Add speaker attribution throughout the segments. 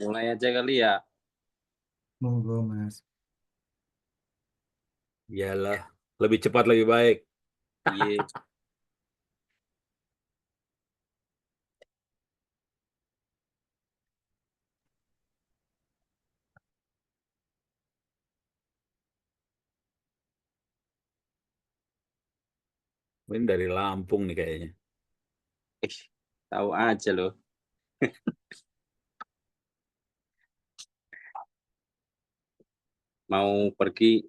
Speaker 1: Mulai aja kali ya.
Speaker 2: Monggo Mas.
Speaker 3: Iyalah, lebih cepat lebih baik.
Speaker 1: Iya.
Speaker 3: Ini dari Lampung nih kayaknya.
Speaker 1: Tahu aja loh. Mau pergi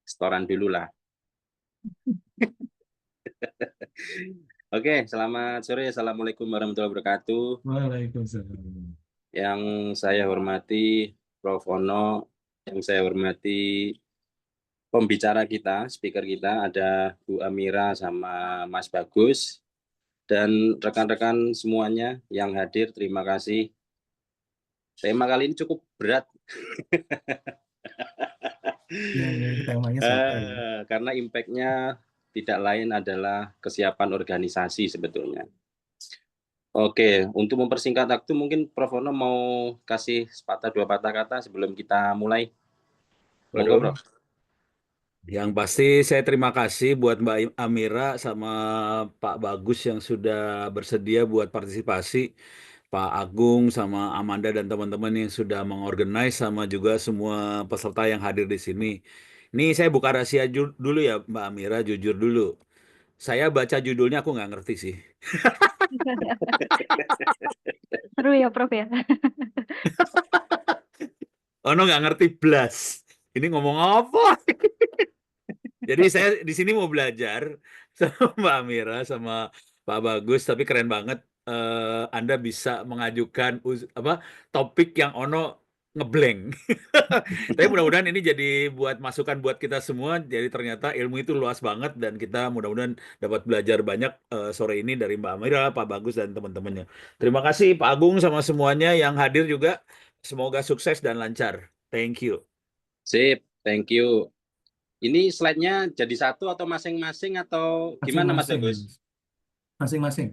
Speaker 1: setoran dulu lah. Oke, selamat sore. Assalamualaikum warahmatullahi wabarakatuh.
Speaker 2: Waalaikumsalam.
Speaker 1: Yang saya hormati Prof. Ono, yang saya hormati pembicara kita, speaker kita, ada Bu Amira sama Mas Bagus, dan rekan-rekan semuanya yang hadir, terima kasih. Tema kali ini cukup berat.
Speaker 2: Yang temanya siapa ini?
Speaker 1: Karena impact-nya tidak lain adalah kesiapan organisasi sebetulnya. Oke, untuk mempersingkat waktu mungkin Prof. Ono mau kasih sepatah dua patah kata sebelum kita mulai. Monggo,
Speaker 3: Waduh,
Speaker 1: Prof.
Speaker 3: yang pasti saya terima kasih buat Mbak Amira sama Pak Bagus yang sudah bersedia buat partisipasi. Pak Agung sama Amanda dan teman-teman yang sudah mengorganize sama juga semua peserta yang hadir di sini. Ini saya buka rahasia dulu ya Mbak Amira, jujur dulu. Saya baca judulnya aku nggak ngerti sih.
Speaker 4: Seru ya, Prof ya.
Speaker 3: Ono nggak ngerti blas. Ini ngomong apa? Jadi saya di sini mau belajar sama Mbak Amira sama Pak Bagus, tapi keren banget Anda bisa mengajukan apa topik yang Ono ngeblank. Tapi mudah-mudahan ini jadi buat masukan buat kita semua. Jadi ternyata ilmu itu luas banget dan kita mudah-mudahan dapat belajar banyak sore ini dari Mbak Amira, Pak Bagus dan teman-temannya. Terima kasih Pak Agung sama semuanya yang hadir juga. Semoga sukses dan lancar. Thank you.
Speaker 1: Sip, thank you. Ini slide-nya jadi satu atau masing-masing atau gimana Mas
Speaker 2: Masing-masing.
Speaker 1: Bagus?
Speaker 2: Masing-masing.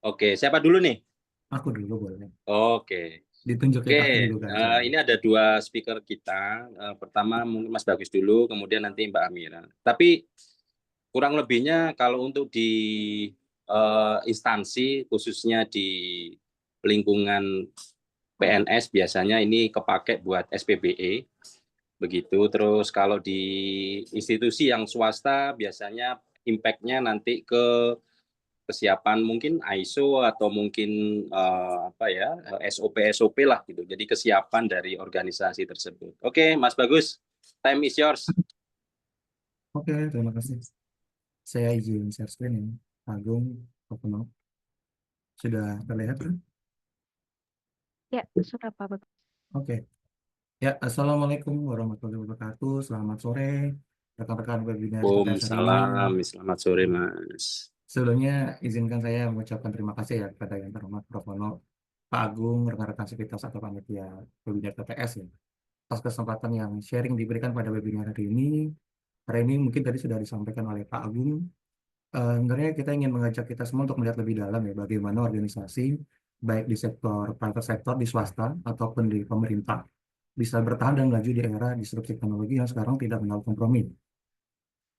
Speaker 1: Oke, siapa dulu nih?
Speaker 2: Aku dulu boleh.
Speaker 1: Oke.
Speaker 2: Ditunjukin
Speaker 1: Oke,
Speaker 2: aku dulu kan cara.
Speaker 1: ini ada dua speaker kita. Pertama mungkin Mas Bagus dulu, kemudian nanti Mbak Amira. Tapi kurang lebihnya kalau untuk di instansi, khususnya di lingkungan PNS, biasanya ini kepake buat SPBE. Begitu. Terus kalau di institusi yang swasta, biasanya impact-nya nanti ke kesiapan mungkin ISO atau mungkin apa ya SOP lah gitu. Jadi kesiapan dari organisasi tersebut. Oke, Mas Bagus, time is yours.
Speaker 2: Oke, terima kasih. Saya izin share screen ya. Agung, Kokono. Sudah terlihat kan?
Speaker 4: Ya, sudah Pak Bagus.
Speaker 2: Oke. Ya, Assalamualaikum warahmatullahi wabarakatuh. Selamat sore, rekan-rekan webinar kita hari ini.
Speaker 1: Waalaikumsalam, selamat sore Mas.
Speaker 2: Sebelumnya izinkan saya mengucapkan terima kasih ya kepada yang terhormat Prof. Ono, Pak Agung, rekan-rekan sivitas atau panitia webinar TTS ya, atas kesempatan yang sharing diberikan pada webinar hari ini. Hari ini mungkin tadi sudah disampaikan oleh Pak Agung. Sebenarnya kita ingin mengajak kita semua untuk melihat lebih dalam ya bagaimana organisasi baik di sektor private sektor, di swasta ataupun di pemerintah bisa bertahan dan melaju di era disrupsi teknologi yang sekarang tidak kenal kompromi.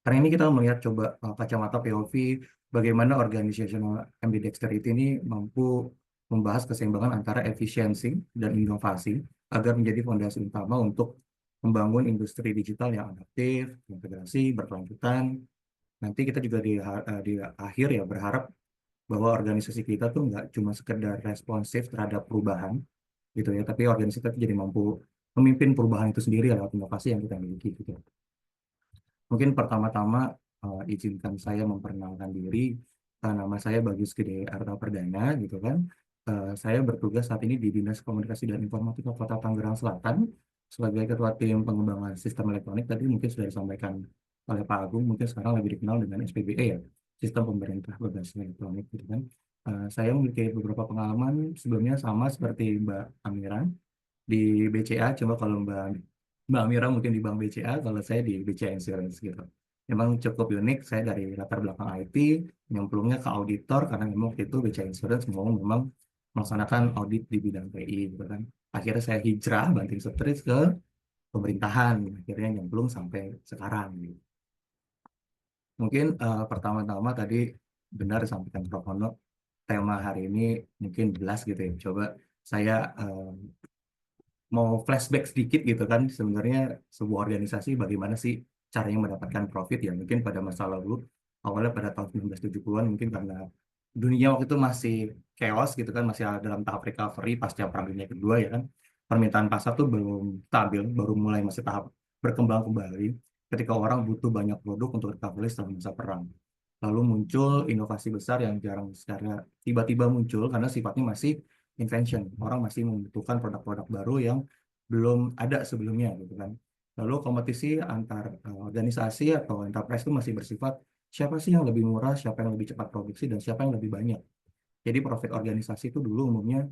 Speaker 2: Hari ini kita melihat coba kacamata POV bagaimana organizational ambidexterity ini mampu membahas keseimbangan antara efisiensi dan inovasi agar menjadi fondasi utama untuk membangun industri digital yang adaptif, integrasi, berkelanjutan. Nanti kita juga di akhir ya berharap bahwa organisasi kita tuh nggak cuma sekedar responsif terhadap perubahan gitu ya, tapi organisasi kita jadi mampu memimpin perubahan itu sendiri lewat inovasi yang kita miliki gitu. Mungkin pertama-tama izinkan saya memperkenalkan diri. Nama saya Bagus Gede Arta Perdana gitu kan. Saya bertugas saat ini di Dinas Komunikasi dan Informatika Kota Tangerang Selatan sebagai Ketua Tim Pengembangan Sistem Elektronik. Tadi mungkin sudah disampaikan oleh Pak Agung, mungkin sekarang lebih dikenal dengan SPBE ya, Sistem Pemerintah Berbasis Elektronik gitu kan. Saya memiliki beberapa pengalaman sebelumnya sama seperti Mbak Amira di BCA. Coba kalau Mbak Amira mungkin di Bank BCA, kalau saya di BCA Insurance gitu. Memang cukup unik, saya dari latar belakang IT, nyemplungnya ke auditor karena memang waktu itu BCA Insurance memang melaksanakan audit di bidang PI gitu kan. Akhirnya saya hijrah banting setir ke pemerintahan, akhirnya nyemplung sampai sekarang gitu. Mungkin pertama-tama tadi benar disampaikan Prof. Hono, tema hari ini mungkin jelas gitu ya. Coba saya mau flashback sedikit gitu kan, sebenarnya sebuah organisasi bagaimana sih caranya mendapatkan profit ya. Mungkin pada masa lalu, awalnya pada tahun 1970-an mungkin karena dunia waktu itu masih chaos gitu kan, masih dalam tahap recovery pasca Perang Dunia Kedua ya kan. Permintaan pasar tuh belum stabil, baru mulai masih tahap berkembang kembali ketika orang butuh banyak produk untuk recovery setelah masa perang. Lalu muncul inovasi besar yang jarang secara tiba-tiba muncul karena sifatnya masih invention. Orang masih membutuhkan produk-produk baru yang belum ada sebelumnya gitu kan. Lalu kompetisi antar organisasi atau enterprise itu masih bersifat siapa sih yang lebih murah, siapa yang lebih cepat produksi, dan siapa yang lebih banyak. Jadi profit organisasi itu dulu umumnya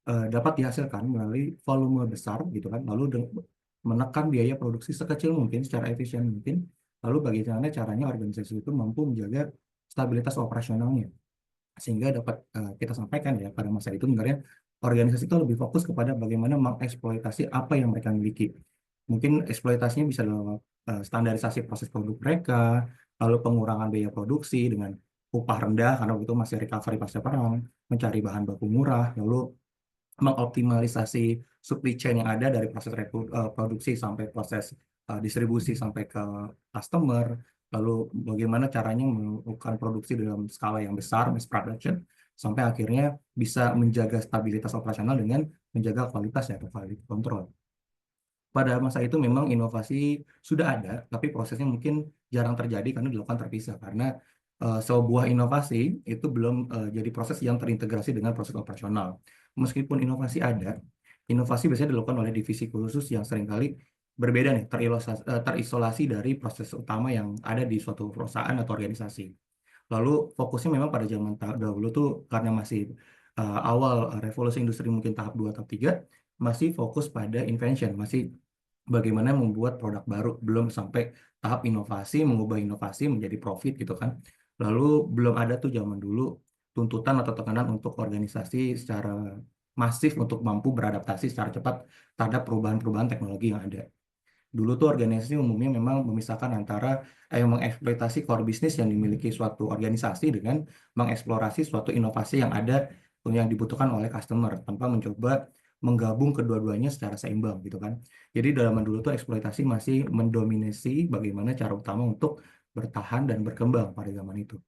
Speaker 2: dapat dihasilkan melalui volume besar gitu kan, lalu menekan biaya produksi sekecil mungkin, secara efisien mungkin, lalu bagaimana caranya organisasi itu mampu menjaga stabilitas operasionalnya. Sehingga dapat kita sampaikan ya, pada masa itu sebenarnya organisasi itu lebih fokus kepada bagaimana mengeksploitasi apa yang mereka miliki. Mungkin eksploitasinya bisa lewat standarisasi proses produk mereka, lalu pengurangan biaya produksi dengan upah rendah karena itu masih recovery pasca perang, mencari bahan baku murah, lalu mengoptimalisasi supply chain yang ada dari proses produksi sampai proses distribusi sampai ke customer, lalu bagaimana caranya melakukan produksi dalam skala yang besar, mass production, sampai akhirnya bisa menjaga stabilitas operasional dengan menjaga kualitas ya, atau quality control. Pada masa itu memang inovasi sudah ada, tapi prosesnya mungkin jarang terjadi karena dilakukan terpisah. Karena sebuah inovasi itu belum jadi proses yang terintegrasi dengan proses operasional. Meskipun inovasi ada, inovasi biasanya dilakukan oleh divisi khusus yang seringkali berbeda nih, terisolasi dari proses utama yang ada di suatu perusahaan atau organisasi. Lalu fokusnya memang pada zaman dahulu tuh karena masih awal revolusi industri mungkin tahap 2 tahap 3, masih fokus pada invention, masih bagaimana membuat produk baru, belum sampai tahap inovasi, mengubah inovasi menjadi profit gitu kan. Lalu belum ada tuh zaman dulu tuntutan atau tekanan untuk organisasi secara masif untuk mampu beradaptasi secara cepat terhadap perubahan-perubahan teknologi yang ada. Dulu tuh organisasi umumnya memang memisahkan antara mengeksploitasi core bisnis yang dimiliki suatu organisasi dengan mengeksplorasi suatu inovasi yang ada yang dibutuhkan oleh customer tanpa mencoba menggabung kedua-duanya secara seimbang gitu kan. Jadi dalam dulu tuh eksploitasi masih mendominasi bagaimana cara utama untuk bertahan dan berkembang pada zaman itu.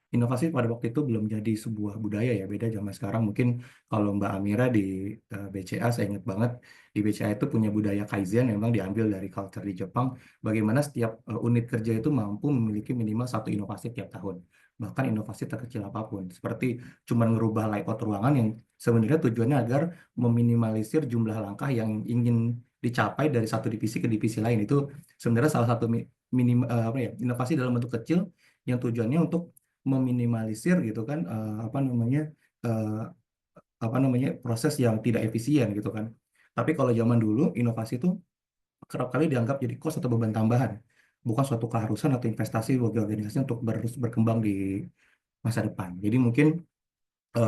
Speaker 2: Inovasi pada waktu itu belum jadi sebuah budaya ya, beda zaman sekarang. Mungkin kalau Mbak Amira di BCA, saya ingat banget di BCA itu punya budaya Kaizen, memang diambil dari culture di Jepang, bagaimana setiap unit kerja itu mampu memiliki minimal satu inovasi tiap tahun. Bahkan inovasi terkecil apapun, seperti cuma ngerubah layout ruangan yang sebenarnya tujuannya agar meminimalisir jumlah langkah yang ingin dicapai dari satu divisi ke divisi lain. Itu sebenarnya salah satu inovasi dalam bentuk kecil yang tujuannya untuk meminimalisir gitu kan eh, proses yang tidak efisien gitu kan. Tapi kalau zaman dulu inovasi itu kerap kali dianggap jadi cost atau beban tambahan, bukan suatu keharusan atau investasi bagi organisasi untuk berkembang di masa depan. Jadi mungkin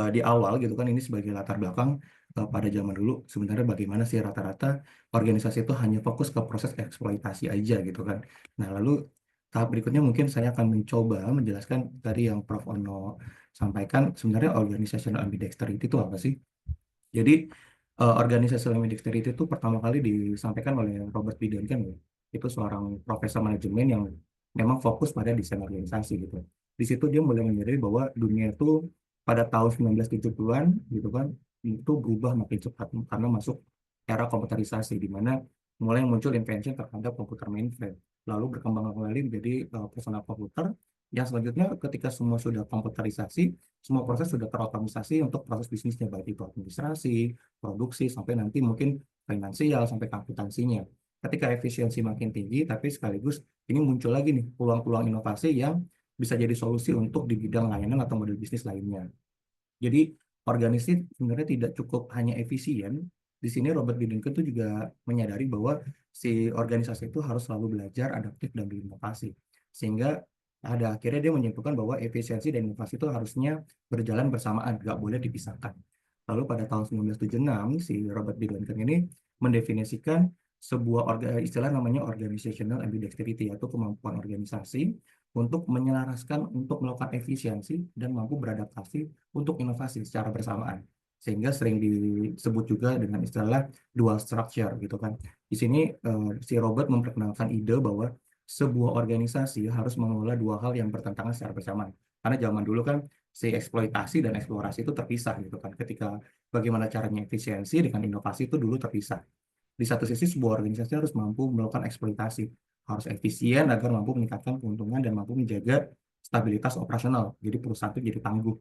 Speaker 2: di awal gitu kan, ini sebagai latar belakang pada zaman dulu sebenarnya bagaimana sih rata-rata organisasi itu hanya fokus ke proses eksploitasi aja gitu kan. Nah lalu tahap berikutnya mungkin saya akan mencoba menjelaskan tadi yang Prof. Ono sampaikan, sebenarnya organizational ambidexterity itu apa sih? Jadi organizational ambidexterity itu pertama kali disampaikan oleh Robert B. Duncan ya. Itu seorang profesor manajemen yang memang fokus pada desain organisasi gitu. Di situ dia mulai menyadari bahwa dunia itu pada tahun 1970-an gitu kan itu berubah makin cepat karena masuk era komputerisasi di mana mulai muncul invention terhadap komputer mainframe, lalu berkembang kembali menjadi personal komputer yang selanjutnya ketika semua sudah komputerisasi, semua proses sudah terotomatisasi untuk proses bisnisnya, baik itu administrasi, produksi, sampai nanti mungkin finansial, sampai ke akuntansinya. Ketika efisiensi makin tinggi, tapi sekaligus ini muncul lagi nih peluang-peluang inovasi yang bisa jadi solusi untuk di bidang layanan atau model bisnis lainnya. Jadi organisasi sebenarnya tidak cukup hanya efisien. Di sini Robert Bidenke itu juga menyadari bahwa si organisasi itu harus selalu belajar, adaptif, dan berinovasi. Sehingga ada akhirnya dia menyimpulkan bahwa efisiensi dan inovasi itu harusnya berjalan bersamaan, nggak boleh dipisahkan. Lalu pada tahun 1976 si Robert B. Duncan ini mendefinisikan sebuah istilah namanya organizational ambidexterity, yaitu kemampuan organisasi untuk menyelaraskan, untuk melakukan efisiensi dan mampu beradaptasi untuk inovasi secara bersamaan. Sehingga sering disebut juga dengan istilah dual structure gitu kan. Di sini si Robert memperkenalkan ide bahwa sebuah organisasi harus mengelola dua hal yang bertentangan secara bersamaan. Karena zaman dulu kan si eksploitasi dan eksplorasi itu terpisah gitu kan. Ketika bagaimana caranya efisiensi dengan inovasi itu dulu terpisah. Di satu sisi sebuah organisasi harus mampu melakukan eksploitasi, harus efisien agar mampu meningkatkan keuntungan dan mampu menjaga stabilitas operasional. Jadi perusahaan itu jadi tangguh.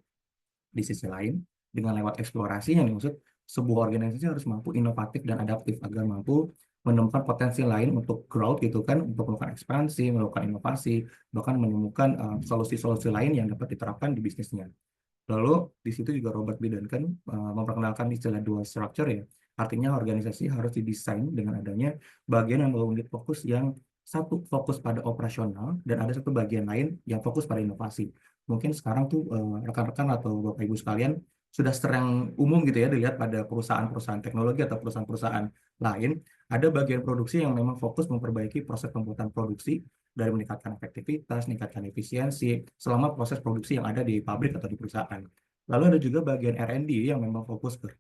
Speaker 2: Di sisi lain, dengan lewat eksplorasi yang dimaksud sebuah organisasi harus mampu inovatif dan adaptif agar mampu menemukan potensi lain untuk growth gitu kan, untuk melakukan ekspansi, melakukan inovasi, bahkan menemukan solusi-solusi lain yang dapat diterapkan di bisnisnya. Lalu di situ juga Robert B. Duncan memperkenalkan istilah dual structure ya. Artinya organisasi harus didesain dengan adanya bagian yang unit fokus yang satu fokus pada operasional dan ada satu bagian lain yang fokus pada inovasi. Mungkin sekarang tuh rekan-rekan atau Bapak Ibu sekalian sudah sering umum gitu ya dilihat pada perusahaan-perusahaan teknologi atau perusahaan-perusahaan lain ada bagian produksi yang memang fokus memperbaiki proses pembuatan produksi dari meningkatkan efektivitas, meningkatkan efisiensi selama proses produksi yang ada di pabrik atau di perusahaan. Lalu ada juga bagian R&D yang memang fokus ke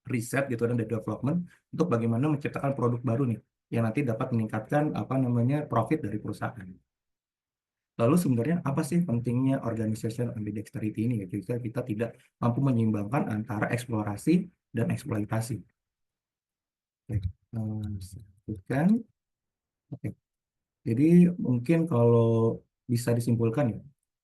Speaker 2: riset gitu dan development untuk bagaimana menciptakan produk baru nih yang nanti dapat meningkatkan profit dari perusahaan. Lalu sebenarnya apa sih pentingnya organization ambidexterity ini ya jika kita tidak mampu menyeimbangkan antara eksplorasi dan eksploitasi. Oke, lanjutkan. Oke. Jadi mungkin kalau bisa disimpulkan ya,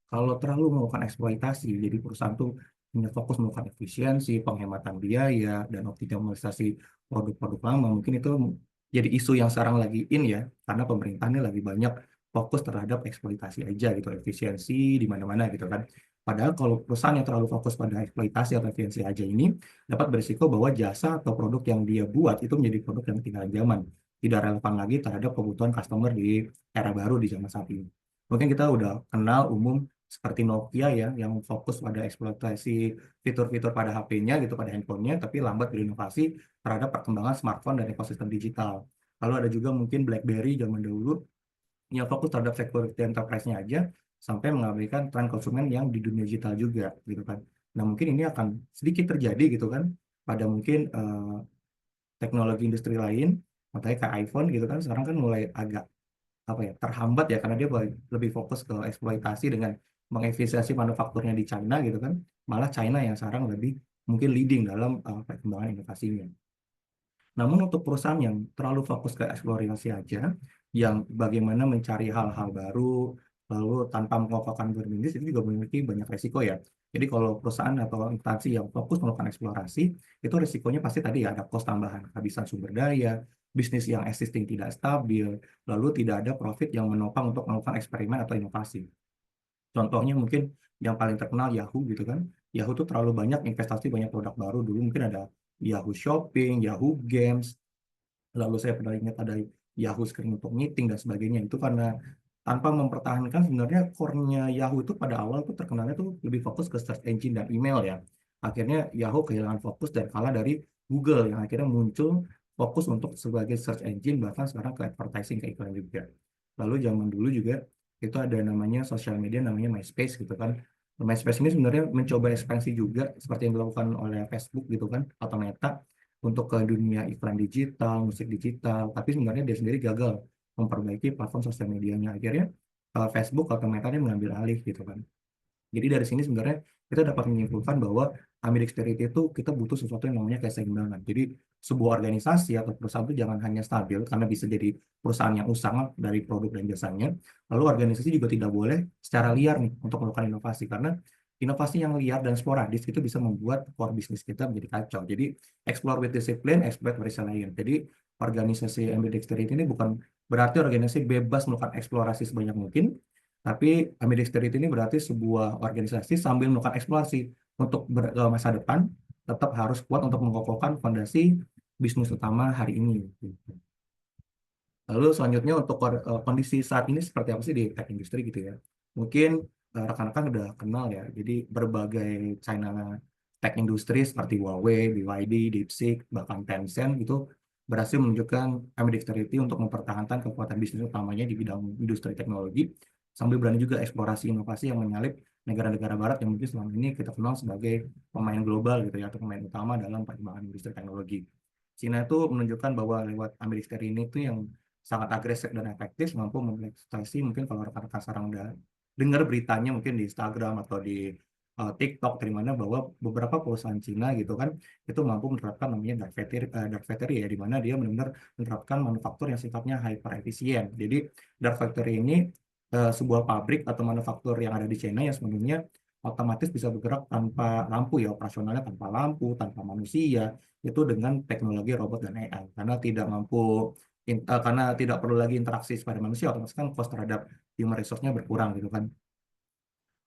Speaker 2: kalau terlalu melakukan eksploitasi, jadi perusahaan tuh punya fokus melakukan efisiensi, penghematan biaya, dan optimalisasi produk-produk lama, mungkin itu jadi isu yang sekarang lagi in ya, karena pemerintah ini lagi banyak fokus terhadap eksploitasi aja gitu, efisiensi di mana-mana gitu kan. Padahal kalau perusahaan yang terlalu fokus pada eksploitasi atau efisiensi aja ini dapat berisiko bahwa jasa atau produk yang dia buat itu menjadi produk yang ketinggalan zaman, tidak relevan lagi terhadap kebutuhan customer di era baru di zaman saat ini. Mungkin kita udah kenal umum seperti Nokia ya, yang fokus pada eksploitasi fitur-fitur pada HP-nya gitu, pada handphonenya, tapi lambat berinovasi terhadap perkembangan smartphone dan ekosistem digital. Lalu ada juga mungkin BlackBerry zaman dahulu yang fokus terhadap security enterprise-nya aja, sampai mengabaikan tren konsumen yang di dunia digital juga gitu kan. Nah mungkin ini akan sedikit terjadi gitu kan, pada mungkin teknologi industri lain, makanya kayak iPhone gitu kan, sekarang kan mulai agak terhambat ya karena dia lebih fokus ke eksploitasi dengan mengefisiensi manufakturnya di China gitu kan, malah China yang sekarang lebih mungkin leading dalam perkembangan inovasinya. Namun untuk perusahaan yang terlalu fokus ke eksplorasi aja, yang bagaimana mencari hal-hal baru, lalu tanpa mengokohkan berbisnis itu juga memiliki banyak resiko ya. Jadi kalau perusahaan atau instansi yang fokus melakukan eksplorasi, itu resikonya pasti tadi ya ada cost tambahan, kehabisan sumber daya, bisnis yang existing tidak stabil, lalu tidak ada profit yang menopang untuk melakukan eksperimen atau inovasi. Contohnya mungkin yang paling terkenal Yahoo gitu kan. Yahoo tuh terlalu banyak investasi banyak produk baru. Dulu mungkin ada Yahoo Shopping, Yahoo Games, lalu saya pernah ingat ada Yahoo Screen untuk meeting dan sebagainya. Itu karena tanpa mempertahankan sebenarnya core-nya Yahoo itu pada awal tuh terkenalnya tuh lebih fokus ke search engine dan email ya. Akhirnya Yahoo kehilangan fokus dan kalah dari Google yang akhirnya muncul fokus untuk sebagai search engine bahkan sekarang ke advertising ke iklan juga. Lalu zaman dulu juga itu ada namanya sosial media namanya MySpace gitu kan. MySpace ini sebenarnya mencoba ekspansi juga seperti yang dilakukan oleh Facebook gitu kan atau Meta untuk ke dunia iklan digital, musik digital, tapi sebenarnya dia sendiri gagal memperbaiki platform sosial medianya. Akhirnya Facebook atau Meta ini mengambil alih gitu kan. Jadi dari sini sebenarnya kita dapat menyimpulkan bahwa ambidexterity itu kita butuh sesuatu yang namanya keseimbangan. Jadi sebuah organisasi atau perusahaan itu jangan hanya stabil karena bisa jadi perusahaan yang usang dari produk dan jasanya. Lalu organisasi juga tidak boleh secara liar nih untuk melakukan inovasi karena inovasi yang liar dan sporadis itu bisa membuat core bisnis kita menjadi kacau. Jadi explore with discipline, exploit with resilience. Jadi organisasi ambidexterity ini bukan berarti organisasi bebas melakukan eksplorasi sebanyak mungkin, tapi ambidexterity ini berarti sebuah organisasi sambil melakukan eksplorasi untuk masa depan tetap harus kuat untuk mengokohkan fondasi bisnis utama hari ini. Lalu selanjutnya untuk kondisi saat ini seperti apa sih di tech industry gitu ya. Mungkin rekan-rekan udah kenal ya. Jadi berbagai China tech industri seperti Huawei, BYD, DeepSeek, bahkan Tencent itu berhasil menunjukkan ambidexterity untuk mempertahankan kekuatan bisnis utamanya di bidang industri teknologi, sambil berani juga eksplorasi inovasi yang menyalip negara-negara barat yang mungkin selama ini kita kenal sebagai pemain global gitu ya, atau pemain utama dalam perkembangan industri teknologi. Cina itu menunjukkan bahwa lewat ambidexterity ini tuh yang sangat agresif dan efektif mampu mengeksploitasi, mungkin kalau rekan-rekan sekarang udah dengar beritanya mungkin di Instagram atau di TikTok, dari mana bahwa beberapa perusahaan Cina gitu kan itu mampu menerapkan namanya dark factory ya, di mana dia benar-benar menerapkan manufaktur yang sifatnya hyper efisien. Jadi dark factory ini sebuah pabrik atau manufaktur yang ada di China yang sebenarnya otomatis bisa bergerak tanpa lampu ya, operasionalnya tanpa lampu, tanpa manusia, itu dengan teknologi robot dan AI, karena tidak mampu karena tidak perlu lagi interaksi pada manusia, otomatis kan cost terhadap human resource-nya berkurang gitu kan.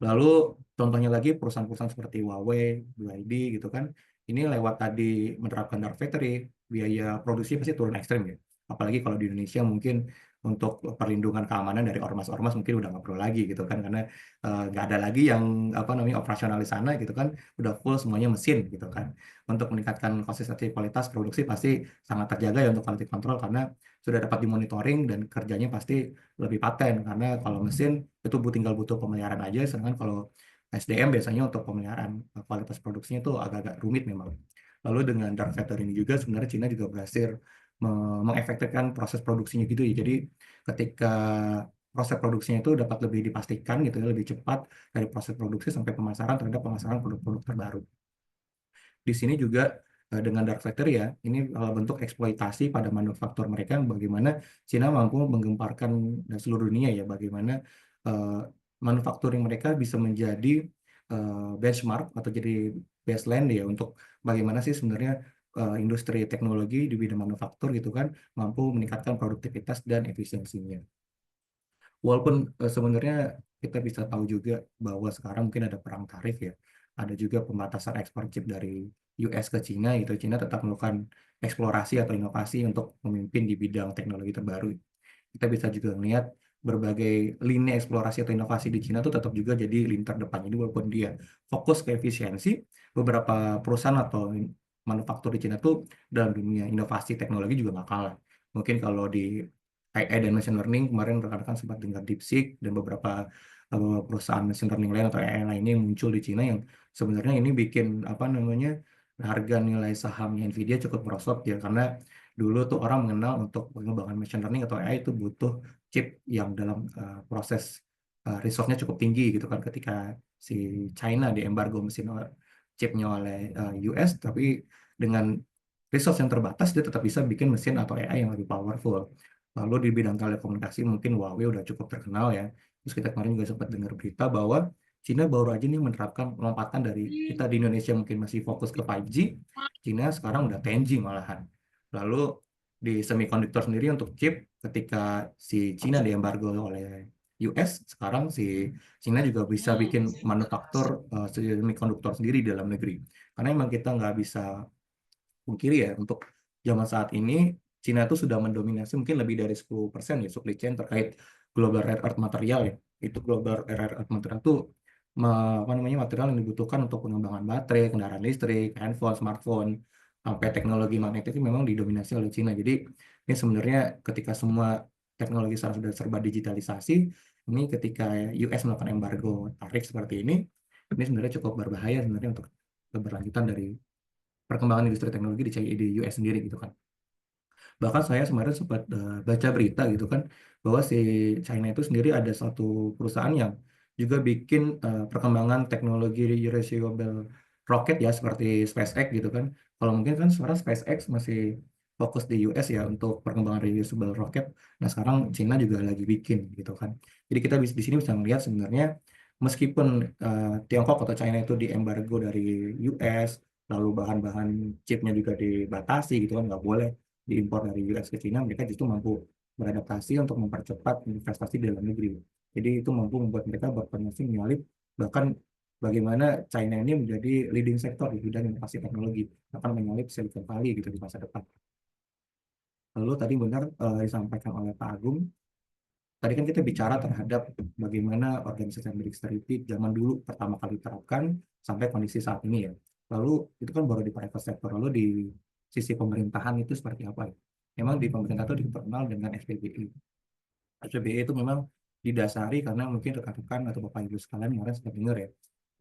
Speaker 2: Lalu contohnya lagi perusahaan-perusahaan seperti Huawei, BYD gitu kan, ini lewat tadi menerapkan dark factory, biaya produksi pasti turun ekstrim ya. Apalagi kalau di Indonesia mungkin untuk perlindungan keamanan dari ormas-ormas mungkin udah nggak perlu lagi gitu kan, karena nggak ada lagi yang apa namanya operasional di sana gitu kan, udah full semuanya mesin gitu kan. Untuk meningkatkan konsistensi kualitas produksi pasti sangat terjaga ya untuk quality control, karena sudah dapat dimonitoring dan kerjanya pasti lebih paten, karena kalau mesin itu tinggal butuh pemeliharaan aja, sedangkan kalau SDM biasanya untuk pemeliharaan kualitas produksinya itu agak-agak rumit memang. Lalu dengan dark factory ini juga sebenarnya Cina juga berhasil mengefektifkan proses produksinya gitu ya. Jadi ketika proses produksinya itu dapat lebih dipastikan gitu ya, lebih cepat dari proses produksi sampai pemasaran terhadap pemasaran produk-produk terbaru. Di sini juga dengan dark factory ya, ini bentuk eksploitasi pada manufaktur mereka, bagaimana Cina mampu menggemparkan seluruh dunia ya, bagaimana manufacturing mereka bisa menjadi benchmark atau jadi baseline ya untuk bagaimana sih sebenarnya industri teknologi di bidang manufaktur gitu kan mampu meningkatkan produktivitas dan efisiensinya. Walaupun sebenarnya kita bisa tahu juga bahwa sekarang mungkin ada perang tarif ya, ada juga pembatasan ekspor chip dari US ke Cina gitu. Cina tetap melakukan eksplorasi atau inovasi untuk memimpin di bidang teknologi terbaru. Kita bisa juga melihat berbagai lini eksplorasi atau inovasi di Cina itu tetap juga jadi lini terdepan. Jadi walaupun dia fokus ke efisiensi, beberapa perusahaan atau manufaktur di Cina tuh dalam dunia inovasi teknologi juga nggak kalah. Mungkin kalau di AI dan machine learning, kemarin rekan-rekan sempat dengar DeepSeek dan beberapa perusahaan machine learning lain atau AI lainnya yang muncul di Cina, yang sebenarnya ini bikin apa namanya harga nilai sahamnya Nvidia cukup merosot ya, karena dulu tuh orang mengenal untuk pengembangan machine learning atau AI itu butuh chip yang dalam proses resource-nya cukup tinggi gitu kan. Ketika si China diembargo mesin chipnya oleh US, tapi dengan resource yang terbatas dia tetap bisa bikin mesin atau AI yang lebih powerful. Lalu di bidang telekomunikasi mungkin Huawei udah cukup terkenal ya. Terus kita kemarin juga sempat dengar berita bahwa Cina baru aja nih menerapkan lompatan dari kita di Indonesia mungkin masih fokus ke 5G, Cina sekarang udah 10G malahan. Lalu di semiconductor sendiri untuk chip, ketika si Cina diembargo oleh US, sekarang si Cina juga bisa bikin manufaktur semiconductor sendiri di dalam negeri. Karena emang kita nggak bisa pungkiri ya, untuk zaman saat ini Cina itu sudah mendominasi mungkin lebih dari 10% ya supply chain terkait global rare earth material ya. Itu global rare earth material itu apa namanya material yang dibutuhkan untuk pengembangan baterai, kendaraan listrik, handphone, smartphone, sampai teknologi magnetik itu memang didominasi oleh Cina. Jadi ini sebenarnya ketika semua teknologi sekarang sudah serba digitalisasi, ini ketika US melakukan embargo tarif seperti ini sebenarnya cukup berbahaya sebenarnya untuk keberlanjutan dari perkembangan industri teknologi di US sendiri gitu kan. Bahkan saya kemarin sempat baca berita gitu kan, bahwa si China itu sendiri ada satu perusahaan yang juga bikin perkembangan teknologi reusable rocket ya, seperti SpaceX gitu kan. Kalau mungkin kan sekarang SpaceX masih fokus di US ya untuk perkembangan reusable rocket. Nah sekarang China juga lagi bikin gitu kan. Jadi kita di sini bisa melihat sebenarnya meskipun Tiongkok atau China itu diembargo dari US, lalu bahan-bahan chipnya juga dibatasi gitu kan, nggak boleh diimpor dari US ke China, mereka justru mampu beradaptasi untuk mempercepat investasi di dalam negeri. Jadi itu mampu membuat mereka berpotensi menyalip bahkan bagaimana China ini menjadi leading sector di bidang inovasi teknologi, akan menyalip Silicon Valley gitu di masa depan. Lalu tadi benar disampaikan oleh Pak Agung, tadi kan kita bicara terhadap bagaimana organisasi ambidexterity zaman dulu pertama kali diterapkan sampai kondisi saat ini ya. Lalu itu kan baru di private sector. Lalu di sisi pemerintahan itu seperti apa ya? Memang di pemerintah itu dikenal dengan SPBI. SPBI itu memang didasari karena mungkin rekan-rekan atau Bapak Ibu sekalian kemarin sudah dengar ya,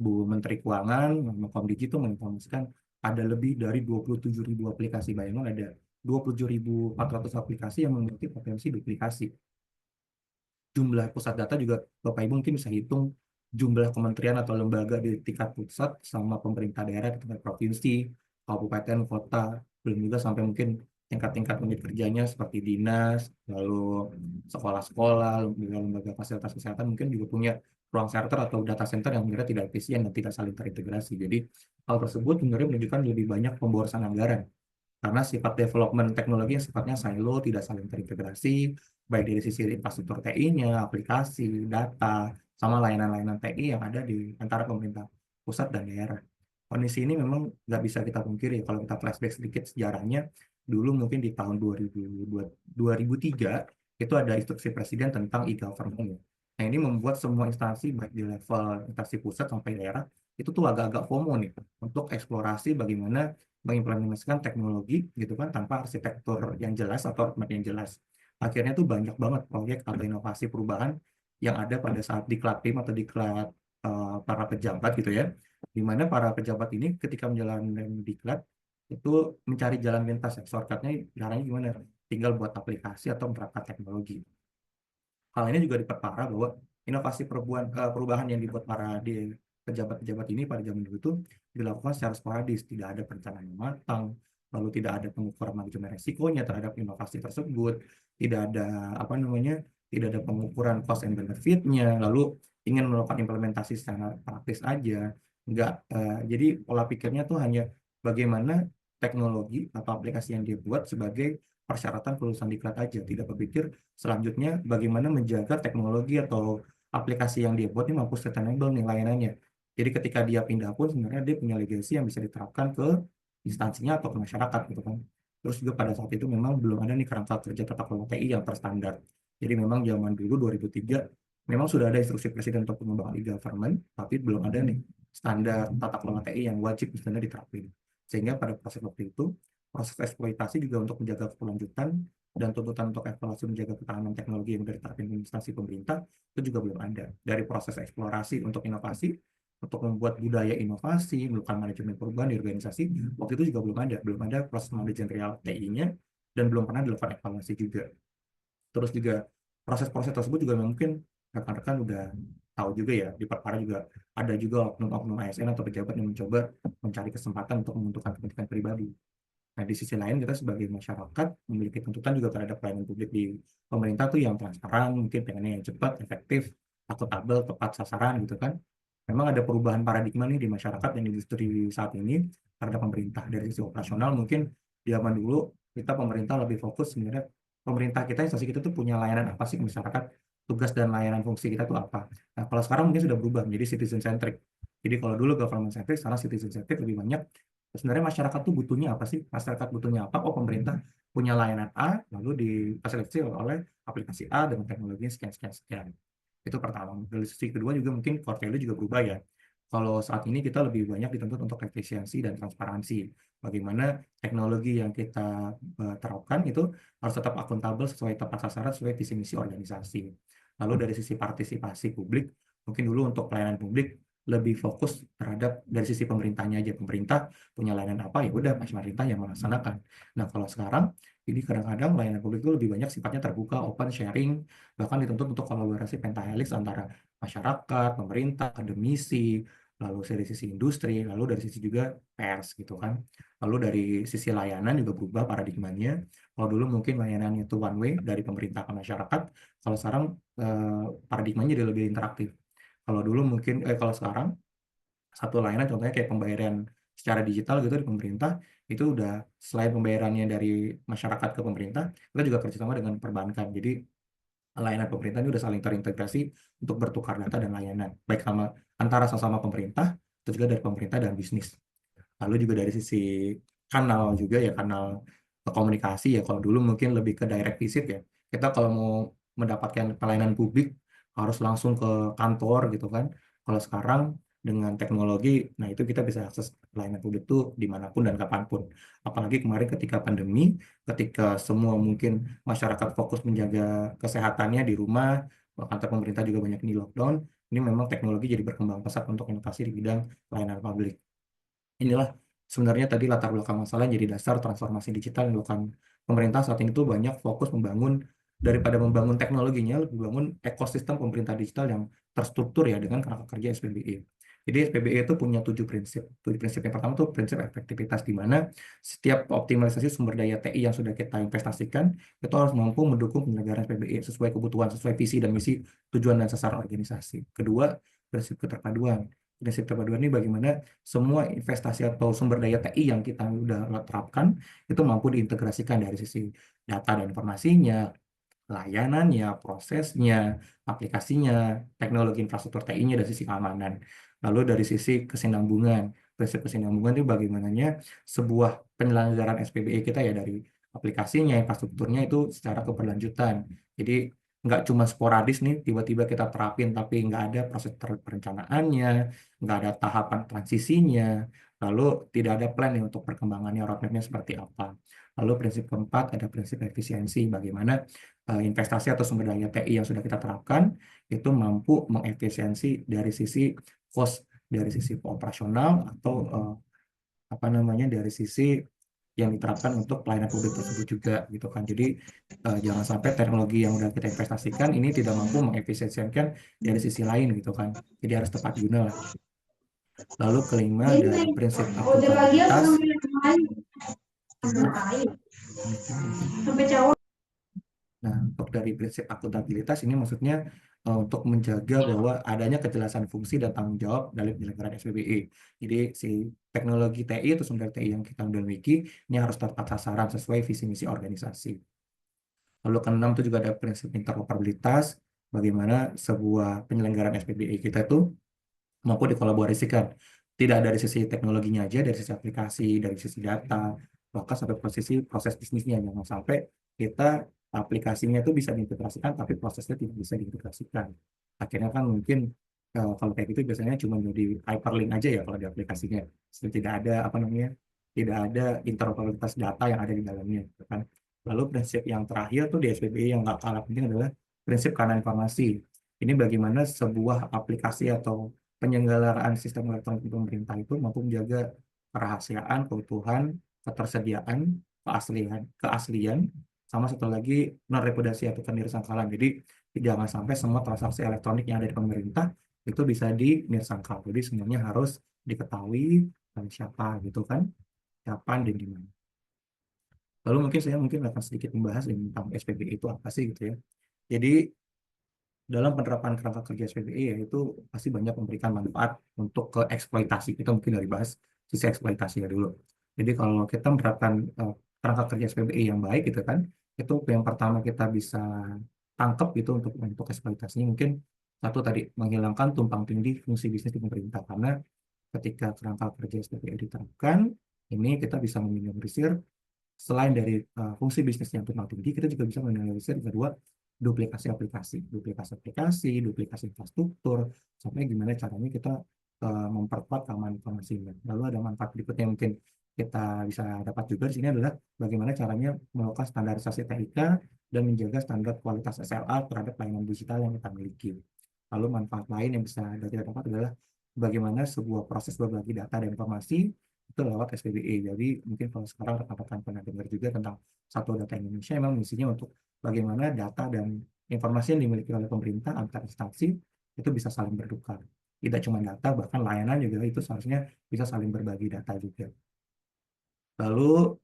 Speaker 2: Bu Menteri Keuangan, Komdigi itu menginformasikan ada lebih dari 27.000 aplikasi. Bayangkan ada 27.400 aplikasi yang memiliki potensi duplikasi. Jumlah pusat data juga Bapak Ibu mungkin bisa hitung jumlah kementerian atau lembaga di tingkat pusat sama pemerintah daerah di tingkat provinsi, kabupaten, kota, belum juga sampai mungkin tingkat-tingkat unit kerjanya seperti dinas, lalu sekolah-sekolah, lembaga fasilitas kesehatan mungkin juga punya ruang server atau data center yang sebenarnya tidak efisien dan tidak saling terintegrasi. Jadi hal tersebut sebenarnya menunjukkan lebih banyak pemborosan anggaran karena sifat development teknologi yang sifatnya silo, tidak saling terintegrasi, baik dari sisi infrastruktur TI-nya, aplikasi, data, sama layanan-layanan TI yang ada di antara pemerintah pusat dan daerah. Kondisi ini memang nggak bisa kita pungkiri. Kalau kita flashback sedikit sejarahnya, dulu mungkin di tahun 2003 itu ada instruksi presiden tentang e-government. Nah ini membuat semua instansi baik di level instansi pusat sampai daerah itu tuh agak-agak FOMO nih untuk eksplorasi bagaimana mengimplementasikan teknologi gitu kan tanpa arsitektur yang jelas atau roadmap yang jelas. Akhirnya tuh banyak banget proyek atau inovasi perubahan yang ada pada saat diklat tim atau diklat para pejabat gitu ya. Di mana para pejabat ini ketika menjalankan diklat itu mencari jalan pintas ya. Shortcutnya caranya gimana? Tinggal buat aplikasi atau menerapkan teknologi. Hal ini juga diperparah bahwa inovasi perubahan yang dibuat para pejabat-pejabat ini pada zaman dulu itu dilakukan secara sporadis, tidak ada perencanaan yang matang, lalu tidak ada pengukuran manajemen resikonya terhadap inovasi tersebut, tidak ada tidak ada pengukuran cost and benefit-nya, lalu ingin melakukan implementasi secara praktis aja, jadi pola pikirnya tuh hanya bagaimana teknologi atau aplikasi yang dia buat sebagai persyaratan kelulusan diklat aja, tidak berpikir selanjutnya bagaimana menjaga teknologi atau aplikasi yang dia buat ini mampu sustainable nih layanannya. Jadi ketika dia pindah pun sebenarnya dia punya legacy yang bisa diterapkan ke instansinya atau ke masyarakat gitu kan. Terus juga pada saat itu memang belum ada nih kerangka kerja tata kelola TI yang terstandar. Jadi memang zaman dulu 2003 memang sudah ada instruksi presiden untuk pengembangan e-government, tapi belum ada nih standar tata kelola TI yang wajib misalnya diterapin. Sehingga pada proses waktu itu proses eksploitasi juga untuk menjaga keberlanjutan dan tuntutan untuk evaluasi menjaga ketahanan teknologi yang dari diterapkan instansi pemerintah itu juga belum ada. Dari proses eksplorasi untuk inovasi, untuk membuat budaya inovasi, melakukan manajemen perubahan di organisasi, waktu itu juga belum ada proses manajerial TI-nya dan belum pernah dilakukan evaluasi juga. Terus juga proses-proses tersebut juga mungkin rekan-rekan udah tahu juga ya, diperparah juga ada juga oknum-oknum ASN atau pejabat yang mencoba mencari kesempatan untuk menentukan kepentingan pribadi. Nah, di sisi lain kita sebagai masyarakat memiliki tuntutan juga terhadap pelayanan publik di pemerintah tuh yang transparan, mungkin pengennya yang cepat, efektif, akuntabel, tepat sasaran gitu kan. Memang ada perubahan paradigma nih di masyarakat dan industri saat ini terhadap pemerintah. Dari sisi operasional mungkin zaman dulu kita pemerintah lebih fokus sebenarnya pemerintah kita, instansi kita tuh punya layanan apa sih ke masyarakat, tugas dan layanan fungsi kita tuh apa. Nah, kalau sekarang mungkin sudah berubah menjadi citizen centric. Jadi kalau dulu government centric, sekarang citizen centric lebih banyak. Sebenarnya masyarakat tuh butuhnya apa sih? Masyarakat butuhnya apa? Oh, pemerintah punya layanan A, lalu difasilitasi oleh aplikasi A dengan teknologi sekian. Itu pertama. Dari sisi kedua juga mungkin core value juga berubah ya. Kalau saat ini kita lebih banyak dituntut untuk efisiensi dan transparansi. Bagaimana teknologi yang kita terapkan itu harus tetap akuntabel sesuai tepat sasaran, sesuai visi misi organisasi. Lalu dari sisi partisipasi publik, mungkin dulu untuk pelayanan publik lebih fokus terhadap dari sisi pemerintahnya aja. Pemerintah punya layanan apa, ya udah pemerintah yang melaksanakan. Nah, kalau sekarang ini kadang-kadang layanan publik itu lebih banyak sifatnya terbuka, open, sharing, bahkan dituntut untuk kolaborasi pentahelix antara masyarakat, pemerintah, akademisi, lalu dari sisi industri, lalu dari sisi juga pers gitu kan. Lalu dari sisi layanan juga berubah paradigmanya. Kalau dulu mungkin layanannya itu one way dari pemerintah ke masyarakat, kalau sekarang paradigmanya jadi lebih interaktif. Kalau dulu mungkin kalau sekarang satu layanan contohnya kayak pembayaran secara digital gitu di pemerintah itu udah selain pembayarannya dari masyarakat ke pemerintah, kita juga kerjasama dengan perbankan. Jadi layanan pemerintah ini udah saling terintegrasi untuk bertukar data dan layanan, baik antara sama pemerintah, terus juga dari pemerintah dan bisnis. Lalu juga dari sisi kanal juga ya, kanal komunikasi ya, kalau dulu mungkin lebih ke direct visit ya. Kita kalau mau mendapatkan pelayanan publik harus langsung ke kantor gitu kan. Kalau sekarang dengan teknologi, nah itu kita bisa akses pelayanan publik itu dimanapun dan kapanpun. Apalagi kemarin ketika pandemi, ketika semua mungkin masyarakat fokus menjaga kesehatannya di rumah, kantor pemerintah juga banyak di lockdown, ini memang teknologi jadi berkembang pesat untuk inovasi di bidang pelayanan publik. Inilah sebenarnya tadi latar belakang masalah yang jadi dasar transformasi digital yang dilakukan pemerintah saat ini tuh banyak fokus membangun daripada membangun teknologinya, lebih bangun ekosistem pemerintah digital yang terstruktur ya dengan kerangka kerja SPBE. Jadi SPBE itu punya 7 prinsip. 7 prinsip yang pertama tuh prinsip efektivitas, di mana setiap optimalisasi sumber daya TI yang sudah kita investasikan itu harus mampu mendukung penyelenggaraan SPBE sesuai kebutuhan, sesuai visi dan misi, tujuan dan sasaran organisasi. Kedua, prinsip keterpaduan. Prinsip keterpaduan ini bagaimana semua investasi atau sumber daya TI yang kita udah terapkan itu mampu diintegrasikan dari sisi data dan informasinya, layanannya, prosesnya, aplikasinya, teknologi infrastruktur TI-nya dari sisi keamanan. Lalu dari sisi kesinambungan, prinsip kesinambungan itu bagaimananya sebuah penyelenggaraan SPBE kita ya dari aplikasinya, infrastrukturnya itu secara keberlanjutan. Jadi nggak cuma sporadis nih, tiba-tiba kita terapin tapi nggak ada proses perencanaannya, nggak ada tahapan transisinya, lalu tidak ada plan nih untuk perkembangannya, roadmap-nya seperti apa. Lalu prinsip keempat ada prinsip efisiensi, bagaimana investasi atau sumber daya TI yang sudah kita terapkan itu mampu mengefisiensi dari sisi cost, dari sisi operasional atau apa namanya dari sisi yang diterapkan untuk pelayanan publik tersebut juga gitu kan. Jadi jangan sampai teknologi yang udah kita investasikan ini tidak mampu mengefisiensikan dari sisi lain gitu kan. Jadi harus tepat guna lah. Lalu kelima dari prinsip akuntabilitas. Nah, untuk dari prinsip akuntabilitas ini maksudnya untuk menjaga bahwa adanya kejelasan fungsi dan tanggung jawab dalam penyelenggaraan SPBE. Jadi si teknologi TI atau sumber TI yang kita miliki ini harus tepat sasaran sesuai visi misi organisasi. Lalu keenam itu juga ada prinsip interoperabilitas, bagaimana sebuah penyelenggaraan SPBE kita itu mampu dikolaborasikan. Tidak dari sisi teknologinya aja, dari sisi aplikasi, dari sisi data, bahkan sampai posisi proses bisnisnya. Jangan sampai kita aplikasinya itu bisa diintegrasikan, tapi prosesnya tidak bisa diintegrasikan. Akhirnya kan mungkin kalau kayak gitu biasanya cuma jadi hyperlink aja ya kalau di aplikasinya. Tidak ada apa namanya, tidak ada interoperabilitas data yang ada di dalamnya, gitu kan. Lalu prinsip yang terakhir tuh di SPBE yang nggak kalah penting adalah prinsip keamanan informasi. Ini bagaimana sebuah aplikasi atau penyelenggaraan sistem elektronik pemerintah itu mampu menjaga kerahasiaan, keutuhan, ketersediaan, keaslian, sama satu lagi non reputasi atau kenirsangkalan. Jadi jangan sampai semua transaksi elektronik yang ada di pemerintah itu bisa dinirsangkal. Jadi semuanya harus diketahui dan siapa gitu kan, kapan dan di mana. Lalu mungkin saya akan sedikit membahas tentang SPBE itu apa sih gitu ya. Jadi dalam penerapan kerangka kerja SPBE yaitu pasti banyak memberikan manfaat untuk ke eksploitasi. Kita mungkin dari bahas sisi eksploitasinya dulu. Jadi kalau kita menerapkan kerangka kerja SPBE yang baik gitu kan, itu yang pertama kita bisa tangkap gitu untuk eksploitasinya mungkin satu tadi menghilangkan tumpang tindih fungsi bisnis di pemerintah, karena ketika kerangka kerja SPBE diterapkan ini kita bisa meminimalisir selain dari fungsi bisnis yang tumpang tindih, kita juga bisa meminimalisir kedua duplikasi aplikasi, duplikasi infrastruktur, sampai gimana caranya kita memperkuat keamanan informasinya. Lalu ada manfaat berikutnya yang mungkin kita bisa dapat juga di sini adalah bagaimana caranya melakukan standarisasi TIK dan menjaga standar kualitas SLA terhadap layanan digital yang kita miliki. Lalu manfaat lain yang bisa kita dapat adalah bagaimana sebuah proses berbagi data dan informasi itu lewat SPBE. Jadi mungkin kalau sekarang rekan-rekan pernah dengar juga tentang Satu Data Indonesia, memang misinya untuk bagaimana data dan informasi yang dimiliki oleh pemerintah antar instansi itu bisa saling bertukar. Tidak cuma data, bahkan layanan juga itu seharusnya bisa saling berbagi data juga. Lalu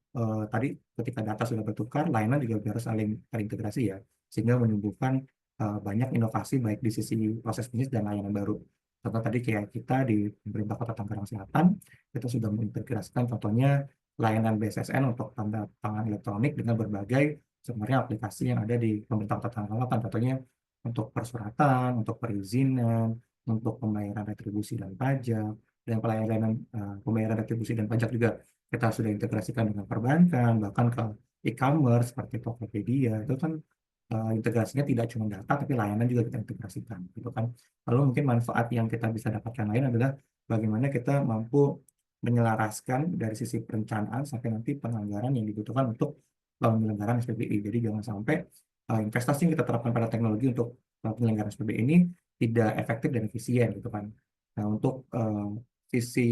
Speaker 2: tadi ketika data sudah bertukar, layanan juga harus saling terintegrasi ya, sehingga menumbuhkan banyak inovasi baik di sisi proses bisnis dan layanan baru. Contoh tadi kayak kita di pemerintah Kota Tangerang Selatan, kita sudah mengintegrasikan contohnya layanan BSSN untuk tanda tangan elektronik dengan berbagai sebenarnya aplikasi yang ada di pemerintah Kota Tangerang Selatan, contohnya untuk persuratan, untuk perizinan, untuk pembayaran retribusi dan pajak, dan pelayanan pembayaran retribusi dan pajak juga kita sudah integrasikan dengan perbankan, bahkan ke e-commerce seperti Tokopedia. Itu kan integrasinya tidak cuma data, tapi layanan juga kita integrasikan, gitu kan. Lalu mungkin manfaat yang kita bisa dapatkan lain adalah bagaimana kita mampu menyelaraskan dari sisi perencanaan sampai nanti penganggaran yang dibutuhkan untuk penyelenggaraan SPBI. Jadi jangan sampai investasi yang kita terapkan pada teknologi untuk penyelenggaraan SPBI ini tidak efektif dan efisien, gitu kan. Nah, untuk sisi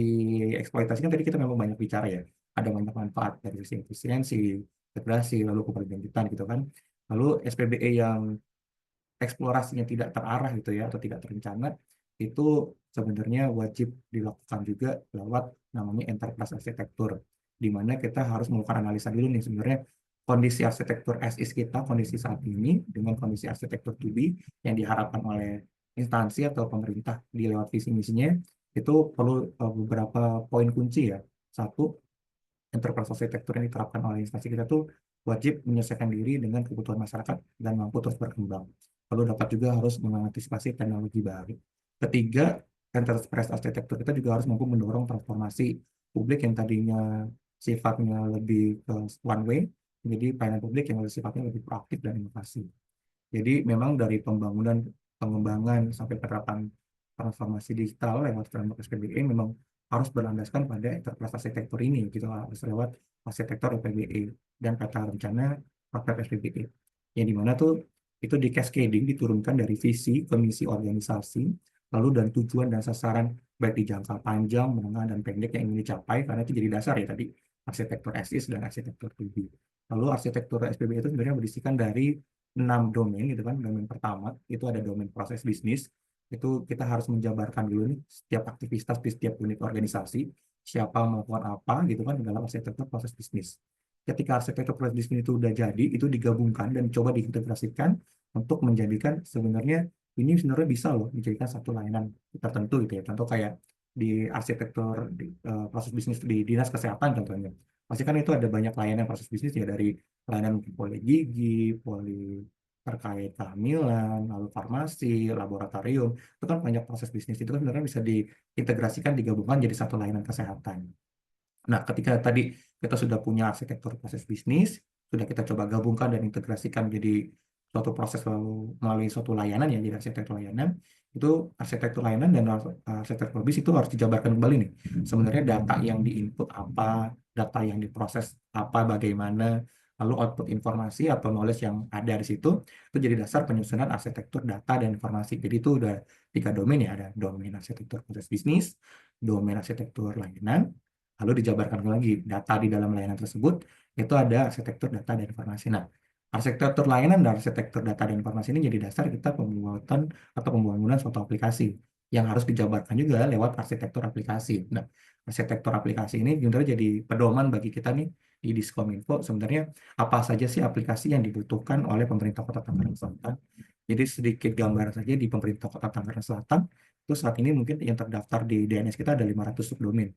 Speaker 2: eksploitasi kan tadi kita memang banyak bicara ya. Ada banyak manfaat dari sisi efisiensi, integrasi, lalu keberlanjutan, gitu kan. Lalu SPBE yang eksplorasinya tidak terarah gitu ya atau tidak terencana itu sebenarnya wajib dilakukan juga lewat namanya enterprise arsitektur, di mana kita harus melakukan analisa dulu nih sebenarnya kondisi arsitektur as is kita, kondisi saat ini dengan kondisi arsitektur to be yang diharapkan oleh instansi atau pemerintah di lewat visi misinya. Itu perlu beberapa poin kunci ya. Satu, enterprise arsitektur yang diterapkan oleh instansi kita tuh wajib menyesuaikan diri dengan kebutuhan masyarakat dan mampu terus berkembang. Lalu dapat juga harus mengantisipasi teknologi baru. Ketiga, enterprise arsitektur kita juga harus mampu mendorong transformasi publik yang tadinya sifatnya lebih ke one way, menjadi pelayanan publik yang sifatnya lebih proaktif dan inovasi. Jadi memang dari pengembangan sampai penerapan transformasi digital lewat framework SPBE memang harus berlandaskan pada enterprise arsitektur ini, gitu, harus lewat arsitektur SPBE dan peta rencana roadmap SPBE. Yang dimana tuh itu di cascading diturunkan dari visi ke misi organisasi, lalu dan tujuan dan sasaran baik di jangka panjang, menengah, dan pendek yang ingin dicapai, karena itu jadi dasar ya tadi arsitektur SIS dan arsitektur 2B. Lalu arsitektur SPBE itu sebenarnya berisikan dari 6 domain, gitu kan. Domain pertama itu ada domain proses bisnis. Itu kita harus menjabarkan dulu nih setiap aktivitas di setiap unit organisasi, siapa melakukan apa, gitu kan, dalam arsitektur proses bisnis. Ketika arsitektur proses bisnis itu udah jadi, itu digabungkan dan coba diintegrasikan untuk menjadikan sebenarnya ini sebenarnya bisa loh dijadikan satu layanan tertentu, gitu ya. Contoh kayak di arsitektur proses bisnis di dinas kesehatan contohnya. Pasti kan itu ada banyak layanan proses bisnis ya, dari layanan poli gigi, poli terkait kehamilan, lalu farmasi, laboratorium, itu kan banyak proses bisnis, itu kan sebenarnya bisa diintegrasikan, digabungkan jadi satu layanan kesehatan. Nah, ketika tadi kita sudah punya arsitektur proses bisnis, sudah kita coba gabungkan dan integrasikan jadi suatu proses lalu melalui suatu layanan ya, jadi arsitektur layanan, itu arsitektur layanan dan arsitektur bisnis itu harus dijabarkan kembali nih. Sebenarnya data yang diinput apa, data yang diproses apa, bagaimana, lalu output informasi atau knowledge yang ada di situ, itu jadi dasar penyusunan arsitektur data dan informasi. Jadi itu udah 3 domain ya, ada domain arsitektur proses bisnis, domain arsitektur layanan, lalu dijabarkan lagi data di dalam layanan tersebut, itu ada arsitektur data dan informasi. Nah, arsitektur layanan dan arsitektur data dan informasi ini jadi dasar kita pembuatan atau pembangunan suatu aplikasi yang harus dijabarkan juga lewat arsitektur aplikasi. Nah, arsitektur aplikasi ini sebenarnya jadi pedoman bagi kita nih di Diskominfo, sebenarnya apa saja sih aplikasi yang dibutuhkan oleh pemerintah Kota Tangerang Selatan. Jadi sedikit gambaran saja di pemerintah Kota Tangerang Selatan, itu saat ini mungkin yang terdaftar di DNS kita ada 500 subdomain.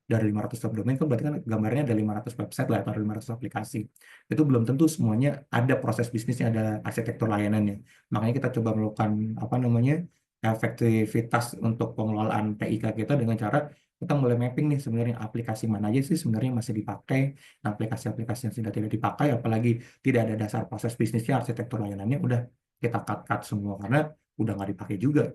Speaker 2: Dari 500 subdomain kan berarti kan gambarnya ada 500 website lah atau 500 aplikasi. Itu belum tentu semuanya ada proses bisnisnya, ada arsitektur layanannya. Makanya kita coba melakukan apa namanya efektivitas untuk pengelolaan TIK kita dengan cara kita mulai mapping nih sebenarnya aplikasi mana aja sih sebenarnya masih dipakai. Nah, aplikasi-aplikasi yang sudah tidak dipakai, apalagi tidak ada dasar proses bisnisnya, arsitektur layanannya udah kita cut semua karena udah nggak dipakai juga,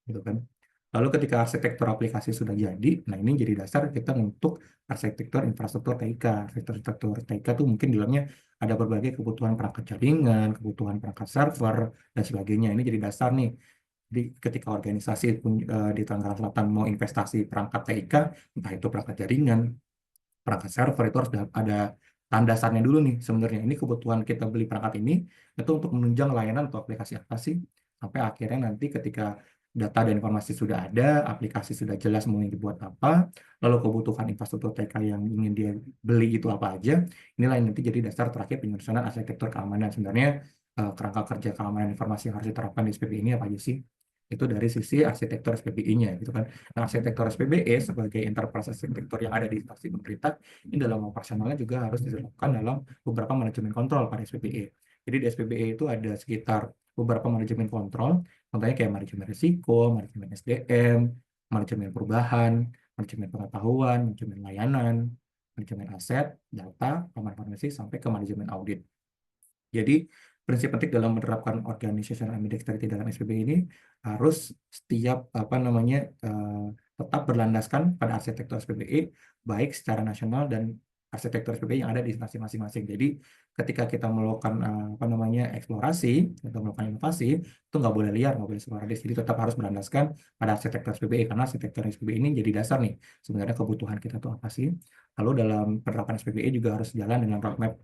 Speaker 2: gitu kan. Lalu ketika arsitektur aplikasi sudah jadi, nah ini jadi dasar kita untuk arsitektur infrastruktur TIK. Arsitektur TIK itu mungkin di dalamnya ada berbagai kebutuhan perangkat jaringan, kebutuhan perangkat server, dan sebagainya. Ini jadi dasar nih. Jadi ketika organisasi di Tangerang Selatan mau investasi perangkat TIK, entah itu perangkat jaringan, perangkat server, itu harus ada landasannya dulu nih sebenarnya. Ini kebutuhan kita beli perangkat ini, itu untuk menunjang layanan atau aplikasi apa sih, sampai akhirnya nanti ketika data dan informasi sudah ada, aplikasi sudah jelas mau dibuat apa, lalu kebutuhan infrastruktur TK yang ingin dia beli itu apa aja, inilah yang nanti jadi dasar terakhir penyusunan arsitektur keamanan. Sebenarnya kerangka kerja keamanan informasi yang harus diterapkan di SPBI ini apa aja sih? Itu dari sisi arsitektur SPBI-nya, gitu kan. Nah, arsitektur SPBE sebagai enterprise arsitektur yang ada di instansi pemerintah, ini dalam operasionalnya juga harus diterapkan dalam beberapa manajemen kontrol pada SPBE. Jadi di SPBE itu ada sekitar beberapa manajemen kontrol, contohnya kayak manajemen risiko, manajemen SDM, manajemen perubahan, manajemen pengetahuan, manajemen layanan, manajemen aset, data, keamanan informasi, sampai ke manajemen audit. Jadi prinsip penting dalam menerapkan organizational ambidexterity dalam SPB ini harus setiap tetap berlandaskan pada arsitektur SPBE baik secara nasional dan arsitektur SPBE yang ada di instansi masing-masing. Jadi ketika kita melakukan eksplorasi atau melakukan inovasi itu nggak boleh liar, nggak boleh sporadis. Jadi tetap harus berlandaskan pada arsitektur SPBE karena arsitektur SPBE ini jadi dasar nih sebenarnya kebutuhan kita tuh apa sih. Lalu dalam penerapan SPBE juga harus jalan dengan roadmap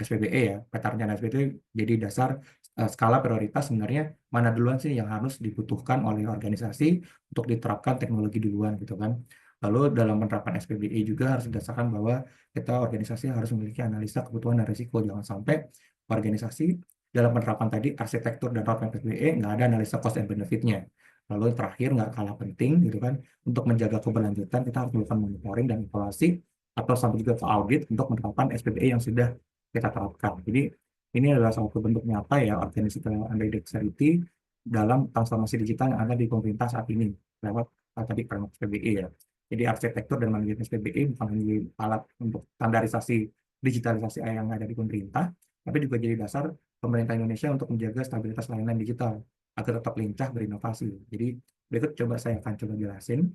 Speaker 2: SPBE ya, peta rencana SPBE jadi dasar skala prioritas sebenarnya mana duluan sih yang harus dibutuhkan oleh organisasi untuk diterapkan teknologi duluan gitu kan. Lalu dalam penerapan SPBE juga harus didasarkan bahwa kita organisasi harus memiliki analisa kebutuhan dan risiko. Jangan sampai organisasi dalam penerapan tadi arsitektur dan roadmap SPBE nggak ada analisa cost and benefit-nya. Lalu yang terakhir nggak kalah penting gitu kan, untuk menjaga keberlanjutan kita harus melakukan monitoring dan evaluasi atau sampai juga ke audit untuk menerapkan SPBE yang sudah kita terapkan. Jadi ini adalah salah satu bentuk nyata ya organizational ambidexterity dalam transformasi digital yang ada di pemerintah saat ini lewat tadi framework SPBE ya. Jadi arsitektur dan manajemen SPBE bukan hanya alat untuk standarisasi digitalisasi yang ada di pemerintah, tapi juga jadi dasar pemerintah Indonesia untuk menjaga stabilitas layanan digital agar tetap lincah berinovasi. Jadi berikut saya akan coba jelasin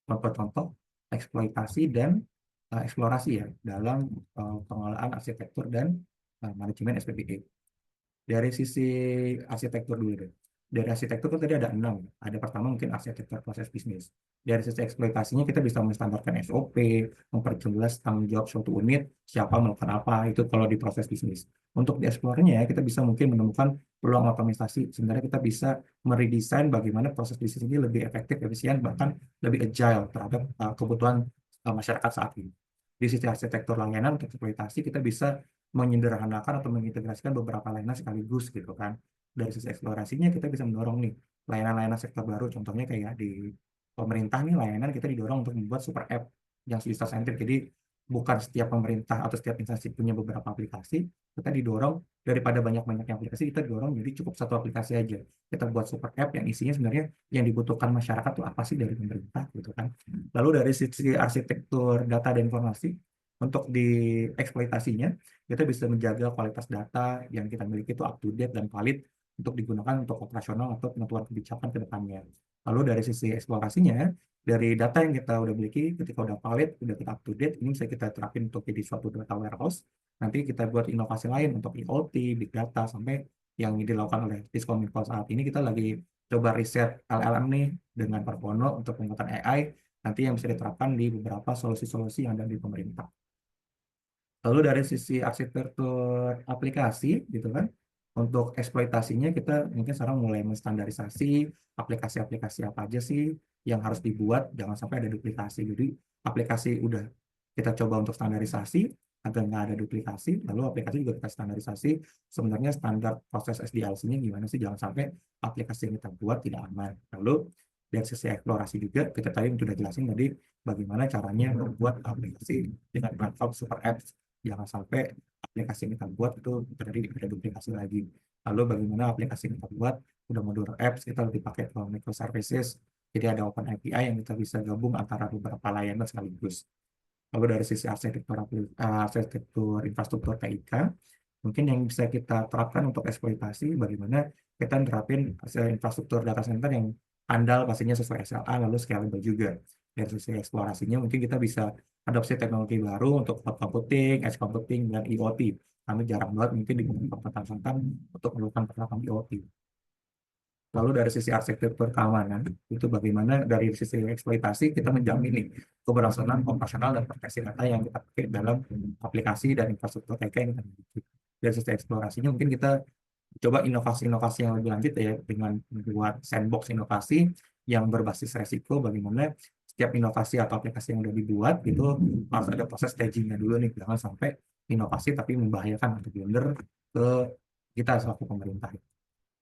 Speaker 2: contoh-contoh eksploitasi dan eksplorasi ya dalam pengelolaan arsitektur dan manajemen SPBE. Dari sisi arsitektur dulu deh. Dari arsitektur kan tadi ada 6. Ada pertama mungkin arsitektur proses bisnis. Dari sisi eksploitasinya kita bisa menstandarkan SOP, memperjelas tanggung jawab suatu unit, siapa melakukan apa, itu kalau di proses bisnis. Untuk di eksplorasinya kita bisa mungkin menemukan peluang otomisasi. Sebenarnya kita bisa meredesain bagaimana proses bisnis ini lebih efektif, efisien, bahkan lebih agile terhadap kebutuhan masyarakat saat ini. Di sisi arsitektur layanan untuk eksploitasi kita bisa menyederhanakan atau mengintegrasikan beberapa layanan sekaligus gitu kan. Dari sisi eksplorasinya kita bisa mendorong nih layanan-layanan sektor baru, contohnya kayak di pemerintah nih layanan kita didorong untuk membuat super app yang user centric. Jadi bukan setiap pemerintah atau setiap instansi punya beberapa aplikasi, kita didorong daripada banyak-banyak aplikasi kita didorong jadi cukup satu aplikasi aja. Kita buat super app yang isinya sebenarnya yang dibutuhkan masyarakat tuh apa sih dari pemerintah gitu kan. Lalu dari sisi arsitektur data dan informasi untuk di eksploitasinya kita bisa menjaga kualitas data yang kita miliki itu up to date dan valid untuk digunakan untuk operasional atau penentuan kebijakan ke depannya. Lalu dari sisi eksplorasinya, dari data yang kita udah miliki, ketika udah valid, udah kita up to date, ini bisa kita terapin untuk jadi suatu data warehouse. Nanti kita buat inovasi lain untuk IoT, big data, sampai yang dilakukan oleh Diskominfo saat ini kita lagi coba riset LLM nih dengan Parpono untuk penggunaan AI, nanti yang bisa diterapkan di beberapa solusi-solusi yang ada di pemerintah. Lalu dari sisi arsitektur aplikasi gitu kan, untuk eksploitasinya kita mungkin sekarang mulai menstandarisasi aplikasi-aplikasi apa aja sih yang harus dibuat, jangan sampai ada duplikasi. Jadi aplikasi udah kita coba untuk standarisasi agar nggak ada duplikasi, lalu aplikasi juga kita standarisasi sebenarnya standar proses SDLC-nya gimana sih, jangan sampai aplikasi yang kita buat tidak aman. Lalu dari sisi eksplorasi juga kita tadi sudah jelasin tadi bagaimana caranya membuat aplikasi dengan platform super apps, jangan sampai aplikasi yang kita buat itu terjadi ada duplikasi lagi. Lalu bagaimana aplikasi yang kita buat udah modular apps kita lebih pakai ke microservices, jadi ada open API yang kita bisa gabung antara beberapa layanan sekaligus. Lalu dari sisi arsitektur infrastruktur TIK, mungkin yang bisa kita terapkan untuk eksploitasi bagaimana kita nerapin infrastruktur data center yang andal pastinya sesuai SLA lalu scalable juga. Dari sisi eksplorasinya mungkin kita bisa adopsi teknologi baru untuk cloud computing, edge computing, dan IoT. Kami jarang banget mungkin di beberapa tempat untuk melakukan penerapan IoT. Lalu dari sisi arsitektur keamanan, itu bagaimana dari sisi eksploitasi kita menjamin nih keberlangsungan operasional dan proteksi data yang kita pakai dalam aplikasi dan infrastruktur TK yang kita miliki. Dari sisi eksplorasinya mungkin kita coba inovasi-inovasi yang lebih lanjut ya dengan membuat sandbox inovasi yang berbasis resiko, bagaimana setiap inovasi atau aplikasi yang sudah dibuat itu harus ada proses stagingnya dulu nih, jangan sampai inovasi tapi membahayakan untuk blunder ke kita selaku pemerintah.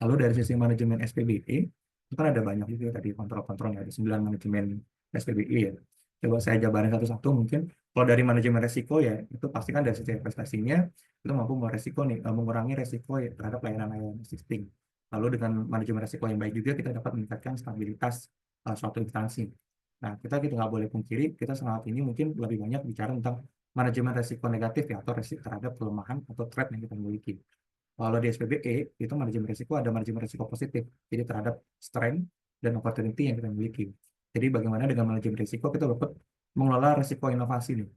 Speaker 2: Lalu dari sisi manajemen SPBE, itu kan ada banyak juga tadi kontrol-kontrolnya, ada 9 manajemen SPBE ya. Coba saya jabarin satu-satu mungkin. Kalau dari manajemen resiko ya, itu pasti kan dari sisi investasinya, itu mampu mengurangi resiko ya, terhadap layanan-layanan existing. Lalu dengan manajemen resiko yang baik juga, kita dapat meningkatkan stabilitas suatu instansi. Nah, kita nggak boleh pungkiri, kita saat ini mungkin lebih banyak bicara tentang manajemen resiko negatif ya, atau resiko terhadap kelemahan atau threat yang kita miliki. Kalau di SPBE itu manajemen risiko ada manajemen risiko positif, jadi terhadap strength dan opportunity yang kita miliki. Jadi bagaimana dengan manajemen risiko kita dapat mengelola risiko inovasi nih.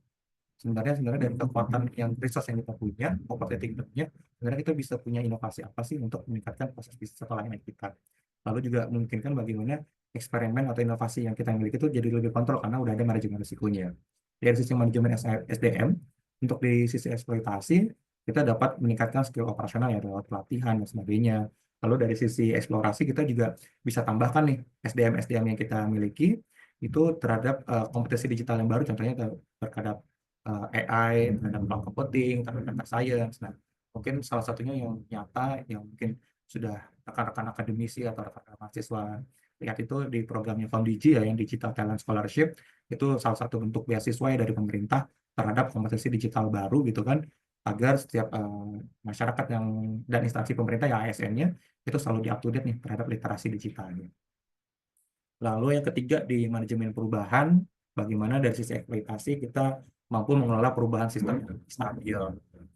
Speaker 2: Sebenarnya dari kekuatan yang resource yang kita punya, opportunity yang kita punya, sebenarnya kita bisa punya inovasi apa sih untuk meningkatkan proses bisnis atau layanan kita. Lalu juga memungkinkan bagaimana eksperimen atau inovasi yang kita miliki itu jadi lebih kontrol karena udah ada manajemen risikonya. Dari sisi manajemen SDM, untuk di sisi eksploitasi, kita dapat meningkatkan skill operasional ya lewat pelatihan dan sebagainya. Lalu dari sisi eksplorasi kita juga bisa tambahkan nih SDM yang kita miliki itu terhadap kompetisi digital yang baru, contohnya terhadap AI, terhadap cloud computing, terhadap data science. Nah, mungkin salah satunya yang nyata yang mungkin sudah rekan-rekan akademisi atau rekan-rekan mahasiswa lihat itu di programnya FoundDigi ya, yang Digital Talent Scholarship, itu salah satu bentuk beasiswa ya dari pemerintah terhadap kompetisi digital baru gitu kan, agar setiap masyarakat dan instansi pemerintah ya ASN-nya itu selalu di-up-to-date nih terhadap literasi digitalnya. Lalu yang ketiga di manajemen perubahan, bagaimana dari sisi eksploitasi kita mampu mengelola perubahan sistem yang stabil.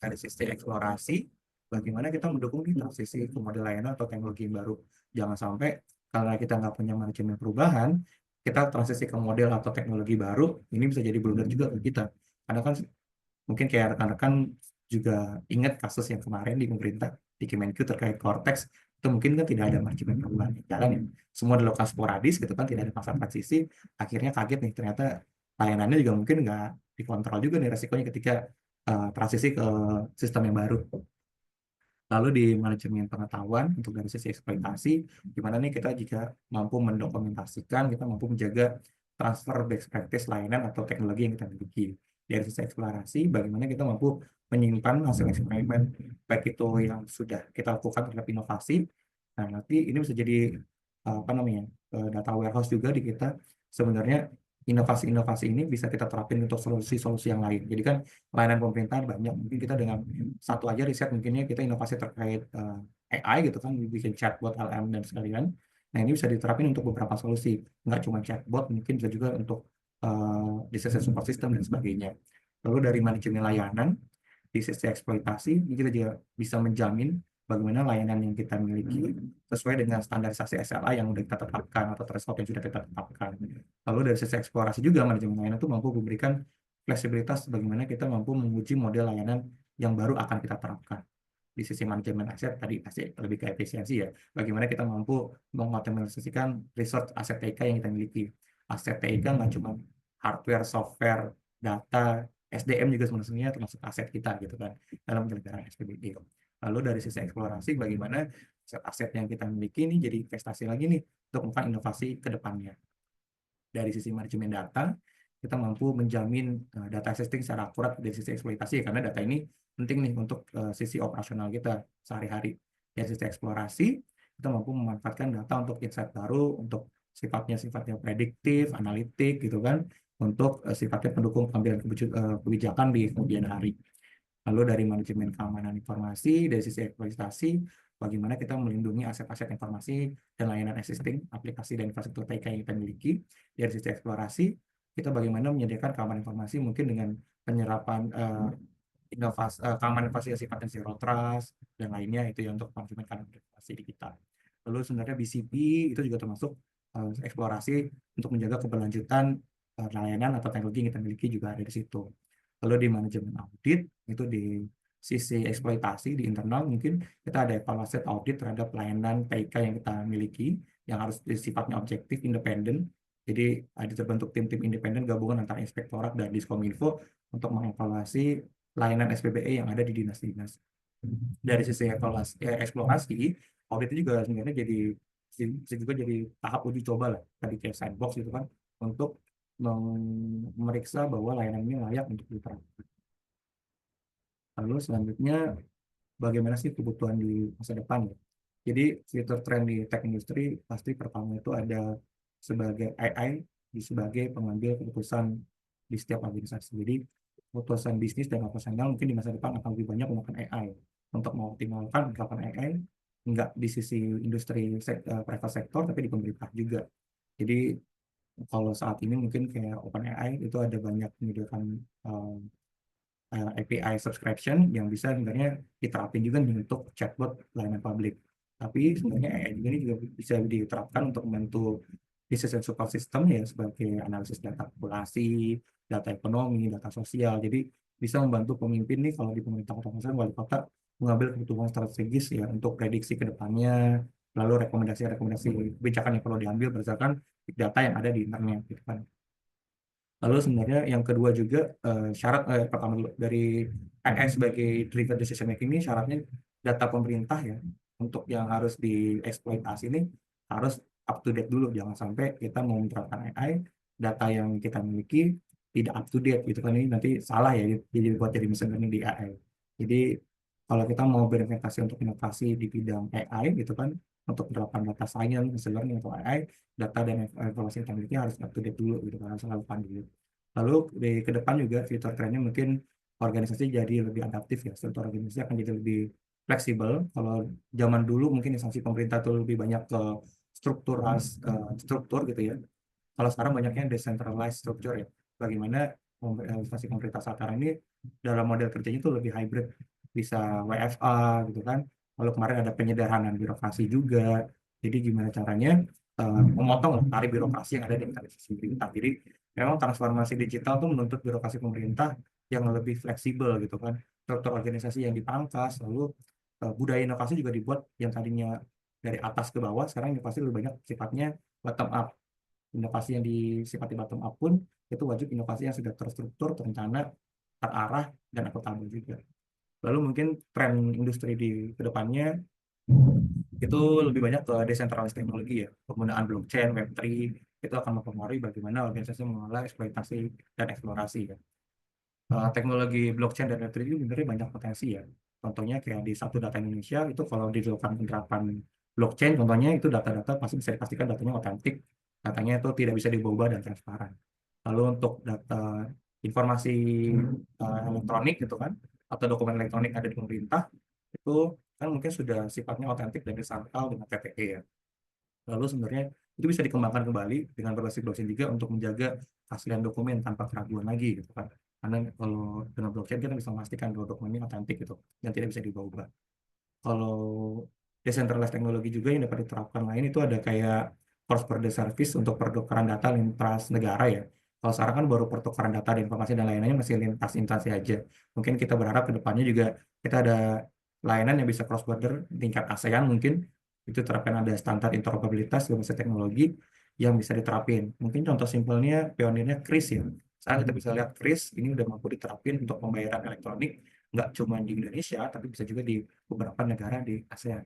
Speaker 2: Dari sisi eksplorasi, bagaimana kita mendukung di transisi ke model layanan atau teknologi yang baru. Jangan sampai karena kita nggak punya manajemen perubahan, kita transisi ke model atau teknologi baru, ini bisa jadi blunder juga ke kita. Karena kan mungkin kayak rekan-rekan juga ingat kasus yang kemarin di pemerintah, di Kemenq terkait Cortex, itu mungkin kan tidak ada manajemen perubahan yang jalan ya. Semua dilakukan sporadis gitu kan, tidak ada masa transisi, akhirnya kaget nih, ternyata layanannya juga mungkin nggak dikontrol juga nih resikonya ketika transisi ke sistem yang baru. Lalu di manajemen pengetahuan untuk dari sisi eksploitasi, gimana nih kita jika mampu mendokumentasikan, kita mampu menjaga transfer best practice layanan atau teknologi yang kita miliki. Dari sisi eksplorasi, bagaimana kita mampu menyimpan hasil eksperimen, baik itu yang sudah kita lakukan terhadap inovasi. Nah, nanti ini bisa jadi apa namanya data warehouse juga di kita. Sebenarnya inovasi-inovasi ini bisa kita terapin untuk solusi-solusi yang lain. Jadi kan layanan pemerintahan banyak, mungkin kita dengan satu aja riset mungkinnya kita inovasi terkait AI gitu kan, bikin chatbot, LM dan sekalian. Nah ini bisa diterapin untuk beberapa solusi, nggak cuma chatbot, mungkin bisa juga untuk decision support system dan sebagainya. Lalu dari manajemen layanan, di sisi eksploitasi, ini kita juga bisa menjamin bagaimana layanan yang kita miliki sesuai dengan standarisasi SLA yang sudah kita tetapkan atau threshold yang sudah kita tetapkan. Lalu dari sisi eksplorasi juga manajemen layanan itu mampu memberikan fleksibilitas bagaimana kita mampu menguji model layanan yang baru akan kita terapkan. Di sisi manajemen aset tadi pasti lebih ke efisiensi ya. Bagaimana kita mampu mengoptimalisasikan resource aset TIK yang kita miliki. Aset TIK nggak cuma hardware, software, data, SDM juga sebenarnya termasuk aset kita gitu kan dalam penyelenggaraan SPBD. Lalu dari sisi eksplorasi bagaimana aset yang kita miliki ini jadi investasi lagi nih untuk melakukan inovasi ke depannya. Dari sisi manajemen data, kita mampu menjamin data existing secara akurat dari sisi eksploitasi karena data ini penting nih untuk sisi operasional kita sehari-hari. Dari sisi eksplorasi, kita mampu memanfaatkan data untuk insight baru, untuk sifatnya prediktif, analitik gitu kan, untuk sifatnya pendukung pengambilan kebijakan di kemudian hari. Lalu dari manajemen keamanan informasi, dari sisi eksploitasi, bagaimana kita melindungi aset-aset informasi dan layanan existing, aplikasi dan infrastruktur TIK yang kita miliki. Dari sisi eksplorasi, kita bagaimana menyediakan keamanan informasi mungkin dengan penyerapan keamanan informasi yang sifatnya zero trust dan lainnya itu ya untuk manajemen keamanan informasi di kita. Lalu sebenarnya BCP itu juga termasuk eksplorasi untuk menjaga keberlanjutan layanan atau teknologi yang kita miliki juga ada di situ. Lalu di manajemen audit itu di sisi eksploitasi di internal mungkin kita ada evaluasi audit terhadap layanan TIK yang kita miliki yang harus sifatnya objektif, independen. Jadi ada terbentuk tim-tim independen gabungan antara inspektorat dan Diskominfo untuk mengevaluasi layanan SPBE yang ada di dinas-dinas. Dari sisi eksplorasi, audit itu juga sebenarnya jadi tahap uji coba lah, tadi kayak sandbox gitu kan, untuk memeriksa bahwa layanan ini layak untuk diterapkan. Lalu selanjutnya, bagaimana sih kebutuhan di masa depan ya? Jadi future trend di tech industry pasti pertama itu ada sebagai AI sebagai pengambil keputusan di setiap organisasi. Jadi keputusan bisnis dan operasional mungkin di masa depan akan lebih banyak menggunakan AI untuk mengoptimalkan penerapan AI nggak di sisi industri private sektor tapi di pemerintah juga. Jadi kalau saat ini mungkin kayak OpenAI itu ada banyak menyediakan API subscription yang bisa sebenarnya diterapin juga nih untuk chatbot layanan publik. Tapi sebenarnya AI juga ini juga bisa diterapkan untuk membantu decision support system ya sebagai analisis data populasi, data ekonomi, data sosial. Jadi bisa membantu pemimpin nih kalau di pemerintah kota besar, wali kota mengambil kebutuhan strategis ya untuk prediksi ke depannya, lalu rekomendasi kebijakan yang perlu diambil berdasarkan big data yang ada di internet gitu kan. Lalu sebenarnya yang kedua juga syarat pertama dulu dari AI sebagai driver decision making ini syaratnya data pemerintah ya untuk yang harus dieksploitasi ini harus up to date dulu, jangan sampai kita mau menerapkan AI data yang kita miliki tidak up to date gitu kan, ini nanti salah ya jadi buat jadi machine learning di AI. Jadi kalau kita mau berinvestasi untuk inovasi di bidang AI gitu kan untuk penerapan data science, machine learning atau AI, data dan informasi yang kita miliki harus up to date dulu gitu kan, harus relevan dulu. Lalu ke depan juga fitur kerennya mungkin organisasi jadi lebih adaptif ya, struktur organisasi akan jadi lebih fleksibel. Kalau zaman dulu mungkin instansi pemerintah itu lebih banyak ke struktur gitu ya. Kalau sekarang banyaknya decentralized structure ya. Bagaimana instansi pemerintah sekarang ini dalam model kerjanya itu lebih hybrid, bisa WFA gitu kan. Lalu kemarin ada penyederhanaan birokrasi juga. Jadi gimana caranya memotong tarif birokrasi yang ada di instansi pemerintah. Jadi memang transformasi digital itu menuntut birokrasi pemerintah yang lebih fleksibel gitu kan. Struktur organisasi yang dipangkas, lalu budaya inovasi juga dibuat yang tadinya dari atas ke bawah, sekarang inovasi lebih banyak sifatnya bottom up. Inovasi yang disifati bottom up pun itu wajib inovasi yang sudah terstruktur, terencana, terarah, dan akuntabel juga. Lalu mungkin tren industri di kedepannya itu lebih banyak ke decentralized teknologi ya, penggunaan blockchain, Web3 itu akan mempengaruhi bagaimana organisasi mengelola eksploitasi dan eksplorasi ya. Teknologi blockchain dan Web3 itu sebenarnya banyak potensi ya. Contohnya kayak di Satu Data Indonesia itu kalau dilakukan penerapan blockchain, contohnya itu data-data pasti bisa dipastikan datanya otentik, datanya itu tidak bisa diubah dan transparan. Lalu untuk data informasi elektronik gitu kan, atau dokumen elektronik ada di pemerintah, itu kan mungkin sudah sifatnya otentik dan disangkal dengan TTE ya. Lalu sebenarnya itu bisa dikembangkan kembali dengan berbasis blockchain juga untuk menjaga keaslian dokumen tanpa keraguan lagi gitu kan. Karena kalau dengan blockchain kita bisa memastikan bahwa dokumennya otentik gitu dan tidak bisa diubah-ubah. Kalau decentralized teknologi juga yang dapat diterapkan lain itu ada kayak cross border service untuk pertukaran data lintas negara ya. Kalau sekarang kan baru pertukaran data dan informasi dan lainnya masih lintas instansi aja. Mungkin kita berharap ke depannya juga kita ada layanan yang bisa cross border tingkat ASEAN mungkin itu terapkan ada standar interoperabilitas berbasis teknologi yang bisa diterapin. Mungkin contoh simpelnya pionirnya KRIS ya. Saat kita bisa lihat KRIS ini udah mampu diterapin untuk pembayaran elektronik nggak cuma di Indonesia tapi bisa juga di beberapa negara di ASEAN.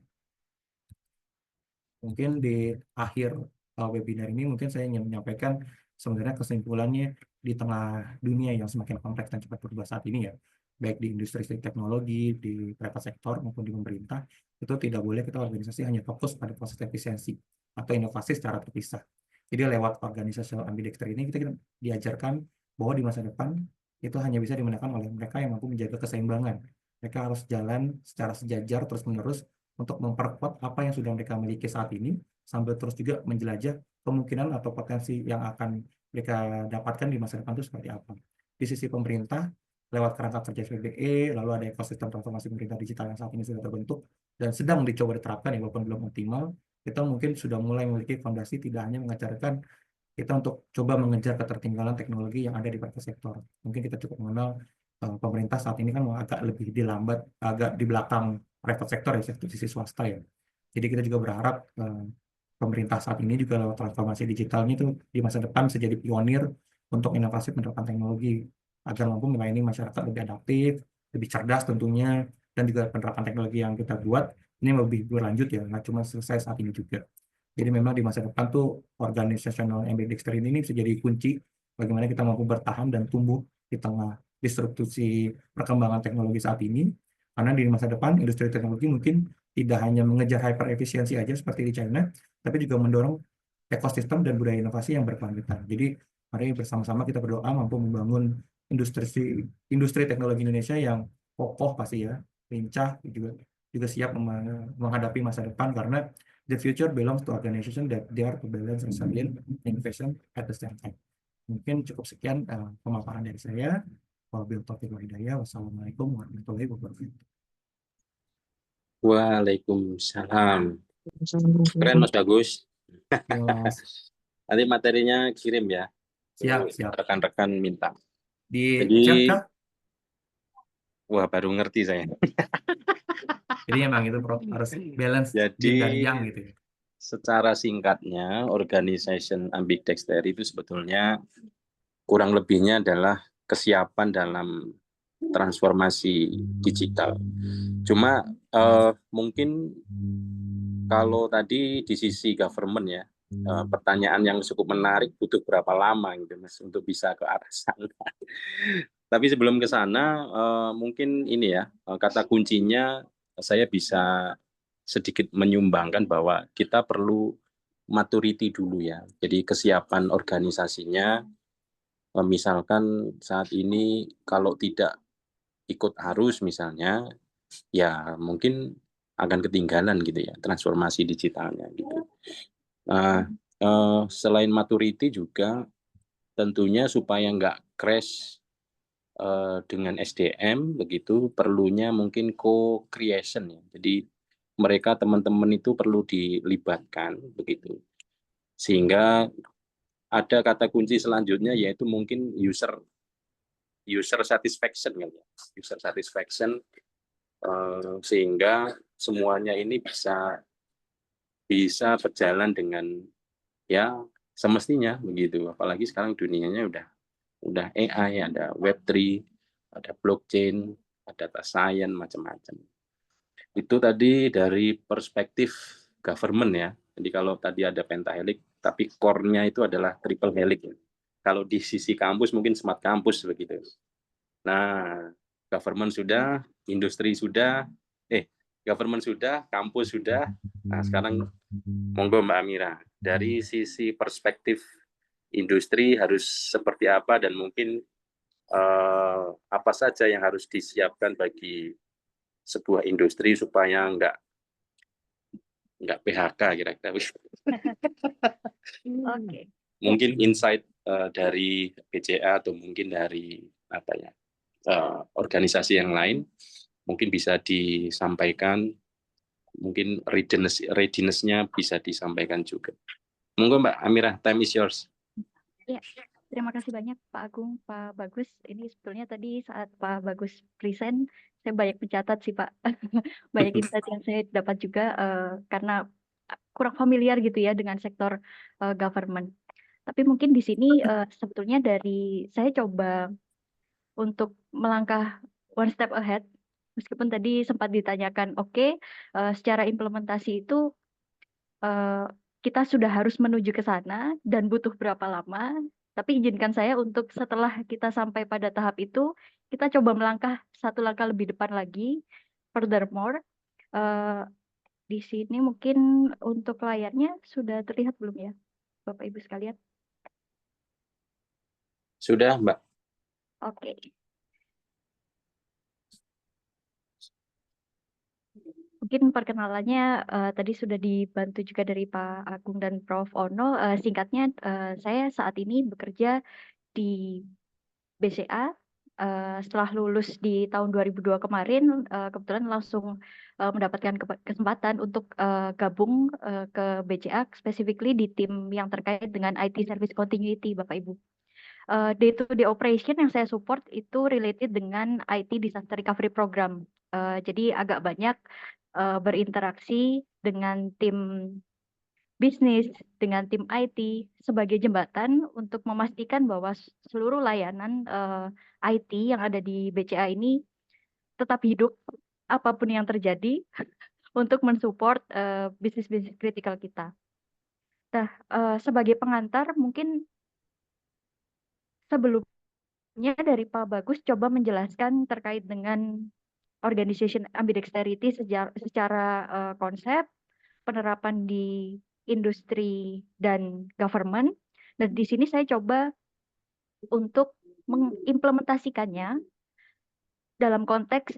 Speaker 2: Mungkin di akhir webinar ini mungkin saya ingin menyampaikan sebenarnya kesimpulannya di tengah dunia yang semakin kompleks dan cepat berubah saat ini ya, baik di industri teknologi, di private sektor maupun di pemerintah, itu tidak boleh kita organisasi hanya fokus pada proses efisiensi atau inovasi secara terpisah. Jadi lewat organisasional ambidextrous ini kita diajarkan bahwa di masa depan itu hanya bisa dimenangkan oleh mereka yang mampu menjaga keseimbangan. Mereka harus jalan secara sejajar terus-menerus untuk memperkuat apa yang sudah mereka miliki saat ini, sambil terus juga menjelajah kemungkinan atau potensi yang akan mereka dapatkan di masa depan itu seperti apa. Di sisi pemerintah, lewat kerangka kerja SPBE, lalu ada ekosistem transformasi pemerintah digital yang saat ini sudah terbentuk dan sedang dicoba diterapkan ya, walaupun belum optimal, kita mungkin sudah mulai memiliki fondasi tidak hanya mengajarkan kita untuk coba mengejar ketertinggalan teknologi yang ada di private sektor. Mungkin kita cukup mengenal pemerintah saat ini kan agak lebih dilambat, agak di belakang private sektor ya, sektor sisi swasta ya. Jadi kita juga berharap pemerintah saat ini juga lewat transformasi digitalnya itu di masa depan bisa jadi pionir untuk inovasi penerapan teknologi agar mampu melayani masyarakat lebih adaptif, lebih cerdas tentunya, dan juga penerapan teknologi yang kita buat ini lebih berlanjut ya, nggak cuma selesai saat ini juga. Jadi memang di masa depan tuh organizational ambidextrous ini bisa jadi kunci bagaimana kita mampu bertahan dan tumbuh di tengah disrupsi perkembangan teknologi saat ini. Karena di masa depan industri teknologi mungkin tidak hanya mengejar hyper efisiensi aja seperti di China, tapi juga mendorong ekosistem dan budaya inovasi yang berkelanjutan. Jadi mari bersama-sama kita berdoa mampu membangun industri teknologi Indonesia yang kokoh pasti ya, lincah, juga siap menghadapi masa depan karena the future belongs to organization that dare to balance resilience and innovation at the same time. Mungkin cukup sekian pemaparan dari saya. Wabillahi taufiq wal hidayah. Wassalamualaikum warahmatullahi wabarakatuh.
Speaker 1: Waalaikumsalam. Keren Mas Bagus.
Speaker 2: Ya, Mas.
Speaker 1: Nanti materinya kirim ya.
Speaker 2: Siap, siap.
Speaker 1: Rekan-rekan minta.
Speaker 2: Di
Speaker 1: Jadi,
Speaker 2: chat kah?
Speaker 1: wah baru ngerti saya.
Speaker 2: Jadi emang itu Prof, harus balance
Speaker 1: Jadi,
Speaker 2: yin dan yang gitu ya.
Speaker 1: secara singkatnya, organization ambidexter itu sebetulnya kurang lebihnya adalah kesiapan dalam transformasi digital. Cuma mungkin kalau tadi di sisi government ya, pertanyaan yang cukup menarik, butuh berapa lama gitu Mas untuk bisa ke arah sana. Tapi sebelum ke sana, mungkin ini ya, kata kuncinya saya bisa sedikit menyumbangkan bahwa kita perlu maturity dulu ya. Jadi kesiapan organisasinya, misalkan saat ini kalau tidak ikut arus misalnya, ya mungkin akan ketinggalan gitu ya transformasi digitalnya gitu. Nah, selain maturity juga tentunya supaya nggak crash dengan SDM begitu perlunya mungkin co-creation ya. Jadi mereka teman-teman itu perlu dilibatkan begitu. Sehingga ada kata kunci selanjutnya yaitu mungkin user satisfaction kan ya. User satisfaction sehingga semuanya ini bisa berjalan dengan ya semestinya begitu. Apalagi sekarang dunianya udah AI, ada Web3, ada blockchain, ada data science, macam-macam. Itu tadi dari perspektif government ya. Jadi kalau tadi ada pentahelix, tapi core-nya itu adalah triple helix. Ya. Kalau di sisi kampus mungkin smart kampus begitu. Nah, government sudah, industri sudah, government sudah, kampus sudah. Nah, sekarang monggo Mbak Amira, dari sisi perspektif industri harus seperti apa dan mungkin apa saja yang harus disiapkan bagi sebuah industri supaya nggak PHK kira-kira.
Speaker 4: Oke.
Speaker 1: Mungkin insight dari BCA atau mungkin dari apa ya organisasi yang lain mungkin bisa disampaikan, mungkin readiness-nya bisa disampaikan juga. Monggo Mbak Amira, time is yours.
Speaker 4: Ya, terima kasih banyak Pak Agung, Pak Bagus. Ini sebetulnya tadi saat Pak Bagus present, saya banyak mencatat sih Pak. Banyak insight yang saya dapat juga karena kurang familiar gitu ya dengan sektor government. Tapi mungkin di sini sebetulnya dari saya coba untuk melangkah one step ahead. Meskipun tadi sempat ditanyakan, oke, secara implementasi itu kita sudah harus menuju ke sana dan butuh berapa lama. Tapi izinkan saya untuk setelah kita sampai pada tahap itu, kita coba melangkah satu langkah lebih depan lagi. Furthermore, di sini mungkin untuk layarnya sudah terlihat belum ya, Bapak Ibu sekalian?
Speaker 1: Sudah Mbak.
Speaker 4: Oke. Mungkin perkenalannya tadi sudah dibantu juga dari Pak Agung dan Prof. Ono. Singkatnya, saya saat ini bekerja di BCA. Setelah lulus di tahun 2002 kemarin, kebetulan langsung mendapatkan kesempatan untuk gabung ke BCA, specifically di tim yang terkait dengan IT Service Continuity, Bapak Ibu. Day-to-day operation yang saya support itu related dengan IT Disaster Recovery Program. Jadi agak banyak berinteraksi dengan tim bisnis, dengan tim IT sebagai jembatan untuk memastikan bahwa seluruh layanan IT yang ada di BCA ini tetap hidup apapun yang terjadi untuk mensupport bisnis-bisnis kritikal kita. Nah, sebagai pengantar mungkin sebelumnya dari Pak Bagus coba menjelaskan terkait dengan organization ambidexterity secara konsep, penerapan di industri dan government. Dan di sini saya coba untuk mengimplementasikannya dalam konteks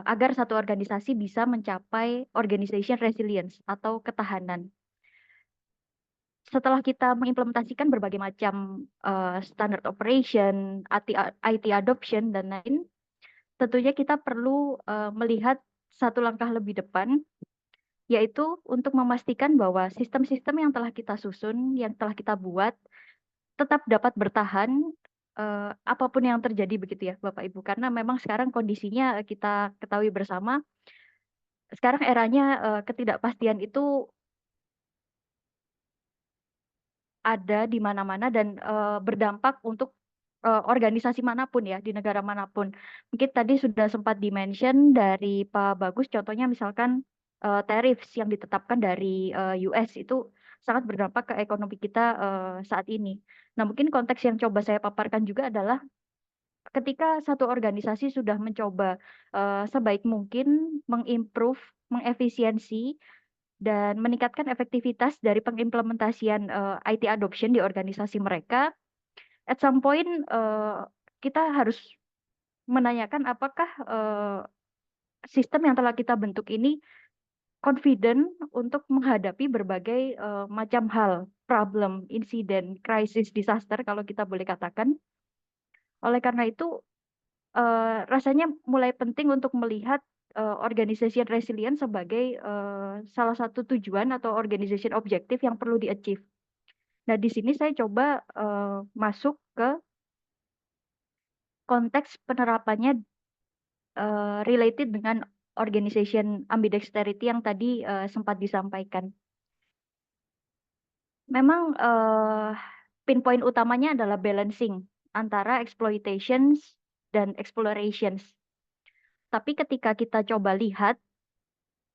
Speaker 4: agar satu organisasi bisa mencapai organization resilience atau ketahanan. setelah kita mengimplementasikan berbagai macam standard operation, IT adoption, dan lain, tentunya kita perlu melihat satu langkah lebih depan, yaitu untuk memastikan bahwa sistem-sistem yang telah kita susun, yang telah kita buat, tetap dapat bertahan apapun yang terjadi begitu ya Bapak Ibu. Karena memang sekarang kondisinya kita ketahui bersama, sekarang eranya ketidakpastian itu ada di mana-mana dan berdampak untuk organisasi manapun ya, di negara manapun. Mungkin tadi sudah sempat di-mention dari Pak Bagus, contohnya misalkan tariffs yang ditetapkan dari US itu sangat berdampak ke ekonomi kita saat ini. Nah, mungkin konteks yang coba saya paparkan juga adalah ketika satu organisasi sudah mencoba sebaik mungkin mengimprove, mengefisiensi, dan meningkatkan efektivitas dari pengimplementasian IT adoption di organisasi mereka, at some point kita harus menanyakan apakah sistem yang telah kita bentuk ini confident untuk menghadapi berbagai macam hal, problem, insiden, krisis, disaster kalau kita boleh katakan. Oleh karena itu, rasanya mulai penting untuk melihat organization resilience sebagai salah satu tujuan atau organization objektif yang perlu di-achieve. Nah, di sini saya coba masuk ke konteks penerapannya related dengan organization ambidexterity yang tadi sempat disampaikan. Memang pinpoint utamanya adalah balancing antara exploitations dan explorations. Tapi ketika kita coba lihat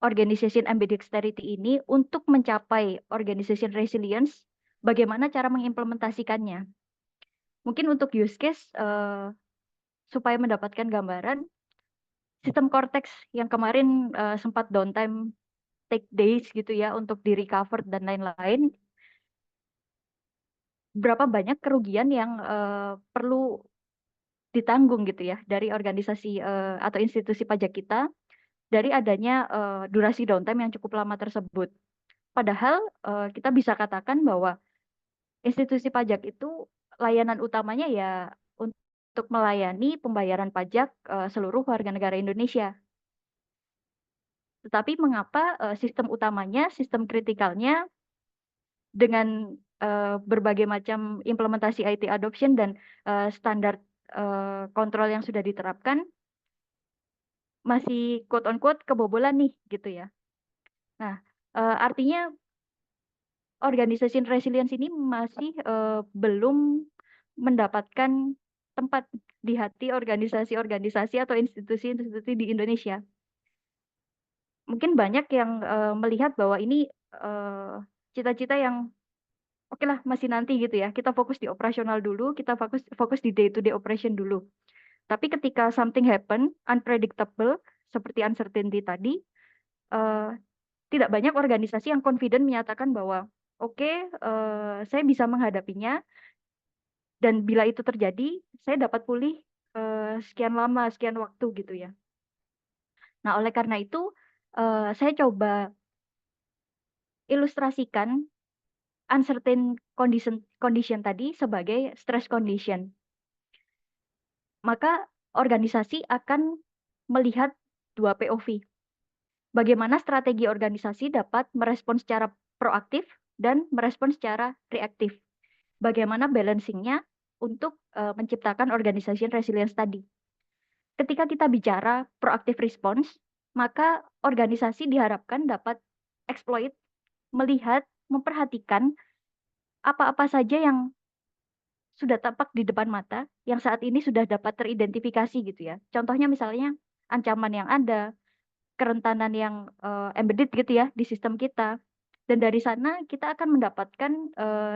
Speaker 4: organization ambidexterity ini untuk mencapai organization resilience, bagaimana cara mengimplementasikannya? Mungkin untuk use case supaya mendapatkan gambaran, sistem Cortex yang kemarin sempat downtime, take days gitu ya untuk di recover dan lain-lain, berapa banyak kerugian yang perlu ditanggung gitu ya dari organisasi atau institusi pajak kita dari adanya durasi downtime yang cukup lama tersebut. Padahal kita bisa katakan bahwa institusi pajak itu layanan utamanya ya untuk melayani pembayaran pajak seluruh warga negara Indonesia. Tetapi mengapa sistem utamanya, sistem kritikalnya dengan berbagai macam implementasi IT adoption dan standar kontrol yang sudah diterapkan masih quote on quote kebobolan nih gitu ya. Nah, artinya organization resilience ini masih belum mendapatkan tempat di hati organisasi-organisasi atau institusi-institusi di Indonesia. Mungkin banyak yang melihat bahwa ini cita-cita yang oke lah masih nanti gitu ya. Kita fokus di operasional dulu, kita fokus di day-to-day operation dulu. Tapi ketika something happen, unpredictable, seperti uncertainty tadi, tidak banyak organisasi yang confident menyatakan bahwa oke, saya bisa menghadapinya, dan bila itu terjadi, saya dapat pulih sekian lama, sekian waktu gitu ya. Nah, oleh karena itu, saya coba ilustrasikan uncertain condition tadi sebagai stress condition. Maka organisasi akan melihat dua POV. Bagaimana strategi organisasi dapat merespons secara proaktif dan merespons secara reaktif. Bagaimana balancingnya untuk menciptakan organization resilience tadi. Ketika kita bicara proactive response, maka organisasi diharapkan dapat exploit, melihat, memperhatikan apa-apa saja yang sudah tampak di depan mata, yang saat ini sudah dapat teridentifikasi gitu ya. Contohnya misalnya ancaman yang ada, kerentanan yang embedded gitu ya di sistem kita. Dan dari sana kita akan mendapatkan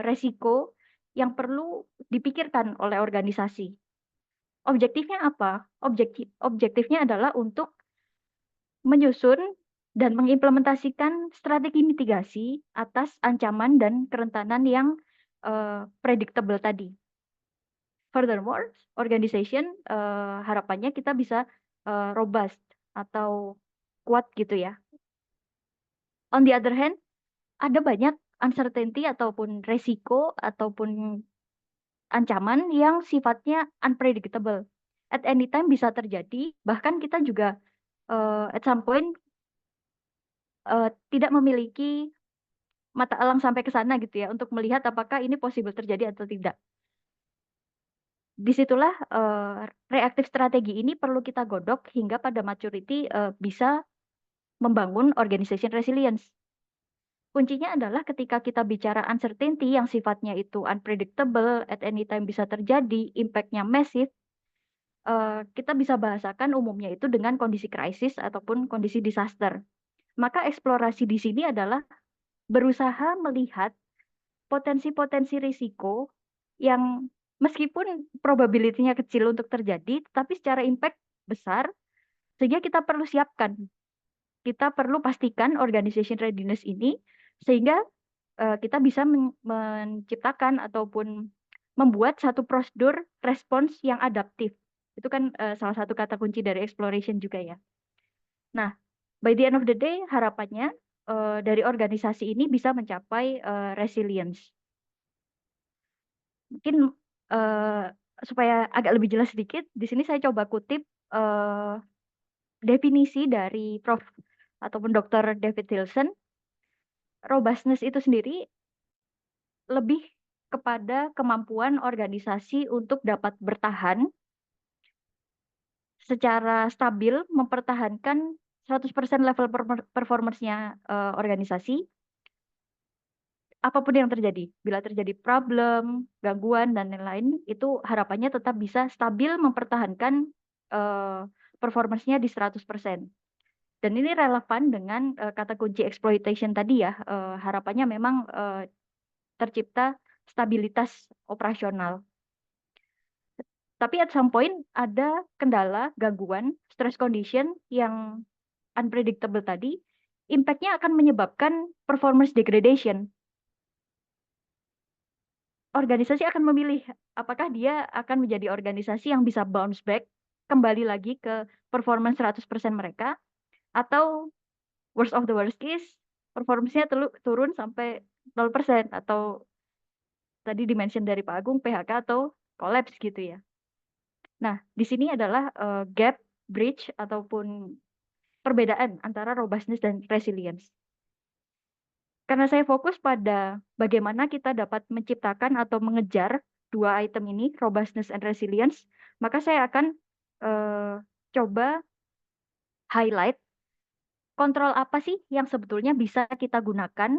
Speaker 4: resiko yang perlu dipikirkan oleh organisasi. Objektifnya apa? Objektifnya adalah untuk menyusun dan mengimplementasikan strategi mitigasi atas ancaman dan kerentanan yang predictable tadi. Furthermore, organization harapannya kita bisa robust atau kuat gitu ya. On the other hand, ada banyak uncertainty ataupun resiko ataupun ancaman yang sifatnya unpredictable. At any time bisa terjadi, bahkan kita juga at some point tidak memiliki mata elang sampai ke sana gitu ya untuk melihat apakah ini possible terjadi atau tidak. Disitulah reaktif strategi ini perlu kita godok hingga pada maturity bisa membangun organization resilience. Kuncinya adalah ketika kita bicara uncertainty yang sifatnya itu unpredictable, at any time bisa terjadi, impact-nya massive, kita bisa bahasakan umumnya itu dengan kondisi krisis ataupun kondisi disaster. Maka eksplorasi di sini adalah berusaha melihat potensi-potensi risiko yang meskipun probability-nya kecil untuk terjadi, tetapi secara impact besar, sehingga kita perlu siapkan. Kita perlu pastikan organization readiness ini, sehingga kita bisa menciptakan ataupun membuat satu prosedur respons yang adaptif. Itu kan salah satu kata kunci dari exploration juga ya. Nah, by the end of the day, harapannya dari organisasi ini bisa mencapai resilience. Mungkin supaya agak lebih jelas sedikit, di sini saya coba kutip definisi dari Prof. Ataupun Dr. David Hilson. Robustness itu sendiri lebih kepada kemampuan organisasi untuk dapat bertahan secara stabil, mempertahankan 100% level performance-nya organisasi, apapun yang terjadi. Bila terjadi problem, gangguan, dan lain-lain, itu harapannya tetap bisa stabil mempertahankan performance-nya di 100%. Dan ini relevan dengan kata kunci exploitation tadi ya, harapannya memang tercipta stabilitas operasional. Tapi at some point ada kendala, gangguan, stress condition yang unpredictable tadi, impact-nya akan menyebabkan performance degradation. Organisasi akan memilih apakah dia akan menjadi organisasi yang bisa bounce back, kembali lagi ke performance 100% mereka, atau worst of the worst case, performance-nya turun sampai 0%, atau tadi dimention dari Pak Agung, PHK atau collapse gitu ya. Nah, di sini adalah gap, bridge, ataupun perbedaan antara robustness dan resilience. Karena saya fokus pada bagaimana kita dapat menciptakan atau mengejar dua item ini, robustness and resilience, maka saya akan coba highlight kontrol apa sih yang sebetulnya bisa kita gunakan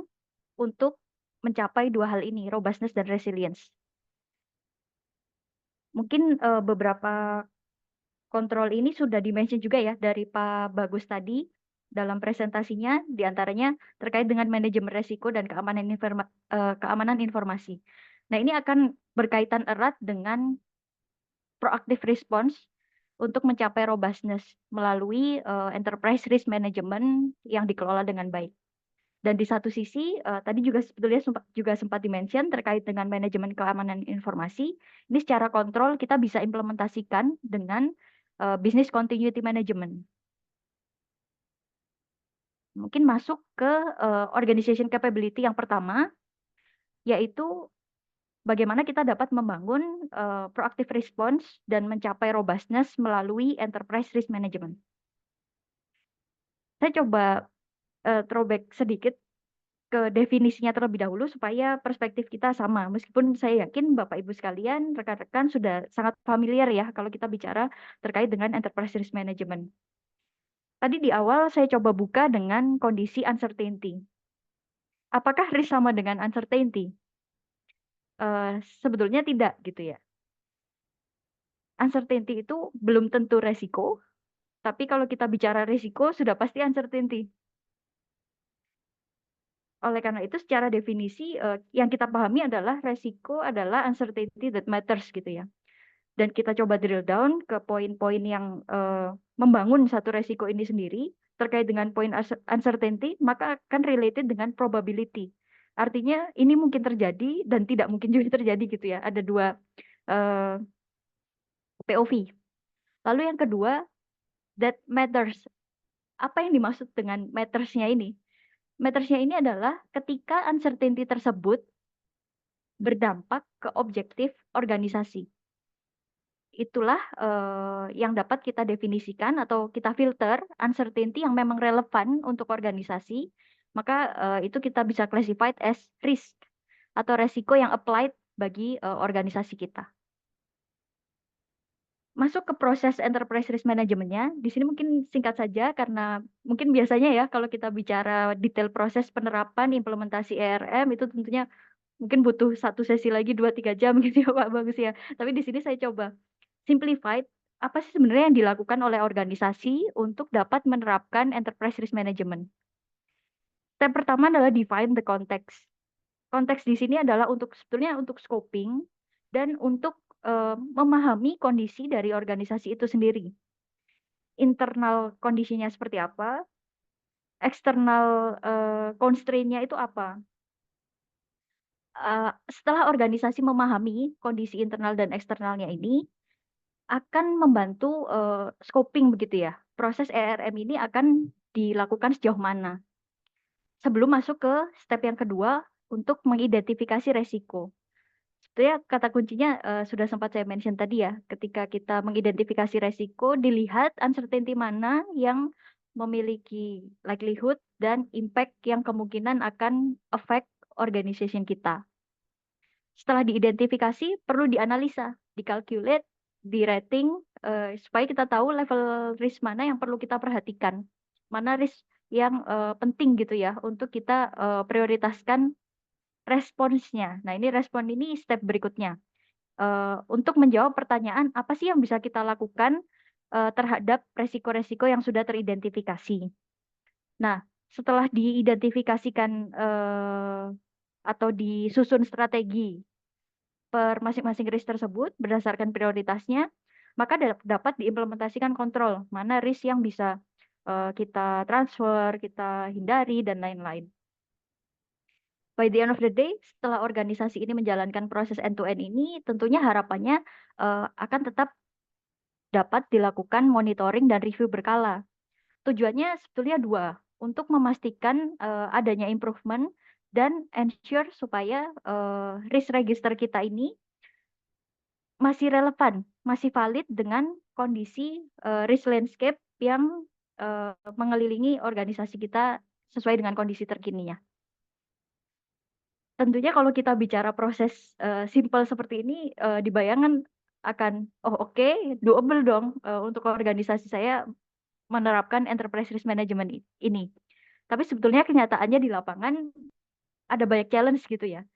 Speaker 4: untuk mencapai dua hal ini, robustness dan resilience. Mungkin beberapa kontrol ini sudah dimention juga ya dari Pak Bagus tadi dalam presentasinya, diantaranya terkait dengan manajemen resiko dan keamanan informasi. Nah, ini akan berkaitan erat dengan proactive response untuk mencapai robustness melalui enterprise risk management yang dikelola dengan baik. Dan di satu sisi, tadi juga sebetulnya sempat dimention terkait dengan manajemen keamanan informasi, ini secara kontrol kita bisa implementasikan dengan business continuity management. Mungkin masuk ke organization capability yang pertama, yaitu bagaimana kita dapat membangun proactive response dan mencapai robustness melalui enterprise risk management. Saya coba throwback sedikit ke definisinya terlebih dahulu supaya perspektif kita sama. Meskipun saya yakin Bapak Ibu sekalian, rekan-rekan sudah sangat familiar ya kalau kita bicara terkait dengan enterprise risk management. Tadi di awal saya coba buka dengan kondisi uncertainty. Apakah risk sama dengan uncertainty? Sebetulnya tidak gitu ya. Uncertainty itu belum tentu resiko, tapi kalau kita bicara resiko sudah pasti uncertainty. Oleh karena itu secara definisi yang kita pahami adalah resiko adalah uncertainty that matters gitu ya. Dan kita coba drill down ke poin-poin yang membangun satu resiko ini sendiri terkait dengan poin uncertainty, maka akan related dengan probability. Artinya ini mungkin terjadi dan tidak mungkin juga terjadi gitu ya. Ada dua POV. Lalu yang kedua, that matters. Apa yang dimaksud dengan matters-nya ini? Matters-nya ini adalah ketika uncertainty tersebut berdampak ke objektif organisasi. Itulah yang dapat kita definisikan atau kita filter uncertainty yang memang relevan untuk organisasi, maka itu kita bisa classified as risk atau resiko yang applied bagi organisasi kita. Masuk ke proses enterprise risk management-nya, di sini mungkin singkat saja karena mungkin biasanya ya kalau kita bicara detail proses penerapan implementasi ERM itu tentunya mungkin butuh 1 sesi lagi 2-3 jam gitu ya Pak Bagus ya. Tapi di sini saya coba simplified, apa sih sebenarnya yang dilakukan oleh organisasi untuk dapat menerapkan enterprise risk management. Step pertama adalah define the context. Konteks di sini adalah sebetulnya untuk scoping dan untuk memahami kondisi dari organisasi itu sendiri. Internal kondisinya seperti apa, eksternal constraint-nya itu apa. Setelah organisasi memahami kondisi internal dan eksternalnya ini, akan membantu scoping begitu ya. Proses ERM ini akan dilakukan sejauh mana. Sebelum masuk ke step yang kedua untuk mengidentifikasi resiko. Sebetulnya kata kuncinya sudah sempat saya mention tadi ya, ketika kita mengidentifikasi resiko, dilihat uncertainty mana yang memiliki likelihood dan impact yang kemungkinan akan affect organization kita. Setelah diidentifikasi, perlu dianalisa, dikalkulate, di rating, supaya kita tahu level risk mana yang perlu kita perhatikan. Mana risk yang penting gitu ya, untuk kita prioritaskan responsnya. Nah, ini respon ini step berikutnya. Untuk menjawab pertanyaan, apa sih yang bisa kita lakukan terhadap resiko-resiko yang sudah teridentifikasi. Nah, setelah diidentifikasikan atau disusun strategi per masing-masing risk tersebut berdasarkan prioritasnya, maka dapat diimplementasikan kontrol mana risk yang bisa kita transfer, kita hindari, dan lain-lain. By the end of the day, setelah organisasi ini menjalankan proses end-to-end ini, tentunya harapannya akan tetap dapat dilakukan monitoring dan review berkala. Tujuannya sebetulnya 2, untuk memastikan adanya improvement dan ensure supaya risk register kita ini masih relevan, masih valid dengan kondisi risk landscape yang mengelilingi organisasi kita sesuai dengan kondisi terkininya. Tentunya kalau kita bicara proses simple seperti ini, dibayangkan akan, oh oke, doable dong untuk organisasi saya menerapkan enterprise risk management ini. Tapi sebetulnya kenyataannya di lapangan ada banyak challenge gitu ya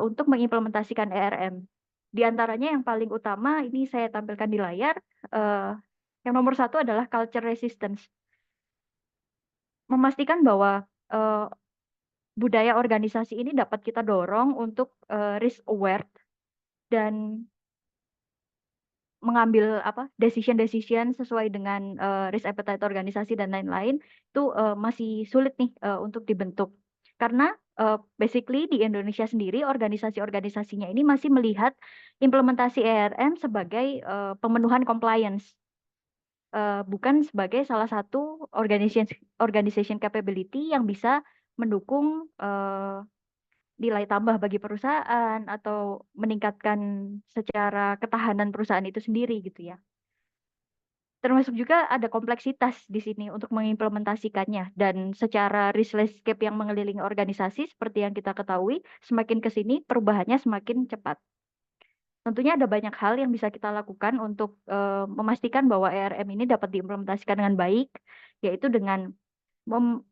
Speaker 4: untuk mengimplementasikan ERM. Di antaranya yang paling utama ini saya tampilkan di layar, yang nomor 1 adalah culture resistance. Memastikan bahwa budaya organisasi ini dapat kita dorong untuk risk aware dan mengambil decision sesuai dengan risk appetite organisasi dan lain-lain, itu masih sulit nih untuk dibentuk. Karena basically di Indonesia sendiri organisasi-organisasinya ini masih melihat implementasi ERM sebagai pemenuhan compliance, bukan sebagai salah satu organization capability yang bisa mendukung nilai tambah bagi perusahaan atau meningkatkan secara ketahanan perusahaan itu sendiri gitu ya. Termasuk juga ada kompleksitas di sini untuk mengimplementasikannya, dan secara risk landscape yang mengelilingi organisasi seperti yang kita ketahui, semakin ke sini perubahannya semakin cepat. Tentunya ada banyak hal yang bisa kita lakukan untuk memastikan bahwa ERM ini dapat diimplementasikan dengan baik, yaitu dengan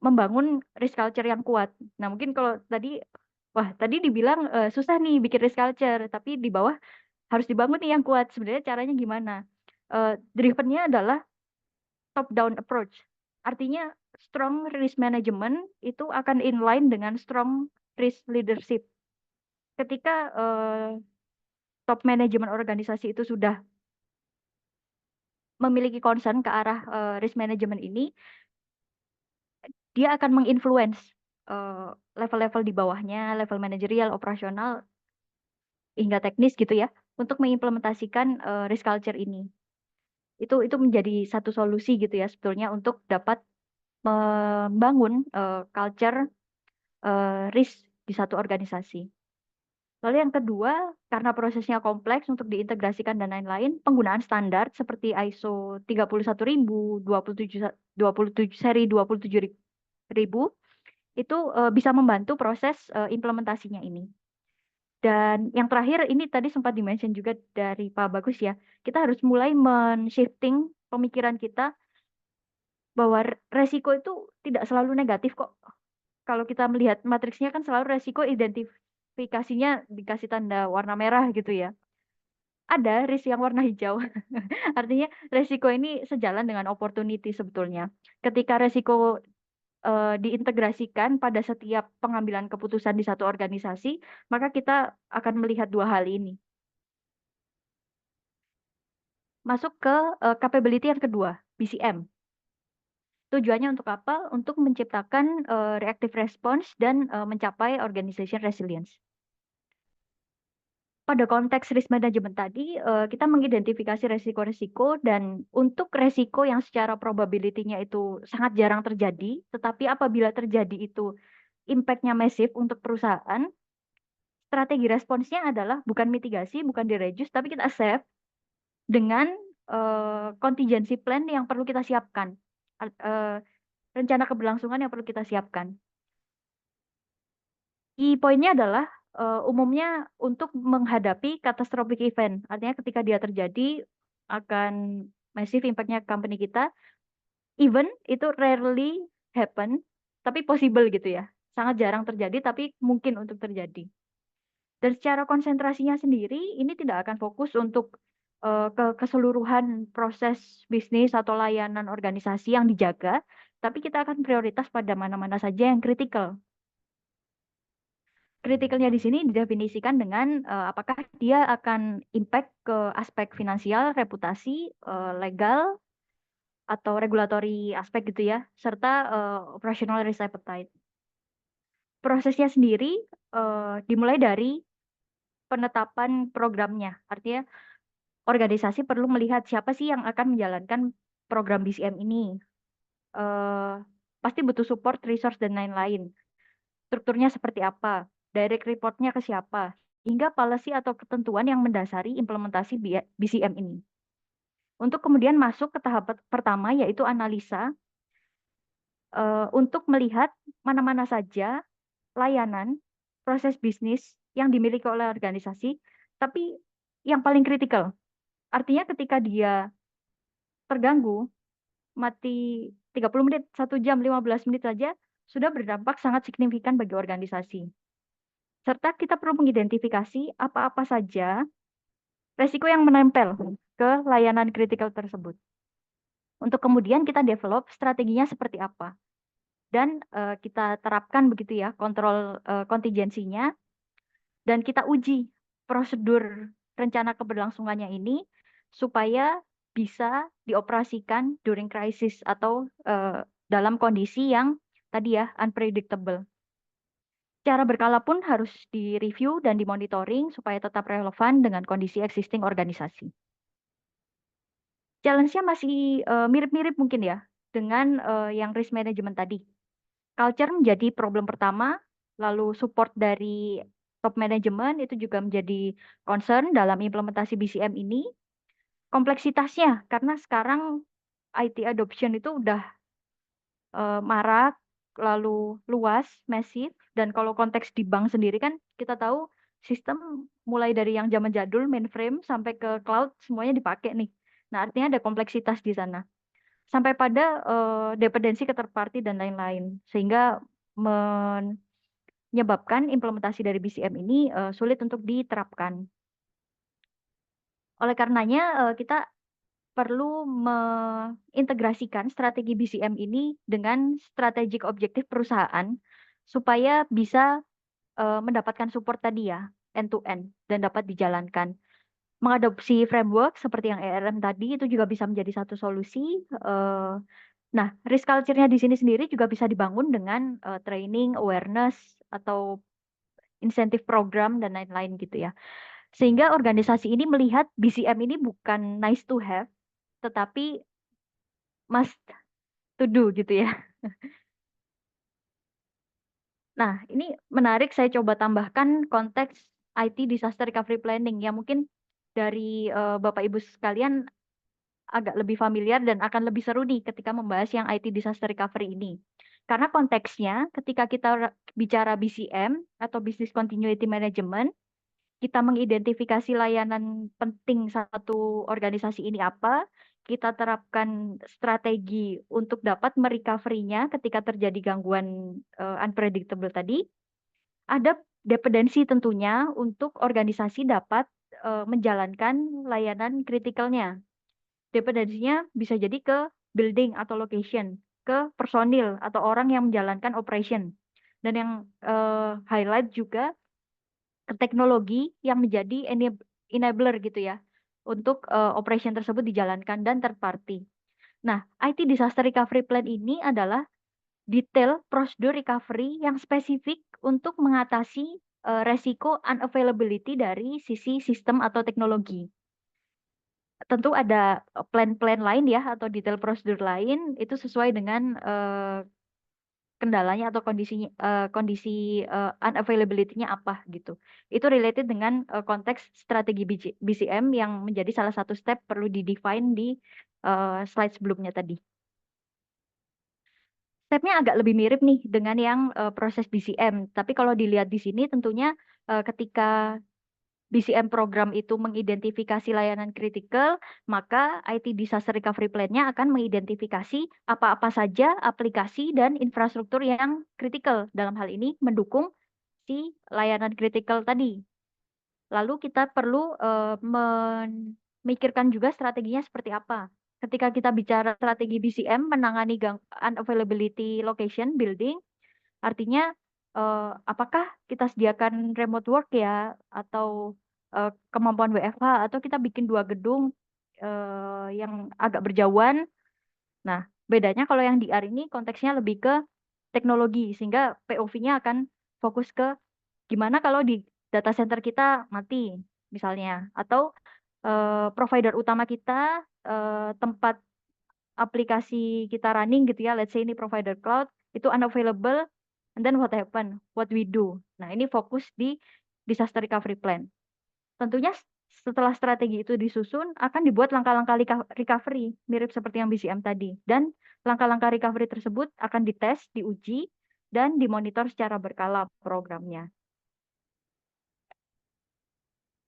Speaker 4: membangun risk culture yang kuat. Nah, mungkin kalau tadi dibilang susah nih bikin risk culture, tapi di bawah harus dibangun nih yang kuat. Sebenarnya caranya gimana? Driven-nya adalah top down approach. Artinya strong risk management itu akan inline dengan strong risk leadership. Ketika top manajemen organisasi itu sudah memiliki concern ke arah risk management ini, dia akan menginfluence level-level di bawahnya, level manajerial, operasional, hingga teknis gitu ya, untuk mengimplementasikan risk culture ini. Itu menjadi satu solusi gitu ya sebetulnya untuk dapat membangun culture risk di satu organisasi. Lalu yang kedua, karena prosesnya kompleks untuk diintegrasikan dan lain-lain, penggunaan standar seperti ISO 31000, 27 seri 27000 itu bisa membantu proses implementasinya ini. Dan yang terakhir ini tadi sempat dimention juga dari Pak Bagus ya, kita harus mulai men-shifting pemikiran kita bahwa resiko itu tidak selalu negatif kok. Kalau kita melihat matriksnya kan selalu resiko identifikasinya dikasih tanda warna merah gitu ya. Ada risk yang warna hijau. Artinya resiko ini sejalan dengan opportunity sebetulnya. Ketika resiko diintegrasikan pada setiap pengambilan keputusan di satu organisasi, maka kita akan melihat dua hal ini. Masuk ke capability yang kedua, BCM. Tujuannya untuk apa? Untuk menciptakan reactive response dan mencapai organization resilience. Pada konteks risk management tadi, kita mengidentifikasi resiko-resiko dan untuk resiko yang secara probability-nya itu sangat jarang terjadi, tetapi apabila terjadi itu impact-nya masif untuk perusahaan, strategi responsnya adalah bukan mitigasi, bukan di-reduce, tapi kita save dengan contingency plan yang perlu kita siapkan, rencana keberlangsungan yang perlu kita siapkan. Key point-nya adalah umumnya untuk menghadapi catastrophic event, artinya ketika dia terjadi akan massive impact-nya company kita, even itu rarely happen, tapi possible gitu ya, sangat jarang terjadi tapi mungkin untuk terjadi. Dan secara konsentrasinya sendiri ini tidak akan fokus untuk keseluruhan proses bisnis atau layanan organisasi yang dijaga, tapi kita akan prioritas pada mana-mana saja yang kritikal. Kritikalnya di sini didefinisikan dengan apakah dia akan impact ke aspek finansial, reputasi, legal, atau regulatory aspek gitu ya, serta operational risk appetite. Prosesnya sendiri dimulai dari penetapan programnya, artinya organisasi perlu melihat siapa sih yang akan menjalankan program BCM ini. Pasti butuh support, resource, dan lain-lain. Strukturnya seperti apa? Direct report-nya ke siapa? Hingga policy atau ketentuan yang mendasari implementasi BCM ini. Untuk kemudian masuk ke tahap pertama, yaitu analisa untuk melihat mana-mana saja layanan, proses bisnis yang dimiliki oleh organisasi, tapi yang paling kritikal. Artinya ketika dia terganggu, mati 30 menit, 1 jam, 15 menit saja, sudah berdampak sangat signifikan bagi organisasi. Serta kita perlu mengidentifikasi apa-apa saja resiko yang menempel ke layanan kritikal tersebut. Untuk kemudian kita develop strateginya seperti apa. Dan kita terapkan begitu ya, kontrol kontingensinya, dan kita uji prosedur rencana keberlangsungannya ini supaya bisa dioperasikan during crisis atau dalam kondisi yang tadi ya unpredictable. Secara berkala pun harus direview dan dimonitoring supaya tetap relevan dengan kondisi existing organisasi. Challenge-nya masih mirip-mirip mungkin ya dengan yang risk management tadi. Culture menjadi problem pertama, lalu support dari top management itu juga menjadi concern dalam implementasi BCM ini. Kompleksitasnya, karena sekarang IT adoption itu udah marak, lalu luas, masif, dan kalau konteks di bank sendiri kan kita tahu sistem mulai dari yang zaman jadul, mainframe, sampai ke cloud, semuanya dipakai nih. Nah, artinya ada kompleksitas di sana. Sampai pada dependensi ke third party dan lain-lain. Sehingga menyebabkan implementasi dari BCM ini sulit untuk diterapkan. Oleh karenanya kita perlu mengintegrasikan strategi BCM ini dengan strategic objektif perusahaan supaya bisa mendapatkan support tadi ya, end-to-end, dan dapat dijalankan. Mengadopsi framework seperti yang ERM tadi itu juga bisa menjadi satu solusi. Nah, risk culture-nya di sini sendiri juga bisa dibangun dengan training, awareness, atau insentif program, dan lain-lain gitu ya. Sehingga organisasi ini melihat BCM ini bukan nice to have, tetapi must to do gitu ya. Nah, ini menarik, saya coba tambahkan konteks IT Disaster Recovery Planning yang mungkin dari Bapak Ibu sekalian agak lebih familiar dan akan lebih seru nih ketika membahas yang IT Disaster Recovery ini. Karena konteksnya ketika kita bicara BCM atau Business Continuity Management, kita mengidentifikasi layanan penting satu organisasi ini apa, kita terapkan strategi untuk dapat merecovery-nya ketika terjadi gangguan unpredictable tadi. Ada dependensi tentunya untuk organisasi dapat menjalankan layanan kritikalnya. Dependensinya bisa jadi ke building atau location, ke personil atau orang yang menjalankan operation. Dan yang highlight juga ke teknologi yang menjadi enabler gitu ya untuk operation tersebut dijalankan dan third party. Nah, IT Disaster Recovery Plan ini adalah detail prosedur recovery yang spesifik untuk mengatasi resiko unavailability dari sisi sistem atau teknologi. Tentu ada plan-plan lain ya atau detail prosedur lain itu sesuai dengan kendalanya atau kondisi unavailability-nya apa gitu. Itu related dengan konteks strategi BCM yang menjadi salah satu step perlu di-define di slide sebelumnya tadi. Stepnya agak lebih mirip nih dengan yang proses BCM, tapi kalau dilihat di sini tentunya ketika BCM program itu mengidentifikasi layanan kritikal, maka IT Disaster Recovery Plan-nya akan mengidentifikasi apa-apa saja aplikasi dan infrastruktur yang kritikal. Dalam hal ini mendukung si layanan kritikal tadi. Lalu kita perlu memikirkan juga strateginya seperti apa. Ketika kita bicara strategi BCM menangani unavailability location building, artinya apakah kita sediakan remote work ya atau kemampuan WFH atau kita bikin 2 gedung yang agak berjauhan. Nah, bedanya kalau yang di R ini konteksnya lebih ke teknologi sehingga POV-nya akan fokus ke gimana kalau di data center kita mati misalnya atau provider utama kita tempat aplikasi kita running gitu ya, let's say ini provider cloud itu unavailable, and then what happen, what we do. Nah, ini fokus di disaster recovery plan. Tentunya setelah strategi itu disusun akan dibuat langkah-langkah recovery mirip seperti yang BCM tadi, dan langkah-langkah recovery tersebut akan dites, diuji, dan dimonitor secara berkala programnya.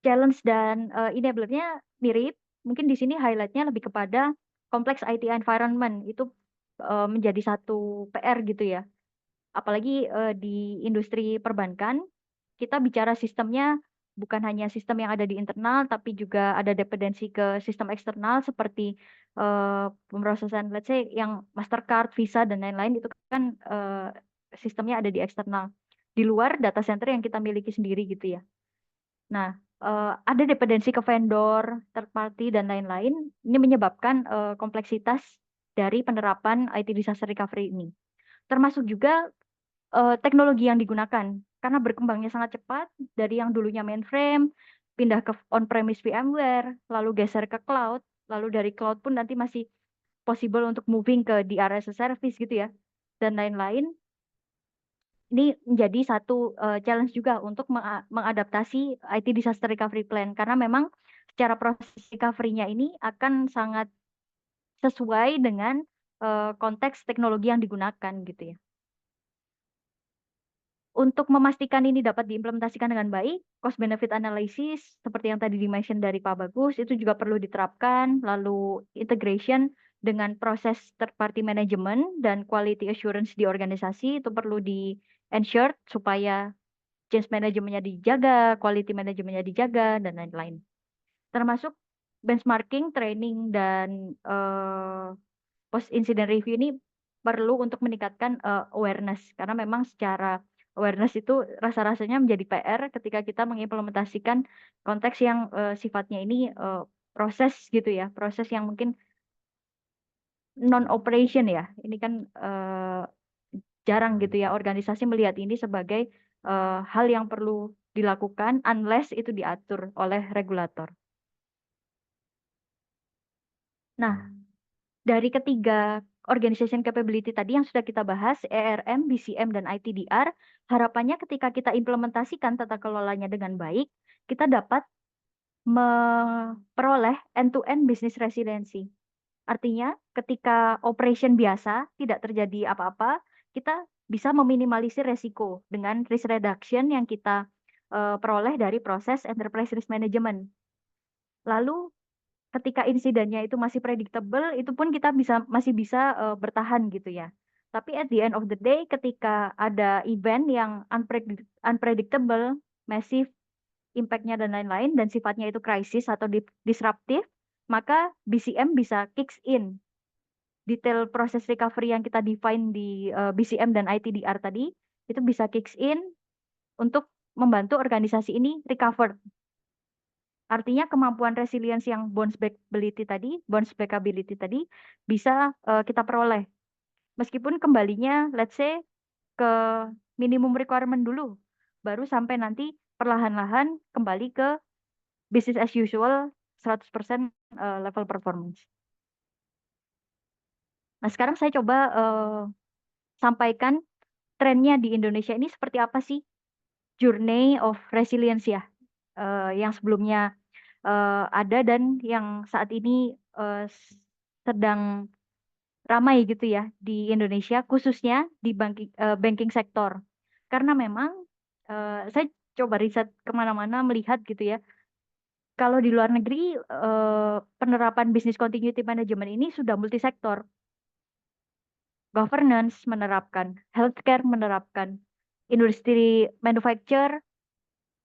Speaker 4: Challenge dan enabler-nya mirip, mungkin di sini highlight-nya lebih kepada kompleks IT environment itu menjadi satu PR gitu ya. Apalagi di industri perbankan, kita bicara sistemnya bukan hanya sistem yang ada di internal, tapi juga ada dependensi ke sistem eksternal seperti pemrosesan, let's say yang Mastercard, Visa, dan lain-lain itu kan sistemnya ada di eksternal. Di luar data center yang kita miliki sendiri gitu ya. Nah, ada dependensi ke vendor, third party, dan lain-lain. Ini menyebabkan kompleksitas dari penerapan IT Disaster Recovery ini. Termasuk juga teknologi yang digunakan. Karena berkembangnya sangat cepat, dari yang dulunya mainframe, pindah ke on-premise VMware, lalu geser ke cloud, lalu dari cloud pun nanti masih possible untuk moving ke DR as a service gitu ya, dan lain-lain. Ini menjadi satu challenge juga untuk mengadaptasi IT Disaster Recovery Plan karena memang secara proses recovery-nya ini akan sangat sesuai dengan konteks teknologi yang digunakan gitu ya. Untuk memastikan ini dapat diimplementasikan dengan baik, cost benefit analysis seperti yang tadi di-mention dari Pak Bagus itu juga perlu diterapkan, lalu integration dengan proses third party management dan quality assurance di organisasi itu perlu di-ensure supaya change manajemennya dijaga, quality manajemennya dijaga, dan lain-lain. Termasuk benchmarking, training, dan post-incident review ini perlu untuk meningkatkan awareness. Karena memang secara awareness itu rasa-rasanya menjadi PR ketika kita mengimplementasikan konteks yang sifatnya ini proses gitu ya, proses yang mungkin non-operation ya. Ini kan jarang gitu ya organisasi melihat ini sebagai hal yang perlu dilakukan unless itu diatur oleh regulator. Nah, dari ketiga organization capability tadi yang sudah kita bahas, ERM, BCM, dan ITDR, harapannya ketika kita implementasikan tata kelolanya dengan baik, kita dapat memperoleh end-to-end business resiliency. Artinya, ketika operation biasa tidak terjadi apa-apa, kita bisa meminimalisir resiko dengan risk reduction yang kita peroleh dari proses enterprise risk management. Lalu, ketika insidennya itu masih predictable, itu pun kita masih bisa bertahan gitu ya. Tapi at the end of the day, ketika ada event yang unpredictable, massive, impact-nya dan lain-lain, dan sifatnya itu krisis atau disruptif, maka BCM bisa kicks in. Detail proses recovery yang kita define di BCM dan ITDR tadi, itu bisa kicks in untuk membantu organisasi ini recover. Artinya kemampuan resilience yang bounce backability tadi bisa kita peroleh. Meskipun kembalinya let's say ke minimum requirement dulu, baru sampai nanti perlahan-lahan kembali ke business as usual 100% level performance. Nah, sekarang saya coba sampaikan trennya di Indonesia ini seperti apa sih journey of resilience ya, yang sebelumnya ada dan yang saat ini sedang ramai gitu ya di Indonesia, khususnya di banking sektor. Karena memang saya coba riset kemana-mana melihat gitu ya, kalau di luar negeri penerapan business continuity management ini sudah multisektor. Governance menerapkan, healthcare menerapkan, industri manufacture,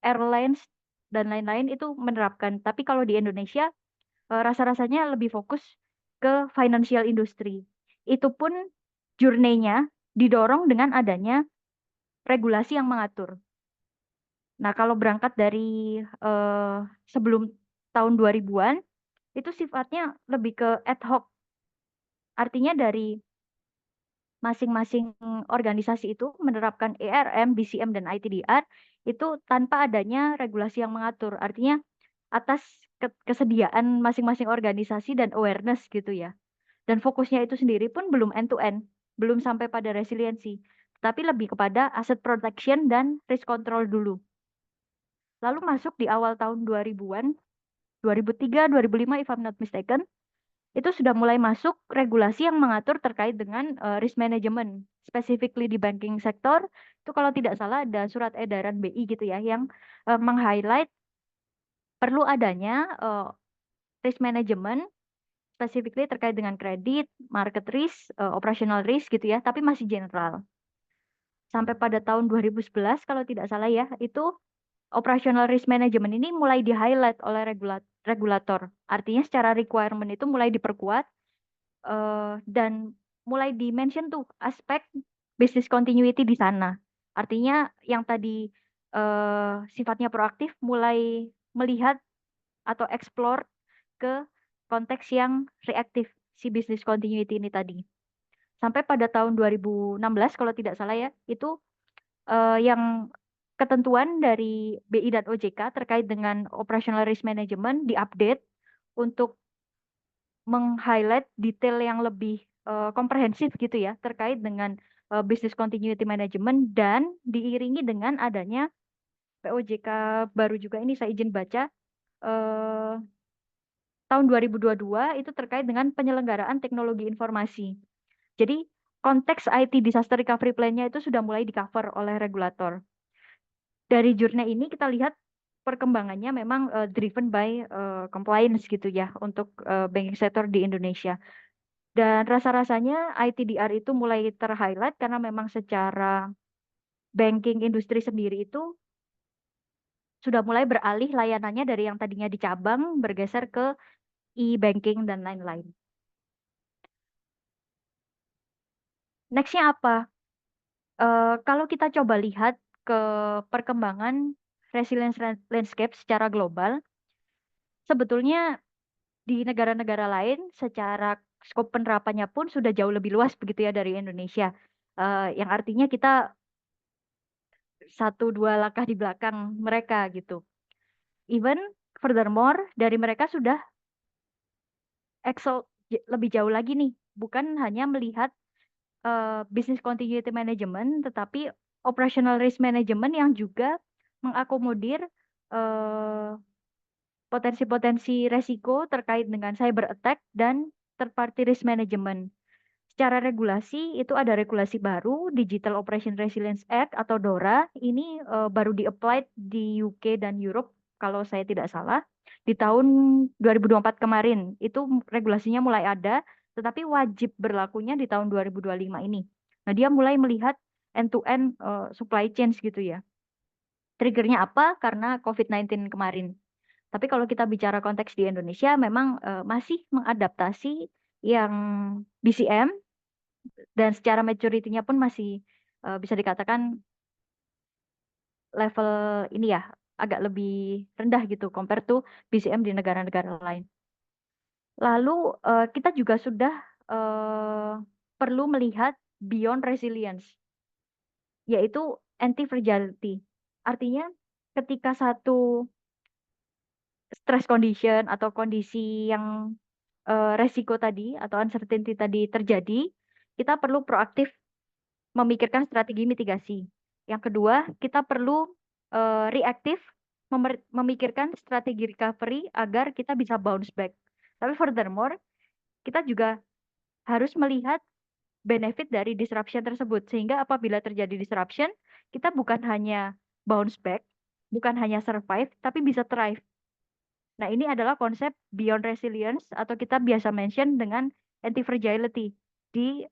Speaker 4: airlines, dan lain-lain itu menerapkan. Tapi kalau di Indonesia, rasa-rasanya lebih fokus ke financial industry. Itu pun journey-nya didorong dengan adanya regulasi yang mengatur. Nah, kalau berangkat dari sebelum tahun 2000-an, itu sifatnya lebih ke ad hoc. Artinya dari masing-masing organisasi itu menerapkan ERM, BCM, dan ITDR itu tanpa adanya regulasi yang mengatur. Artinya atas kesediaan masing-masing organisasi dan awareness gitu ya. Dan fokusnya itu sendiri pun belum end-to-end, belum sampai pada resiliensi, tapi lebih kepada asset protection dan risk control dulu. Lalu masuk di awal tahun 2000-an, 2003, 2005 if I'm not mistaken, itu sudah mulai masuk regulasi yang mengatur terkait dengan risk management, specifically di banking sektor. Itu kalau tidak salah ada surat edaran BI gitu ya, yang meng-highlight perlu adanya risk management, specifically terkait dengan kredit, market risk, operational risk gitu ya, tapi masih general. Sampai pada tahun 2011 kalau tidak salah ya, itu operational risk management ini mulai di-highlight oleh regulator. Artinya secara requirement itu mulai diperkuat dan mulai di-mention tuh aspek business continuity di sana. Artinya yang tadi sifatnya proaktif mulai melihat atau explore ke konteks yang reaktif si business continuity ini tadi. Sampai pada tahun 2016 kalau tidak salah ya, itu yang ketentuan dari BI dan OJK terkait dengan operational risk management diupdate untuk meng-highlight detail yang lebih komprehensif gitu ya terkait dengan business continuity management, dan diiringi dengan adanya POJK baru juga ini saya izin baca tahun 2022 itu terkait dengan penyelenggaraan teknologi informasi. Jadi konteks IT disaster recovery plan-nya itu sudah mulai di-cover oleh regulator. Dari journey ini kita lihat perkembangannya memang driven by compliance gitu ya untuk banking sector di Indonesia. Dan rasa-rasanya ITDR itu mulai ter-highlight karena memang secara banking industri sendiri itu sudah mulai beralih layanannya dari yang tadinya di cabang bergeser ke e-banking dan lain-lain. Next-nya apa? Kalau kita coba lihat ke perkembangan resilience landscape secara global, sebetulnya di negara-negara lain secara skop penerapannya pun sudah jauh lebih luas begitu ya dari Indonesia. Yang artinya kita 1-2 langkah di belakang mereka gitu. Even furthermore dari mereka sudah excel lebih jauh lagi nih bukan hanya melihat business continuity management, tetapi operational risk management yang juga mengakomodir potensi-potensi resiko terkait dengan cyber attack dan third party risk management. Secara regulasi itu ada regulasi baru, Digital Operation Resilience Act atau DORA. Ini baru di-applied di UK dan Europe kalau saya tidak salah di tahun 2024 kemarin. Itu regulasinya mulai ada, tetapi wajib berlakunya di tahun 2025 ini. Nah, dia mulai melihat end-to-end supply chain gitu ya. Triggernya apa? Karena COVID-19 kemarin. Tapi kalau kita bicara konteks di Indonesia, memang masih mengadaptasi yang BCM, dan secara maturity-nya pun masih bisa dikatakan level ini ya agak lebih rendah gitu compare to BCM di negara-negara lain. Lalu kita juga sudah perlu melihat beyond resilience, yaitu anti-fragility. Artinya ketika satu stress condition atau kondisi yang resiko tadi atau uncertainty tadi terjadi, kita perlu proaktif memikirkan strategi mitigasi. Yang kedua, kita perlu reaktif memikirkan strategi recovery agar kita bisa bounce back. Tapi furthermore, kita juga harus melihat benefit dari disruption tersebut. Sehingga apabila terjadi disruption, kita bukan hanya bounce back, bukan hanya survive, tapi bisa thrive. Nah, ini adalah konsep beyond resilience atau kita biasa mention dengan anti-fragility di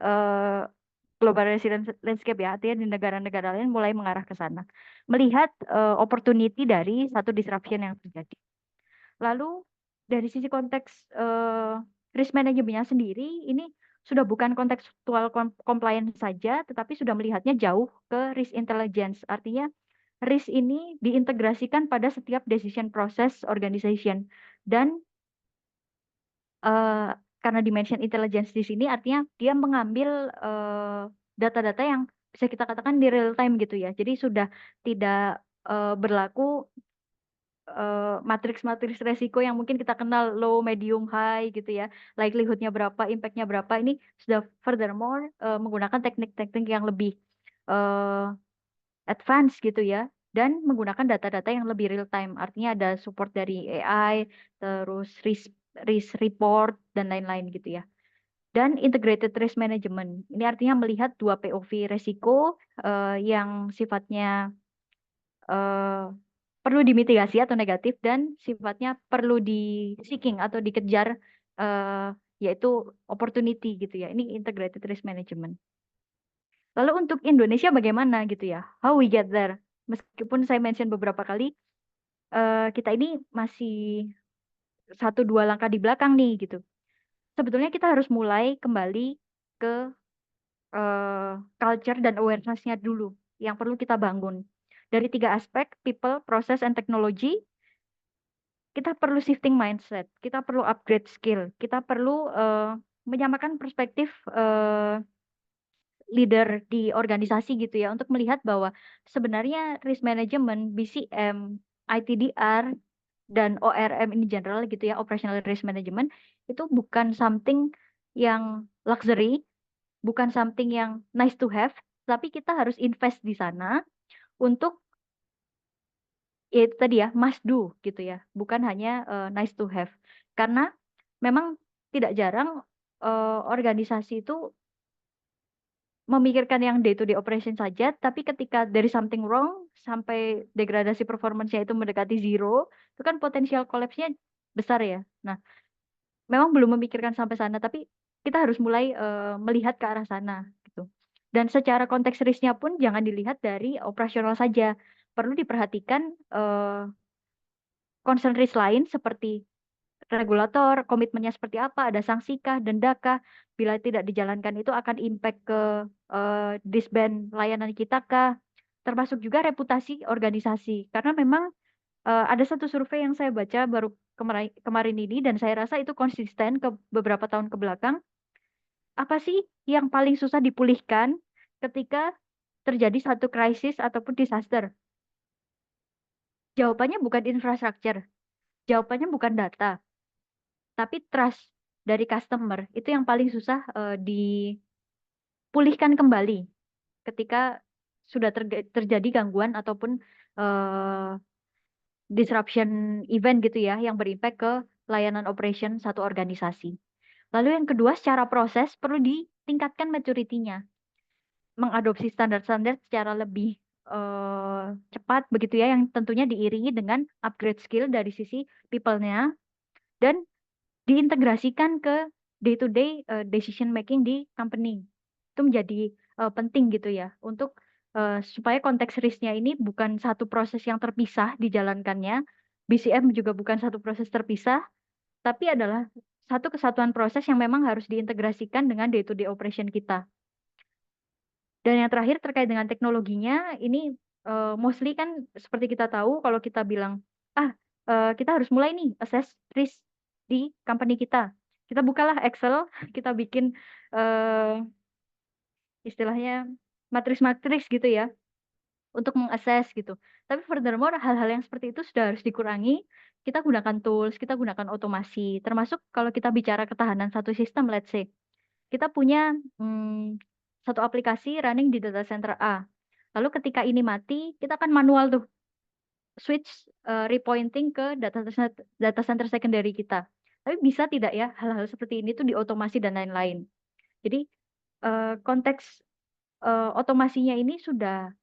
Speaker 4: global resilience landscape ya, artinya di negara-negara lain mulai mengarah ke sana. Melihat opportunity dari satu disruption yang terjadi. Lalu dari sisi konteks risk manajemennya sendiri, ini sudah bukan kontekstual compliance saja, tetapi sudah melihatnya jauh ke risk intelligence. Artinya risk ini diintegrasikan pada setiap decision process organization. Dan karena dimension intelligence di sini artinya dia mengambil data-data yang bisa kita katakan di real time gitu ya. Jadi sudah tidak berlaku matriks-matriks resiko yang mungkin kita kenal low, medium, high gitu ya. Likelihood-nya berapa, impact-nya berapa. Ini sudah furthermore menggunakan teknik-teknik yang lebih advance gitu ya. Dan menggunakan data-data yang lebih real time. Artinya ada support dari AI, terus risk report, dan lain-lain gitu ya. Dan integrated risk management. Ini artinya melihat dua POV resiko yang sifatnya perlu dimitigasi atau negatif dan sifatnya perlu di seeking atau dikejar yaitu opportunity gitu ya. Ini integrated risk management. Lalu untuk Indonesia bagaimana gitu ya? How we get there? Meskipun saya mention beberapa kali kita ini masih 1-2 langkah di belakang nih gitu. Sebetulnya kita harus mulai kembali ke culture dan awareness-nya dulu yang perlu kita bangun. Dari 3 aspek, people, process, and technology, kita perlu shifting mindset, kita perlu upgrade skill, kita perlu menyamakan perspektif leader di organisasi gitu ya, untuk melihat bahwa sebenarnya risk management, BCM, ITDR, dan ORM in general gitu ya, operational risk management, itu bukan something yang luxury, bukan something yang nice to have, tapi kita harus invest di sana untuk ya itu tadi ya, must do gitu ya, bukan hanya nice to have. Karena memang tidak jarang organisasi itu memikirkan yang day to day operation saja, tapi ketika there is something wrong sampai degradasi performance-nya itu mendekati zero, itu kan potensial collapse-nya besar ya. Nah, memang belum memikirkan sampai sana, tapi kita harus mulai melihat ke arah sana gitu. Dan secara konteks risk-nya pun jangan dilihat dari operasional saja. Perlu diperhatikan concern risk lain seperti regulator, komitmennya seperti apa, ada sangsikah, dendakah, bila tidak dijalankan itu akan impact ke disband layanan kita kah, termasuk juga reputasi organisasi. Karena memang ada satu survei yang saya baca baru kemarin ini dan saya rasa itu konsisten ke beberapa tahun ke belakang. Apa sih yang paling susah dipulihkan ketika terjadi satu krisis ataupun disaster? Jawabannya bukan infrastruktur, jawabannya bukan data, tapi trust dari customer itu yang paling susah dipulihkan kembali ketika sudah terjadi gangguan ataupun disruption event gitu ya yang berimpact ke layanan operation satu organisasi. Lalu yang kedua, secara proses perlu ditingkatkan maturity-nya, mengadopsi standar-standar secara lebih cepat begitu ya, yang tentunya diiringi dengan upgrade skill dari sisi people-nya dan diintegrasikan ke day-to-day decision making di company. Itu menjadi penting gitu ya untuk supaya konteks risk-nya ini bukan satu proses yang terpisah dijalankannya. BCM juga bukan satu proses terpisah, tapi adalah satu kesatuan proses yang memang harus diintegrasikan dengan day-to-day operation kita. Dan yang terakhir terkait dengan teknologinya, ini mostly kan seperti kita tahu kalau kita bilang, kita harus mulai nih assess risk di company kita. Kita bukalah Excel, kita bikin istilahnya matris-matris gitu ya, untuk mengakses gitu. Tapi furthermore, hal-hal yang seperti itu sudah harus dikurangi. Kita gunakan tools, kita gunakan otomasi. Termasuk kalau kita bicara ketahanan satu sistem, let's say. Kita punya satu aplikasi running di data center A. Lalu ketika ini mati, kita akan manual tuh switch repointing ke data center secondary kita. Tapi bisa tidak ya hal-hal seperti ini tuh diotomasi dan lain-lain. Jadi konteks otomasinya ini sudah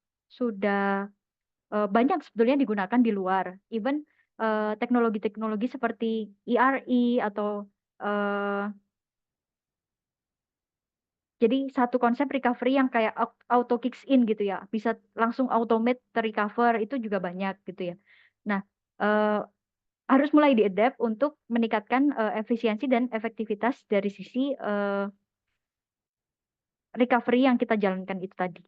Speaker 4: banyak sebetulnya digunakan di luar. Even teknologi-teknologi seperti ERE atau jadi satu konsep recovery yang kayak auto kicks in gitu ya, bisa langsung automate recover itu juga banyak gitu ya. Nah, harus mulai diadapt untuk meningkatkan efisiensi dan efektivitas dari sisi recovery yang kita jalankan itu tadi.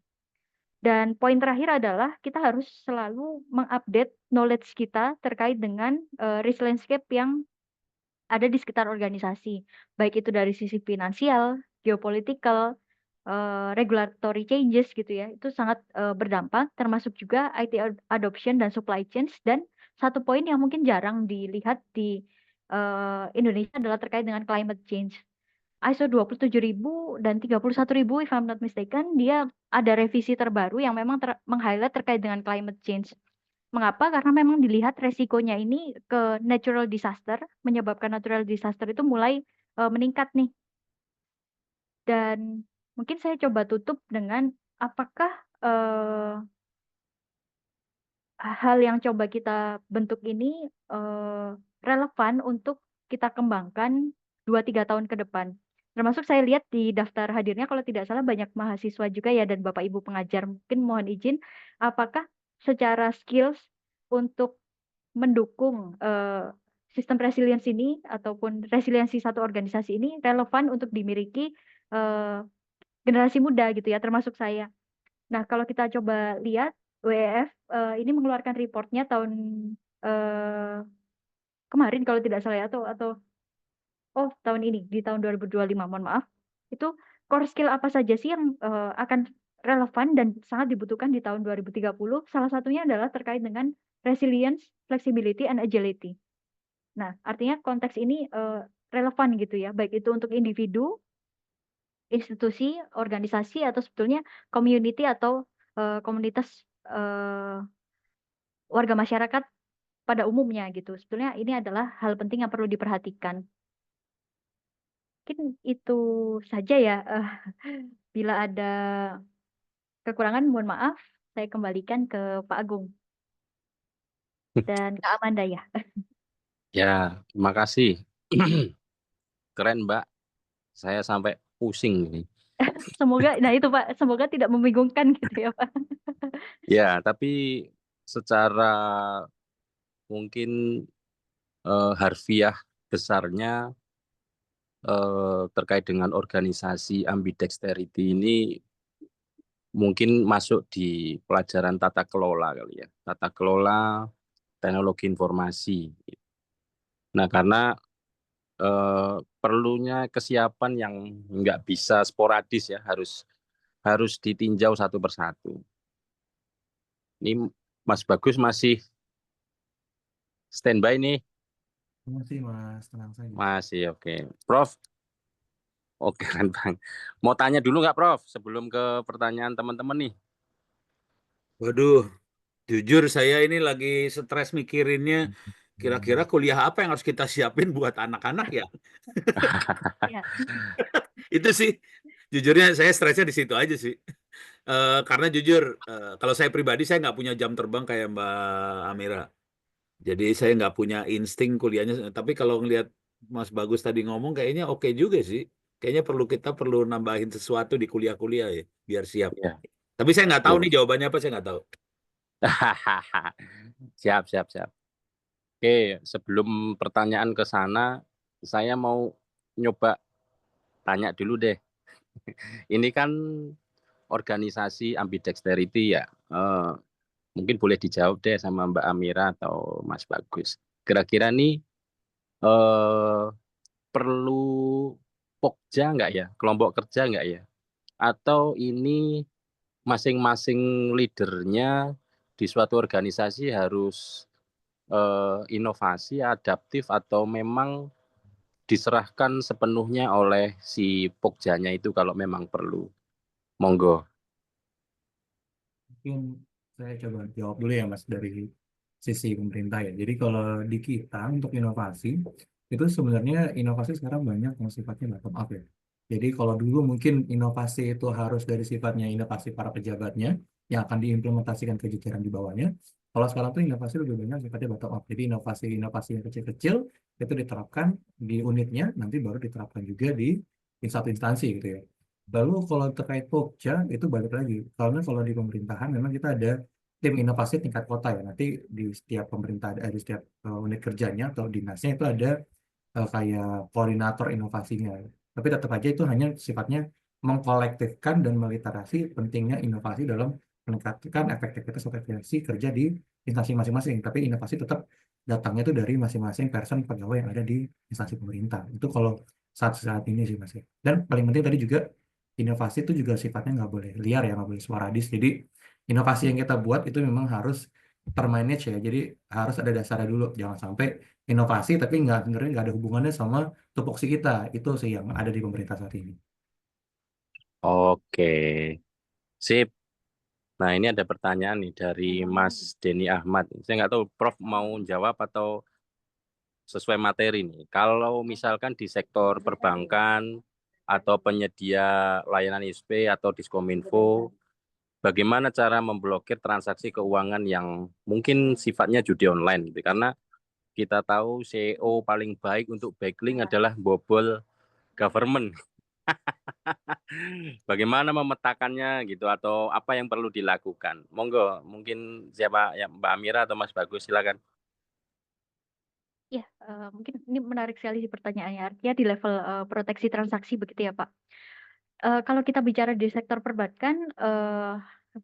Speaker 4: Dan poin terakhir adalah kita harus selalu mengupdate knowledge kita terkait dengan risk landscape yang ada di sekitar organisasi, baik itu dari sisi finansial, geopolitical, regulatory changes gitu ya, itu sangat berdampak, termasuk juga IT adoption dan supply chains. Dan satu poin yang mungkin jarang dilihat di Indonesia adalah terkait dengan climate change. ISO 27000 dan 31000 if I'm not mistaken, dia ada revisi terbaru yang memang meng-highlight terkait dengan climate change. Mengapa? Karena memang dilihat resikonya ini ke natural disaster, menyebabkan natural disaster itu mulai meningkat nih. Dan mungkin saya coba tutup dengan apakah hal yang coba kita bentuk ini relevan untuk kita kembangkan 2-3 tahun ke depan. Termasuk saya lihat di daftar hadirnya kalau tidak salah banyak mahasiswa juga ya dan Bapak Ibu pengajar. Mungkin mohon izin, apakah secara skills untuk mendukung sistem resilience ini ataupun resiliensi satu organisasi ini relevan untuk dimiliki generasi muda gitu ya, termasuk saya. Nah, kalau kita coba lihat WEF ini mengeluarkan reportnya tahun kemarin kalau tidak salah ya, atau tahun ini di tahun 2025, mohon maaf. Itu core skill apa saja sih yang akan relevan dan sangat dibutuhkan di tahun 2030? Salah satunya adalah terkait dengan resilience, flexibility, and agility. Nah, artinya konteks ini relevan gitu ya, baik itu untuk individu, institusi, organisasi, atau sebetulnya community atau komunitas warga masyarakat pada umumnya gitu. Sebetulnya ini adalah hal penting yang perlu diperhatikan. Mungkin itu saja ya. Bila ada kekurangan, mohon maaf. Saya kembalikan ke Pak Agung dan Kak Amanda ya.
Speaker 1: Ya, terima kasih. Keren, Mbak. Saya sampai pusing ini.
Speaker 4: Semoga, nah itu Pak, semoga tidak membingungkan gitu ya Pak.
Speaker 1: Ya, tapi secara mungkin harfiah besarnya terkait dengan organisasi ambidexterity ini mungkin masuk di pelajaran tata kelola kali ya, tata kelola teknologi informasi. Nah, karena perlunya kesiapan yang nggak bisa sporadis ya, harus ditinjau satu persatu. Ini Mas Bagus masih standby nih?
Speaker 2: Masih Mas, tenang saja.
Speaker 1: Masih, oke. Prof, Oke kan Bang. Mau tanya dulu nggak Prof sebelum ke pertanyaan teman-teman nih?
Speaker 3: Waduh, jujur saya ini lagi stres mikirinnya kira-kira kuliah apa yang harus kita siapin buat anak-anak ya.
Speaker 4: Ya,
Speaker 3: Itu sih, jujurnya saya stresnya di situ aja sih. Karena jujur, kalau saya pribadi saya nggak punya jam terbang kayak Mbak Amira. Jadi saya nggak punya insting kuliahnya. Tapi kalau ngelihat Mas Bagus tadi ngomong, kayaknya oke juga sih. Kayaknya kita perlu nambahin sesuatu di kuliah-kuliah ya, biar siap.
Speaker 1: Ya,
Speaker 3: Tapi saya nggak tahu nih
Speaker 1: betul.
Speaker 3: jawabannya apa, saya nggak tahu.
Speaker 1: Siap, siap, siap. Oke, sebelum pertanyaan ke sana, saya mau nyoba tanya dulu deh. Ini kan organisasi ambidexterity ya. Mungkin boleh dijawab deh sama Mbak Amira atau Mas Bagus. Kira-kira nih eh, perlu pokja nggak ya? Kelompok kerja nggak ya? Atau ini masing-masing leadernya di suatu organisasi harus inovasi, adaptif, atau memang diserahkan sepenuhnya oleh si pokjanya itu kalau memang perlu. Monggo.
Speaker 2: Mungkin saya coba jawab dulu ya Mas dari sisi pemerintah ya. Jadi kalau di kita untuk inovasi itu sebenarnya inovasi sekarang banyak yang sifatnya bottom up ya. Jadi kalau dulu mungkin inovasi itu harus dari sifatnya inovasi para pejabatnya yang akan diimplementasikan ke jajaran di bawahnya. Kalau sekarang tuh inovasi lebih banyak sifatnya bottom up. Jadi inovasi-inovasi yang kecil-kecil itu diterapkan di unitnya, nanti baru diterapkan juga di satu instansi gitu ya. Lalu kalau terkait Pokja itu balik lagi, karena kalau di pemerintahan memang kita ada tim inovasi tingkat kota ya. Nanti di setiap pemerintah, di setiap unit kerjanya atau dinasnya itu ada kayak koordinator inovasinya. Tapi tetap aja itu hanya sifatnya mengkolektifkan dan meliterasi pentingnya inovasi dalam meningkatkan efektivitas atau efisiensi kerja di instansi masing-masing. Tapi inovasi tetap datangnya itu dari masing-masing person pegawai yang ada di instansi pemerintah. Itu kalau saat ini sih Mas. Dan paling penting tadi juga inovasi itu juga sifatnya nggak boleh liar ya, nggak boleh sporadis. Jadi inovasi yang kita buat itu memang harus termanage ya. Jadi harus ada dasarnya dulu. Jangan sampai inovasi tapi nggak sebenarnya nggak ada hubungannya sama tupoksi kita. Itu sih yang ada di pemerintah saat ini.
Speaker 1: Oke, sip. Nah, ini ada pertanyaan nih dari Mas Denny Ahmad. Saya nggak tahu Prof mau jawab atau sesuai materi nih. Kalau misalkan di sektor perbankan atau penyedia layanan ISP atau Diskominfo, bagaimana cara memblokir transaksi keuangan yang mungkin sifatnya judi online gitu. Karena kita tahu CEO paling baik untuk backlink adalah bobol government. Bagaimana memetakannya gitu atau apa yang perlu dilakukan? Monggo, mungkin siapa ya Mbak Amira atau Mas Bagus silakan.
Speaker 4: ya, mungkin ini menarik sekali sih pertanyaannya. Artinya di level proteksi transaksi begitu ya Pak. Kalau kita bicara di sektor perbankan,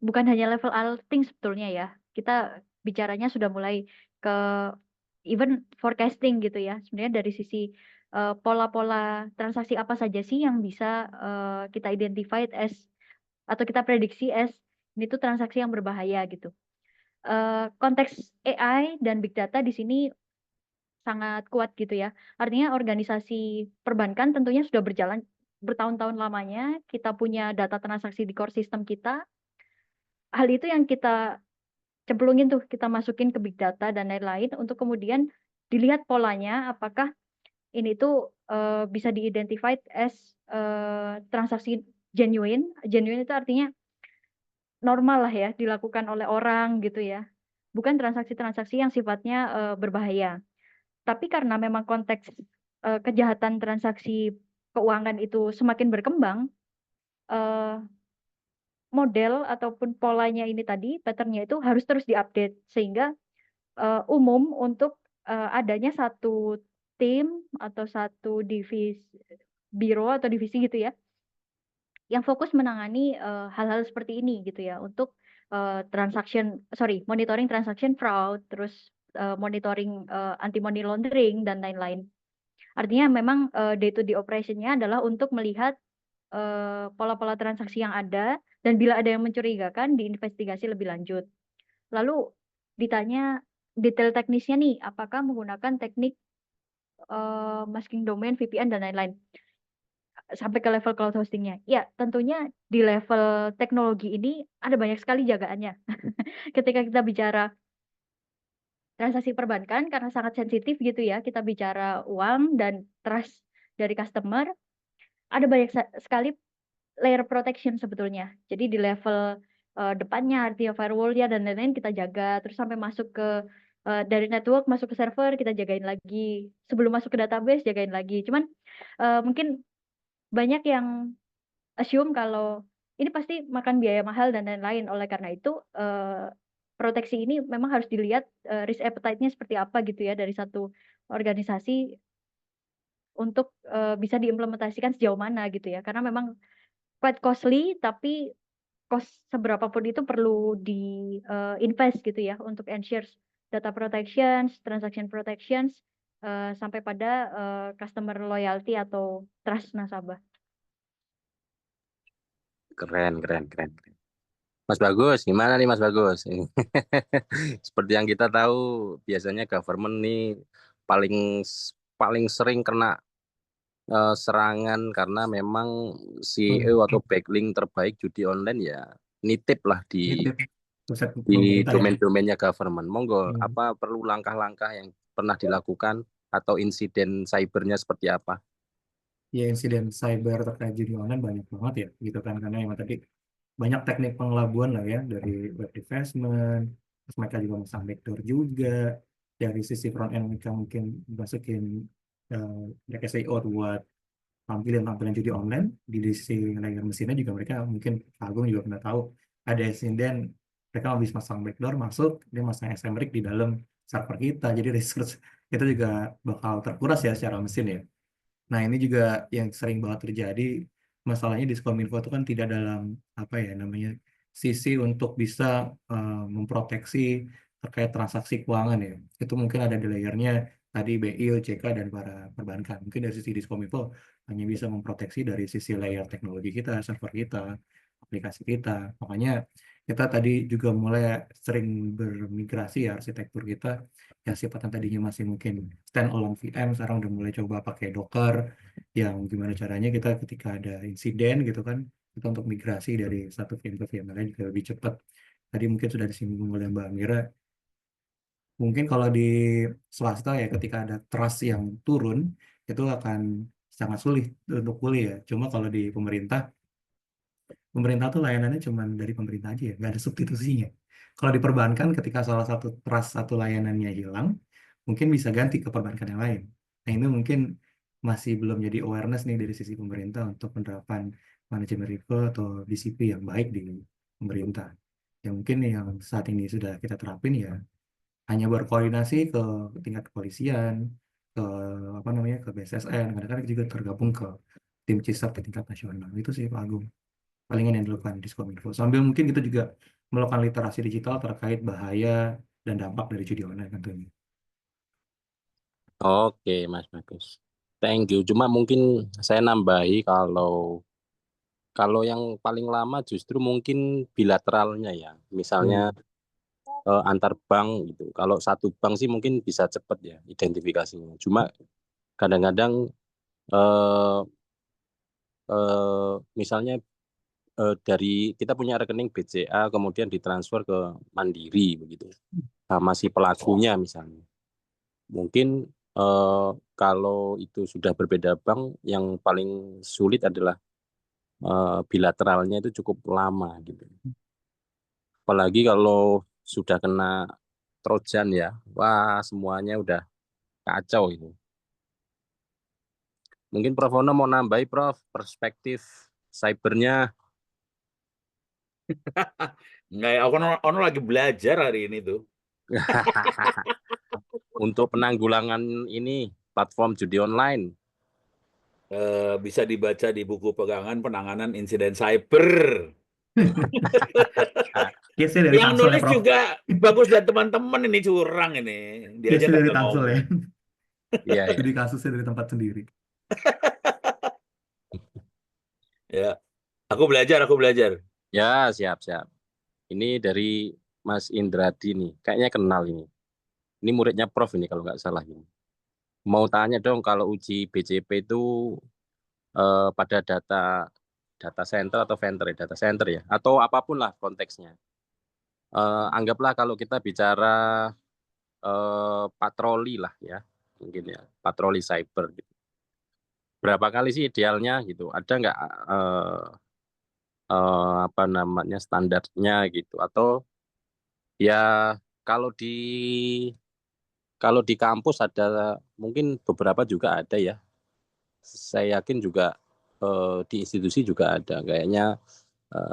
Speaker 4: bukan hanya level alerting sebetulnya ya. Kita bicaranya sudah mulai ke even forecasting gitu ya. Sebenarnya dari sisi pola-pola transaksi apa saja sih yang bisa kita identified as atau kita prediksi as ini tuh transaksi yang berbahaya gitu. Konteks AI dan big data di sini sangat kuat gitu ya. Artinya organisasi perbankan tentunya sudah berjalan bertahun-tahun lamanya, kita punya data transaksi di core system kita. Hal itu yang kita cemplungin tuh, kita masukin ke big data dan lain-lain untuk kemudian dilihat polanya apakah ini tuh bisa di-identified as transaksi genuine. Genuine itu artinya normal lah ya dilakukan oleh orang gitu ya. Bukan transaksi-transaksi yang sifatnya berbahaya. Tapi karena memang konteks kejahatan transaksi keuangan itu semakin berkembang, eh, model ataupun polanya ini tadi, pattern-nya itu harus terus diupdate sehingga umum untuk adanya satu tim atau satu divisi biro atau divisi gitu ya, yang fokus menangani hal-hal seperti ini gitu ya untuk monitoring transaction fraud, terus monitoring anti money laundering dan lain-lain. Artinya memang day to day operation-nya adalah untuk melihat pola-pola transaksi yang ada dan bila ada yang mencurigakan diinvestigasi lebih lanjut. Lalu ditanya detail teknisnya nih, apakah menggunakan teknik masking domain, VPN dan lain-lain. sampai ke level cloud hostingnya. Ya, tentunya di level teknologi ini ada banyak sekali jagaannya. Ketika kita bicara transaksi perbankan karena sangat sensitif gitu ya, kita bicara uang dan trust dari customer, ada banyak sekali layer protection sebetulnya. Jadi di level depannya artinya firewall-nya dan lain-lain kita jaga, terus sampai masuk ke dari network masuk ke server kita jagain lagi. Sebelum masuk ke database jagain lagi. Cuman mungkin banyak yang assume kalau ini pasti makan biaya mahal dan lain-lain. Oleh karena itu proteksi ini memang harus dilihat risk appetite-nya seperti apa gitu ya dari satu organisasi untuk bisa diimplementasikan sejauh mana gitu ya. Karena memang quite costly, tapi cost seberapa pun itu perlu di invest gitu ya untuk ensure data protections, transaction protections, sampai pada customer loyalty atau trust nasabah.
Speaker 1: Keren, keren, keren. Mas Bagus, gimana nih Mas Bagus? Seperti yang kita tahu, biasanya government nih paling paling sering kena serangan karena memang CEO atau backlink terbaik judi online ya nitip lah
Speaker 2: Ini
Speaker 1: di
Speaker 2: pusat pemerintah ya.
Speaker 1: domain-domainnya government. Monggo,
Speaker 2: Hmm.
Speaker 1: apa perlu langkah-langkah yang pernah dilakukan atau insiden cybernya seperti apa?
Speaker 2: Ya insiden cyber terkait judi online banyak banget ya gitu kan, karena emang tadi banyak teknik pengelabuan lah ya, dari web investment, terus mereka juga masang backdoor juga, dari sisi front end mereka mungkin masukin mereka SEO buat tampilan judi online. Di sisi layer mesinnya juga mereka mungkin Agung juga pernah tahu ada insiden mereka habis masang backdoor masuk, dia masang SMRIC di dalam server kita, jadi resource itu juga bakal terkuras ya secara mesin ya. Nah, ini juga yang sering banget terjadi. Masalahnya di Diskominfo itu kan tidak dalam apa ya namanya sisi untuk bisa memproteksi terkait transaksi keuangan ya. Itu mungkin ada di layernya tadi BI, OJK dan para perbankan. Mungkin dari sisi Diskominfo hanya bisa memproteksi dari sisi layer teknologi kita, server kita, aplikasi kita. Makanya kita tadi juga mulai sering bermigrasi ya arsitektur kita yang sifatnya tadinya masih mungkin standalone VM, sekarang udah mulai coba pakai Docker, yang gimana caranya kita ketika ada insiden gitu kan, kita untuk migrasi dari satu VM ke VM lain juga lebih cepat. Tadi mungkin sudah disinggung oleh Mbak Mira, mungkin kalau di swasta ya ketika ada trust yang turun, itu akan sangat sulit untuk pulih ya. Cuma kalau di pemerintah tuh layanannya cuma dari pemerintah aja ya, nggak ada substitusinya. Kalau di perbankan ketika salah satu trust satu layanannya hilang, mungkin bisa ganti ke perbankan yang lain. Nah ini mungkin masih belum jadi awareness nih dari sisi pemerintah untuk penerapan manajemen risiko atau DCP yang baik di pemerintah. Yang mungkin yang saat ini sudah kita terapin ya hanya berkoordinasi ke tingkat kepolisian, ke apa namanya ke BSSN, kadang-kadang juga tergabung ke tim CISAP di tingkat nasional. Itu sih Pak Agung palingan yang dilakukan di Diskominfo. Sambil mungkin kita juga melakukan literasi digital terkait bahaya dan dampak dari judi online tentunya.
Speaker 1: Oke, Mas Bagus. Thank you. Cuma mungkin saya nambahi kalau yang paling lama justru mungkin bilateralnya ya. Misalnya antar bank gitu. Kalau satu bank sih mungkin bisa cepat ya identifikasinya. Cuma kadang-kadang eh, misalnya dari kita punya rekening BCA kemudian ditransfer ke Mandiri begitu. Sama si pelakunya misalnya. Mungkin kalau itu sudah berbeda bank, yang paling sulit adalah bilateralnya itu cukup lama gitu. Apalagi kalau sudah kena Trojan ya, wah semuanya udah kacau itu. Mungkin Prof. Ono mau nambahi Prof, perspektif cybernya.
Speaker 3: Enggak ya, Ono lagi belajar hari ini tuh.
Speaker 1: Untuk penanggulangan ini platform judi online.
Speaker 3: Bisa dibaca di buku pegangan penanganan insiden cyber.
Speaker 2: Biasanya dari
Speaker 3: Yang
Speaker 2: Tangsel ya
Speaker 3: nulis
Speaker 2: Prof.
Speaker 3: juga Bagus dan teman-teman ini curang ini. Dia aja
Speaker 2: Biasanya dari
Speaker 3: kagak
Speaker 2: Tangsel ya.
Speaker 3: ngomong.
Speaker 1: Iya, ya.
Speaker 2: Jadi kasusnya dari tempat sendiri.
Speaker 3: Ya, aku belajar.
Speaker 1: Ya, siap-siap. Ini dari Mas Indradi nih. Kayaknya kenal ini. Ini muridnya Prof ini kalau nggak salah ini. Mau tanya dong kalau uji BCP itu pada data center atau vendor ya, data center ya, atau apapun lah konteksnya. Anggaplah kalau kita bicara patroli lah ya, mungkin ya, patroli cyber gitu. Berapa kali sih idealnya gitu? Ada nggak apa namanya standarnya gitu? Atau ya kalau di kampus ada, mungkin beberapa juga ada ya. Saya yakin juga di institusi juga ada. Kayaknya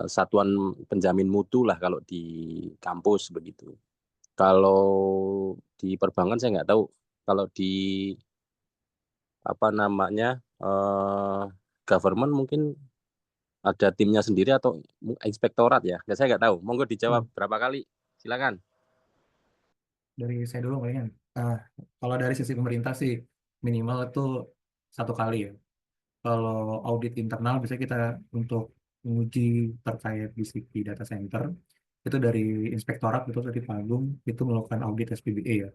Speaker 1: satuan penjamin mutu lah kalau di kampus begitu. Kalau di perbankan saya nggak tahu. Kalau di apa namanya government mungkin ada timnya sendiri atau inspektorat ya. Saya nggak tahu. Monggo dijawab berapa kali. Silakan.
Speaker 2: Dari saya dulu kayaknya. Kalau dari sisi pemerintah sih minimal itu 1 kali ya. Kalau audit internal bisa kita untuk menguji terkait BCP data center itu dari inspektorat itu dari Pak Agung itu melakukan audit SPBE ya.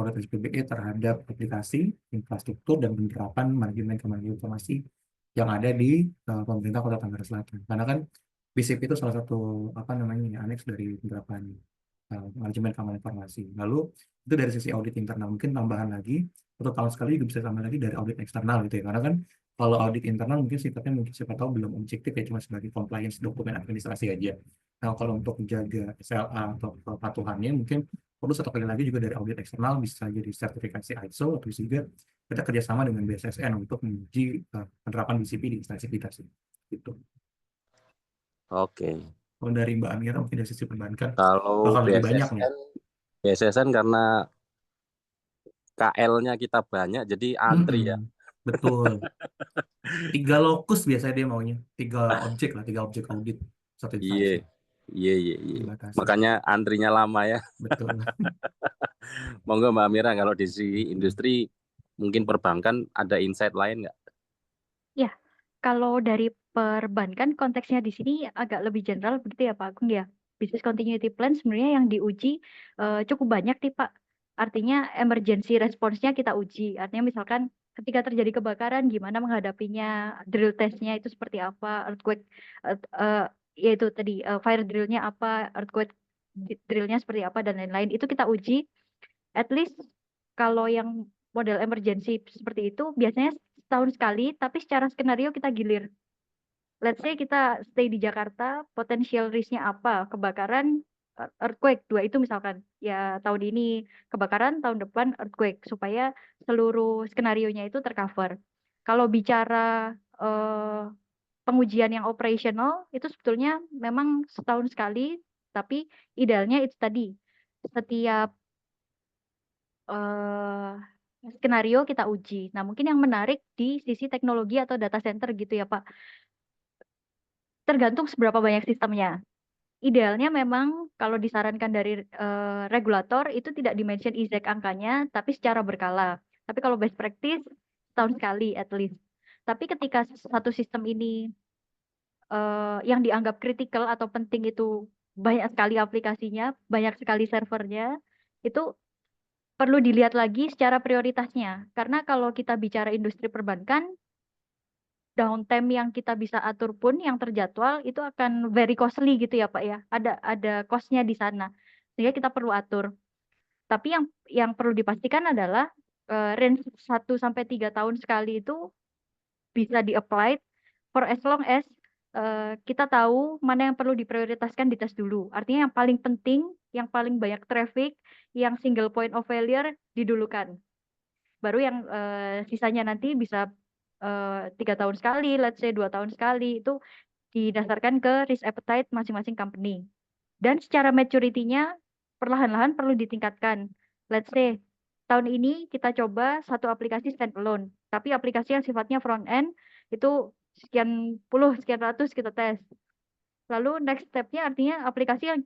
Speaker 2: Audit SPBE terhadap aplikasi, infrastruktur dan penerapan manajemen keamanan informasi yang ada di pemerintah Kota Tangerang Selatan. Karena kan BCP itu salah satu apa namanya aneks dari penerapan manajemen keamanan informasi. Lalu itu dari sisi audit internal, mungkin tambahan lagi 1 tahun sekali juga bisa tambah lagi dari audit eksternal gitu ya. Karena kan kalau audit internal mungkin sifatnya mungkin siapa tahu belum objektif ya, cuma sebagai compliance dokumen administrasi aja. Nah kalau untuk menjaga SLA atau kepatuhannya mungkin perlu 1 kali lagi juga dari audit eksternal, bisa jadi sertifikasi ISO atau juga kita kerjasama dengan BSSN untuk menguji penerapan BCP di instansi kita sih. Gitu.
Speaker 1: Oke.
Speaker 2: Kalau dari Mbak Amira mungkin dari sisi perbankan
Speaker 1: Kalau
Speaker 2: bakal lebih banyak nih.
Speaker 1: BSSN karena KL-nya kita banyak jadi antri ya.
Speaker 2: Betul. 3 lokus biasanya dia maunya. 3 objek lah, 3 objek audit. 1 instansi.
Speaker 1: Iya.
Speaker 2: Dibatasi.
Speaker 1: Makanya antrinya lama ya.
Speaker 2: Betul.
Speaker 1: Monggo Mbak Amira, kalau di sisi industri mungkin perbankan ada insight lain nggak?
Speaker 4: Ya, kalau dari perbankan konteksnya di sini agak lebih general begitu ya Pak Agung ya. Business continuity plan sebenarnya yang diuji cukup banyak nih Pak. Artinya emergency response-nya kita uji. Artinya misalkan ketika terjadi kebakaran gimana menghadapinya, drill test-nya itu seperti apa, earthquake yaitu tadi fire drill-nya apa, earthquake drill-nya seperti apa dan lain-lain. Itu kita uji. At least kalau yang model emergency seperti itu biasanya setahun sekali, tapi secara skenario kita gilir. Let's say kita stay di Jakarta, potential risk-nya apa? Kebakaran, earthquake, 2 itu misalkan. Ya tahun ini kebakaran, tahun depan earthquake, supaya seluruh skenario-nya itu tercover. Kalau bicara pengujian yang operasional, itu sebetulnya memang setahun sekali, tapi idealnya itu tadi. Setiap skenario kita uji. Nah, mungkin yang menarik di sisi teknologi atau data center gitu ya, Pak. Tergantung seberapa banyak sistemnya. Idealnya memang kalau disarankan dari regulator itu tidak dimention exact angkanya, tapi secara berkala. Tapi kalau best practice, tahun sekali at least. Tapi ketika satu sistem ini yang dianggap kritikal atau penting itu banyak sekali aplikasinya, banyak sekali servernya, itu perlu dilihat lagi secara prioritasnya. Karena kalau kita bicara industri perbankan, downtime yang kita bisa atur pun yang terjadwal itu akan very costly gitu ya Pak ya. Ada cost-nya di sana. Sehingga kita perlu atur. Tapi yang perlu dipastikan adalah range 1 sampai 3 tahun sekali itu bisa di-apply for as long as kita tahu mana yang perlu diprioritaskan di tes dulu. Artinya yang paling penting, yang paling banyak traffic, yang single point of failure didulukan. Baru yang sisanya nanti bisa 3 tahun sekali, let's say 2 tahun sekali, itu didasarkan ke risk appetite masing-masing company. Dan secara maturity-nya perlahan-lahan perlu ditingkatkan. Let's say tahun ini kita coba 1 aplikasi standalone, tapi aplikasi yang sifatnya front end itu sekian puluh, sekian ratus kita tes. Lalu next step-nya artinya aplikasi yang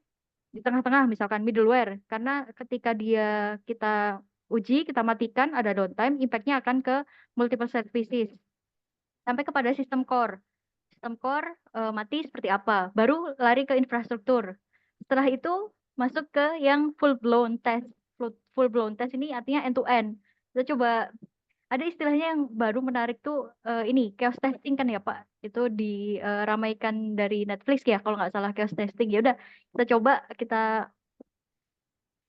Speaker 4: di tengah-tengah misalkan middleware, karena ketika kita uji, kita matikan, ada downtime, impact-nya akan ke multiple services. Sampai kepada sistem core. Sistem core mati seperti apa? Baru lari ke infrastruktur. Setelah itu masuk ke yang full blown test. Full blown test ini artinya end to end. Kita coba ada istilahnya yang baru menarik tuh ini chaos testing kan ya Pak, itu diramaikan dari Netflix ya kalau nggak salah chaos testing. Ya udah kita coba kita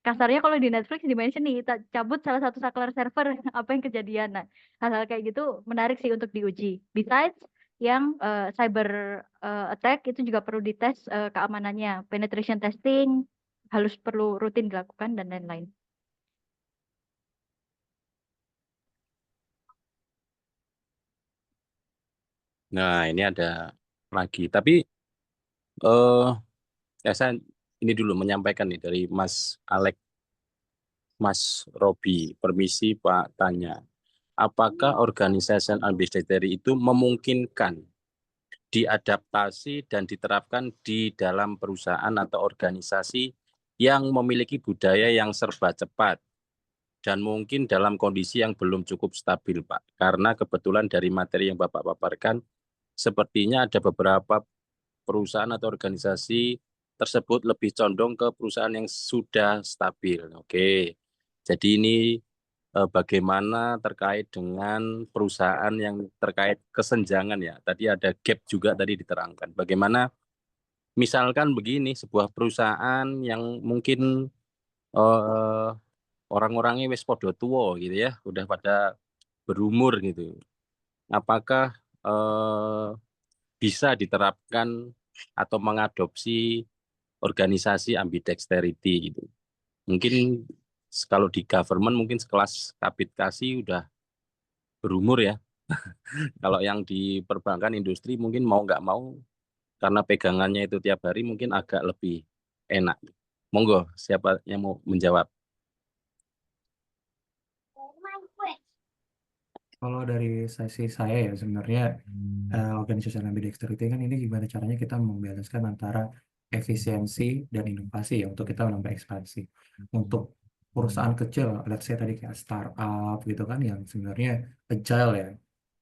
Speaker 4: kasarnya kalau di Netflix di-mention nih kita cabut salah satu saklar server apa yang kejadian. Nah hal-hal kayak gitu menarik sih untuk diuji. Besides yang cyber attack itu juga perlu dites keamanannya, penetration testing harus perlu rutin dilakukan dan lain-lain.
Speaker 1: Nah, ini ada lagi. Tapi eh ya saya ini dulu menyampaikan nih dari Mas Alex, Mas Robi. Permisi Pak tanya. Apakah organization ambidextrity itu memungkinkan diadaptasi dan diterapkan di dalam perusahaan atau organisasi yang memiliki budaya yang serba cepat dan mungkin dalam kondisi yang belum cukup stabil, Pak? Karena kebetulan dari materi yang Bapak paparkan, sepertinya ada beberapa perusahaan atau organisasi tersebut lebih condong ke perusahaan yang sudah stabil. Oke, jadi ini bagaimana terkait dengan perusahaan yang terkait kesenjangan ya. Tadi ada gap juga tadi diterangkan. Bagaimana misalkan begini, sebuah perusahaan yang mungkin eh, orang-orangnya wis podo tua gitu ya, udah pada berumur gitu. Apakah eh, bisa diterapkan atau mengadopsi organisasi ambidexterity gitu? Mungkin kalau di government mungkin sekelas Kapit Kasih udah berumur ya. Kalau yang di perbankan industri mungkin mau nggak mau karena pegangannya itu tiap hari mungkin agak lebih enak. Monggo, siapa yang mau menjawab?
Speaker 2: Kalau dari sisi saya ya sebenarnya organisasi ambidextrity kan ini gimana caranya kita membalancekan antara efisiensi dan inovasi ya untuk kita menambah ekspansi. Untuk perusahaan kecil, let's say tadi kayak startup gitu kan yang sebenarnya agile ya,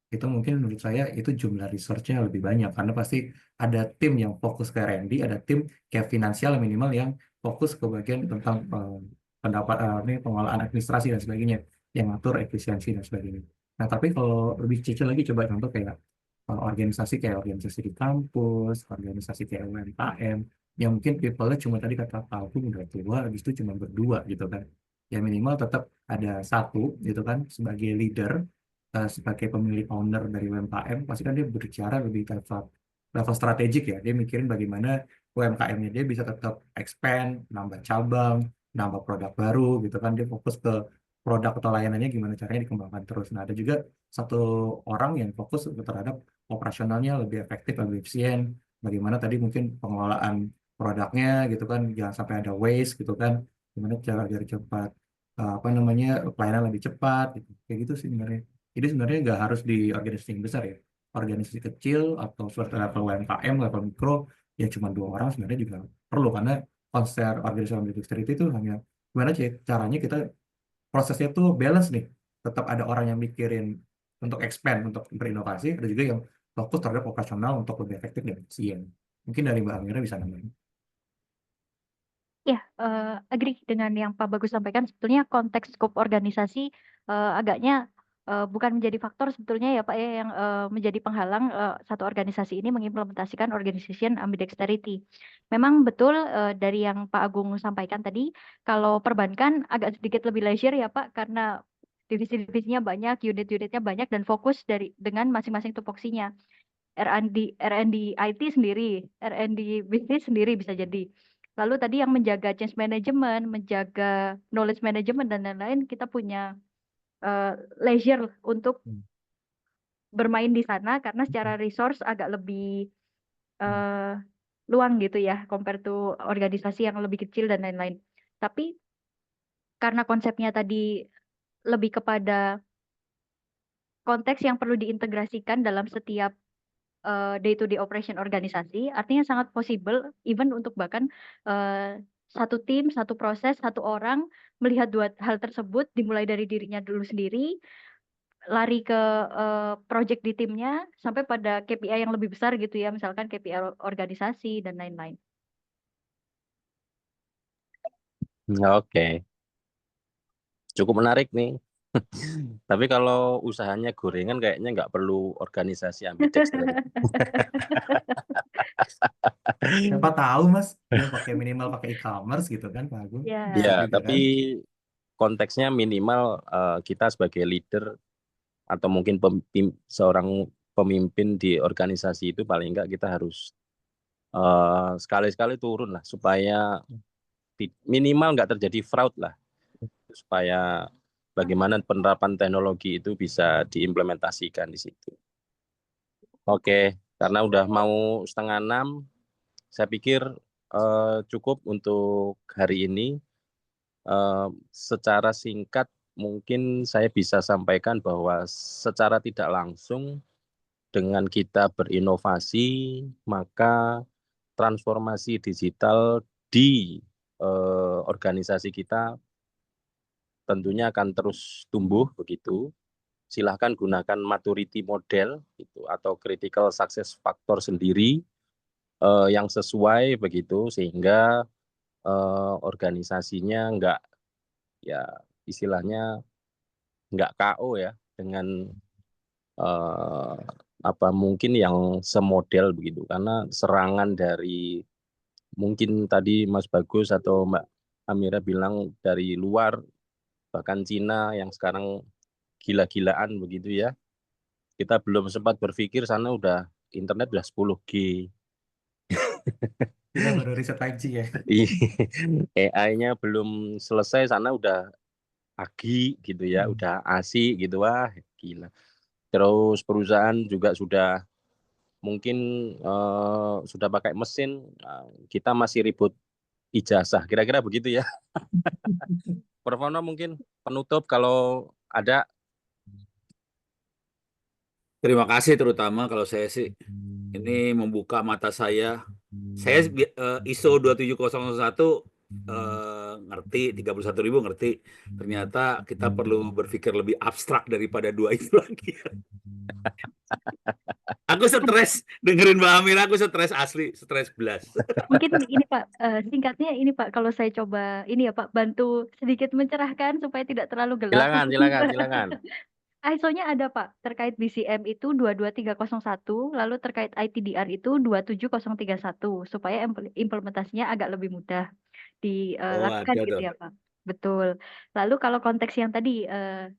Speaker 2: itu mungkin menurut saya itu jumlah resource-nya lebih banyak karena pasti ada tim yang fokus ke R&D, ada tim kayak finansial minimal yang fokus ke bagian tentang ini pengelolaan administrasi dan sebagainya yang ngatur efisiensi dan sebagainya. Nah, tapi kalau lebih kecil lagi coba contoh kayak kayak organisasi di kampus, organisasi kayak UMKM yang mungkin people-nya cuma tadi kata Pak Agung udah tua, habis itu cuma berdua gitu kan. Ya minimal tetap ada satu gitu kan sebagai leader, sebagai pemilik owner dari UMKM pasti kan dia berbicara lebih ke level strategik ya, dia mikirin bagaimana UMKM-nya dia bisa tetap expand, nambah cabang, nambah produk baru gitu kan, dia fokus ke produk atau layanannya gimana caranya dikembangkan terus. Nah ada juga satu orang yang fokus terhadap operasionalnya lebih efektif, lebih efisien, bagaimana tadi mungkin pengelolaan produknya gitu kan, jangan sampai ada waste gitu kan, gimana cara biar cepat apa namanya pelayanan lebih cepat gitu. Kayak gitu sih sebenarnya. Jadi sebenarnya nggak harus di organisasi yang besar ya. Organisasi kecil atau suatu level UMKM, level mikro, ya cuma 2 orang sebenarnya juga perlu karena konsep organisasi ambidextrity itu hanya gimana sih caranya kita prosesnya tuh balance nih. Tetap ada orang yang mikirin untuk expand, untuk berinovasi, ada juga yang fokus terhadap operasional untuk lebih efektif dan efisien. Mungkin dari Mbak Amira bisa nambahin.
Speaker 4: Ya, agree dengan yang Pak Bagus sampaikan. Sebetulnya konteks skop organisasi agaknya bukan menjadi faktor sebetulnya ya Pak ya yang menjadi penghalang satu organisasi ini mengimplementasikan organization ambidexterity. Memang betul dari yang Pak Agung sampaikan tadi, kalau perbankan agak sedikit lebih leisure ya Pak karena divisi-divisinya banyak, unit-unitnya banyak dan fokus dengan masing-masing tupoksinya. R&D IT sendiri, R&D bisnis sendiri bisa jadi. Lalu tadi yang menjaga change management, menjaga knowledge management dan lain-lain, kita punya leisure untuk bermain di sana karena secara resource agak lebih luang gitu ya, compare to organisasi yang lebih kecil dan lain-lain. Tapi karena konsepnya tadi lebih kepada konteks yang perlu diintegrasikan dalam setiap day-to-day operation organisasi, artinya sangat possible even untuk bahkan satu tim, satu proses, satu orang melihat dua hal tersebut dimulai dari dirinya dulu sendiri, lari ke project di timnya sampai pada KPI yang lebih besar gitu ya, misalkan KPI organisasi dan lain-lain.
Speaker 1: Oke, cukup menarik nih. Tapi kalau usahanya gorengan kayaknya nggak perlu organisasi ambidextrous.
Speaker 2: Siapa tahu Mas, dia minimal pakai e-commerce gitu kan Pak Agung.
Speaker 4: Ya.
Speaker 2: Bisa
Speaker 1: Ya,
Speaker 2: juga
Speaker 1: tapi
Speaker 2: kan.
Speaker 1: konteksnya minimal kita sebagai leader atau mungkin seorang pemimpin di organisasi itu paling enggak kita harus sekali-sekali turun lah supaya minimal nggak terjadi fraud lah, supaya bagaimana penerapan teknologi itu bisa diimplementasikan di situ. Oke, karena udah mau 5:30, saya pikir cukup untuk hari ini. Secara singkat mungkin saya bisa sampaikan bahwa secara tidak langsung dengan kita berinovasi, maka transformasi digital di organisasi kita tentunya akan terus tumbuh begitu. Silahkan gunakan maturity model gitu, atau critical success factor sendiri yang sesuai begitu, sehingga organisasinya nggak, ya istilahnya nggak KO ya dengan mungkin yang semodel begitu, karena serangan dari mungkin tadi Mas Bagus atau Mbak Amira bilang dari luar, bahkan Cina yang sekarang gila-gilaan begitu ya, kita belum sempat berpikir sana udah internet udah 10G.
Speaker 2: Kita baru riset 5G ya.
Speaker 1: AI-nya belum selesai sana udah AGI gitu ya, udah ASI gitu, wah gila. Terus perusahaan juga sudah mungkin sudah pakai mesin, kita masih ribut ijazah, kira-kira begitu ya. Prof. Ono mungkin penutup kalau ada.
Speaker 3: Terima kasih, terutama kalau saya sih ini membuka mata saya. Saya ISO 27001 ngerti, 31.000 ngerti. Ternyata kita perlu berpikir lebih abstrak daripada dua itu lagi. Aku stres dengerin Mbak Amira, aku stres asli, stres belas.
Speaker 4: Mungkin ini Pak, singkatnya ini Pak, kalau saya coba ini ya Pak, bantu sedikit mencerahkan supaya tidak terlalu gelap.
Speaker 1: Silakan.
Speaker 4: ISO-nya ada Pak, terkait BCM itu 22301, lalu terkait ITDR itu 27031, supaya implementasinya agak lebih mudah dilakukan
Speaker 3: ada
Speaker 4: gitu
Speaker 3: tuh.
Speaker 4: ya Pak. Betul. Lalu kalau konteks yang tadi,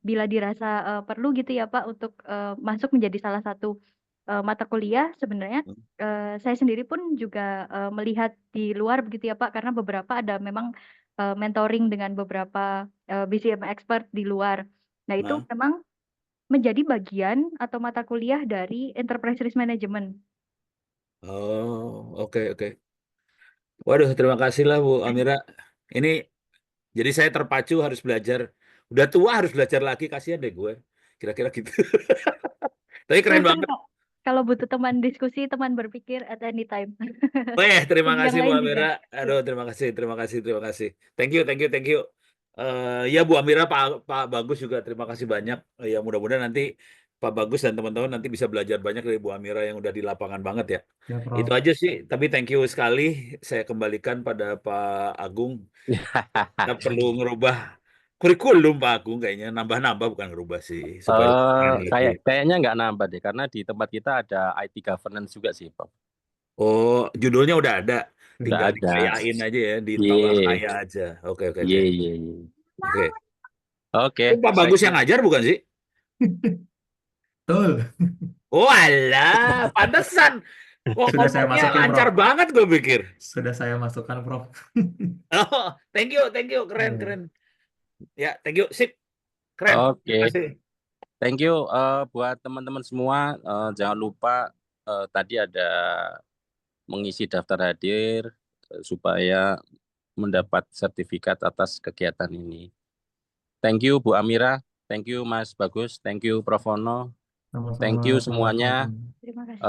Speaker 4: bila dirasa perlu gitu ya Pak untuk masuk menjadi salah satu mata kuliah, sebenarnya saya sendiri pun juga melihat di luar begitu ya Pak, karena beberapa ada memang mentoring dengan beberapa BCM expert di luar. Nah itu memang menjadi bagian atau mata kuliah dari Enterprise Risk Management.
Speaker 3: Oh, oke. Waduh, terima kasih lah Bu Amira. Ini jadi saya terpacu harus belajar. Udah tua harus belajar lagi, kasihan deh gue. Kira-kira gitu. Tapi keren
Speaker 4: Silakan,
Speaker 3: banget.
Speaker 4: Pak. Kalau butuh teman diskusi, teman berpikir at any time.
Speaker 3: Terima
Speaker 4: Yang
Speaker 3: kasih Bu
Speaker 4: lain juga.
Speaker 3: Amira. Aduh, terima kasih. Thank you. Ya Bu Amira, Pak Bagus juga terima kasih banyak. Ya mudah-mudahan nanti Pak Bagus dan teman-teman nanti bisa belajar banyak dari Bu Amira yang udah di lapangan banget ya.
Speaker 2: Ya, Prof.
Speaker 3: Itu aja sih. Tapi thank you sekali. Saya kembalikan pada Pak Agung. Kita perlu ngerubah kurikulum Pak Agung, kayaknya nambah-nambah bukan ngerubah sih, supaya
Speaker 1: Kayaknya nggak nambah deh, karena di tempat kita ada IT governance juga sih, Prof.
Speaker 3: Oh, judulnya udah ada,
Speaker 1: Udah
Speaker 3: tinggal
Speaker 1: ada.
Speaker 3: dikayain aja ya, ditambah kaya aja. Oke.
Speaker 1: Iya. Oke.
Speaker 3: Itu Pak Bagus yang ngajar bukan sih?
Speaker 2: Betul.
Speaker 3: Oh alah, pantesan. Kok
Speaker 2: Sudah saya
Speaker 3: ngomongnya
Speaker 2: masukin,
Speaker 3: lancar
Speaker 2: Prof.
Speaker 3: banget gue pikir.
Speaker 2: Sudah saya masukkan, Prof.
Speaker 3: Oh, thank you, keren. Ya, thank you, sip, keren.
Speaker 1: Oke.
Speaker 3: Terima kasih.
Speaker 1: Thank you buat teman-teman semua. Jangan lupa tadi ada mengisi daftar hadir supaya mendapat sertifikat atas kegiatan ini. Thank you Bu Amira, thank you Mas Bagus, thank you Prof. Ono, thank you semuanya.
Speaker 4: Terima kasih.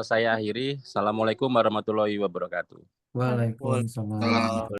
Speaker 1: Saya akhiri. Assalamualaikum warahmatullahi wabarakatuh.
Speaker 2: Waalaikumsalam.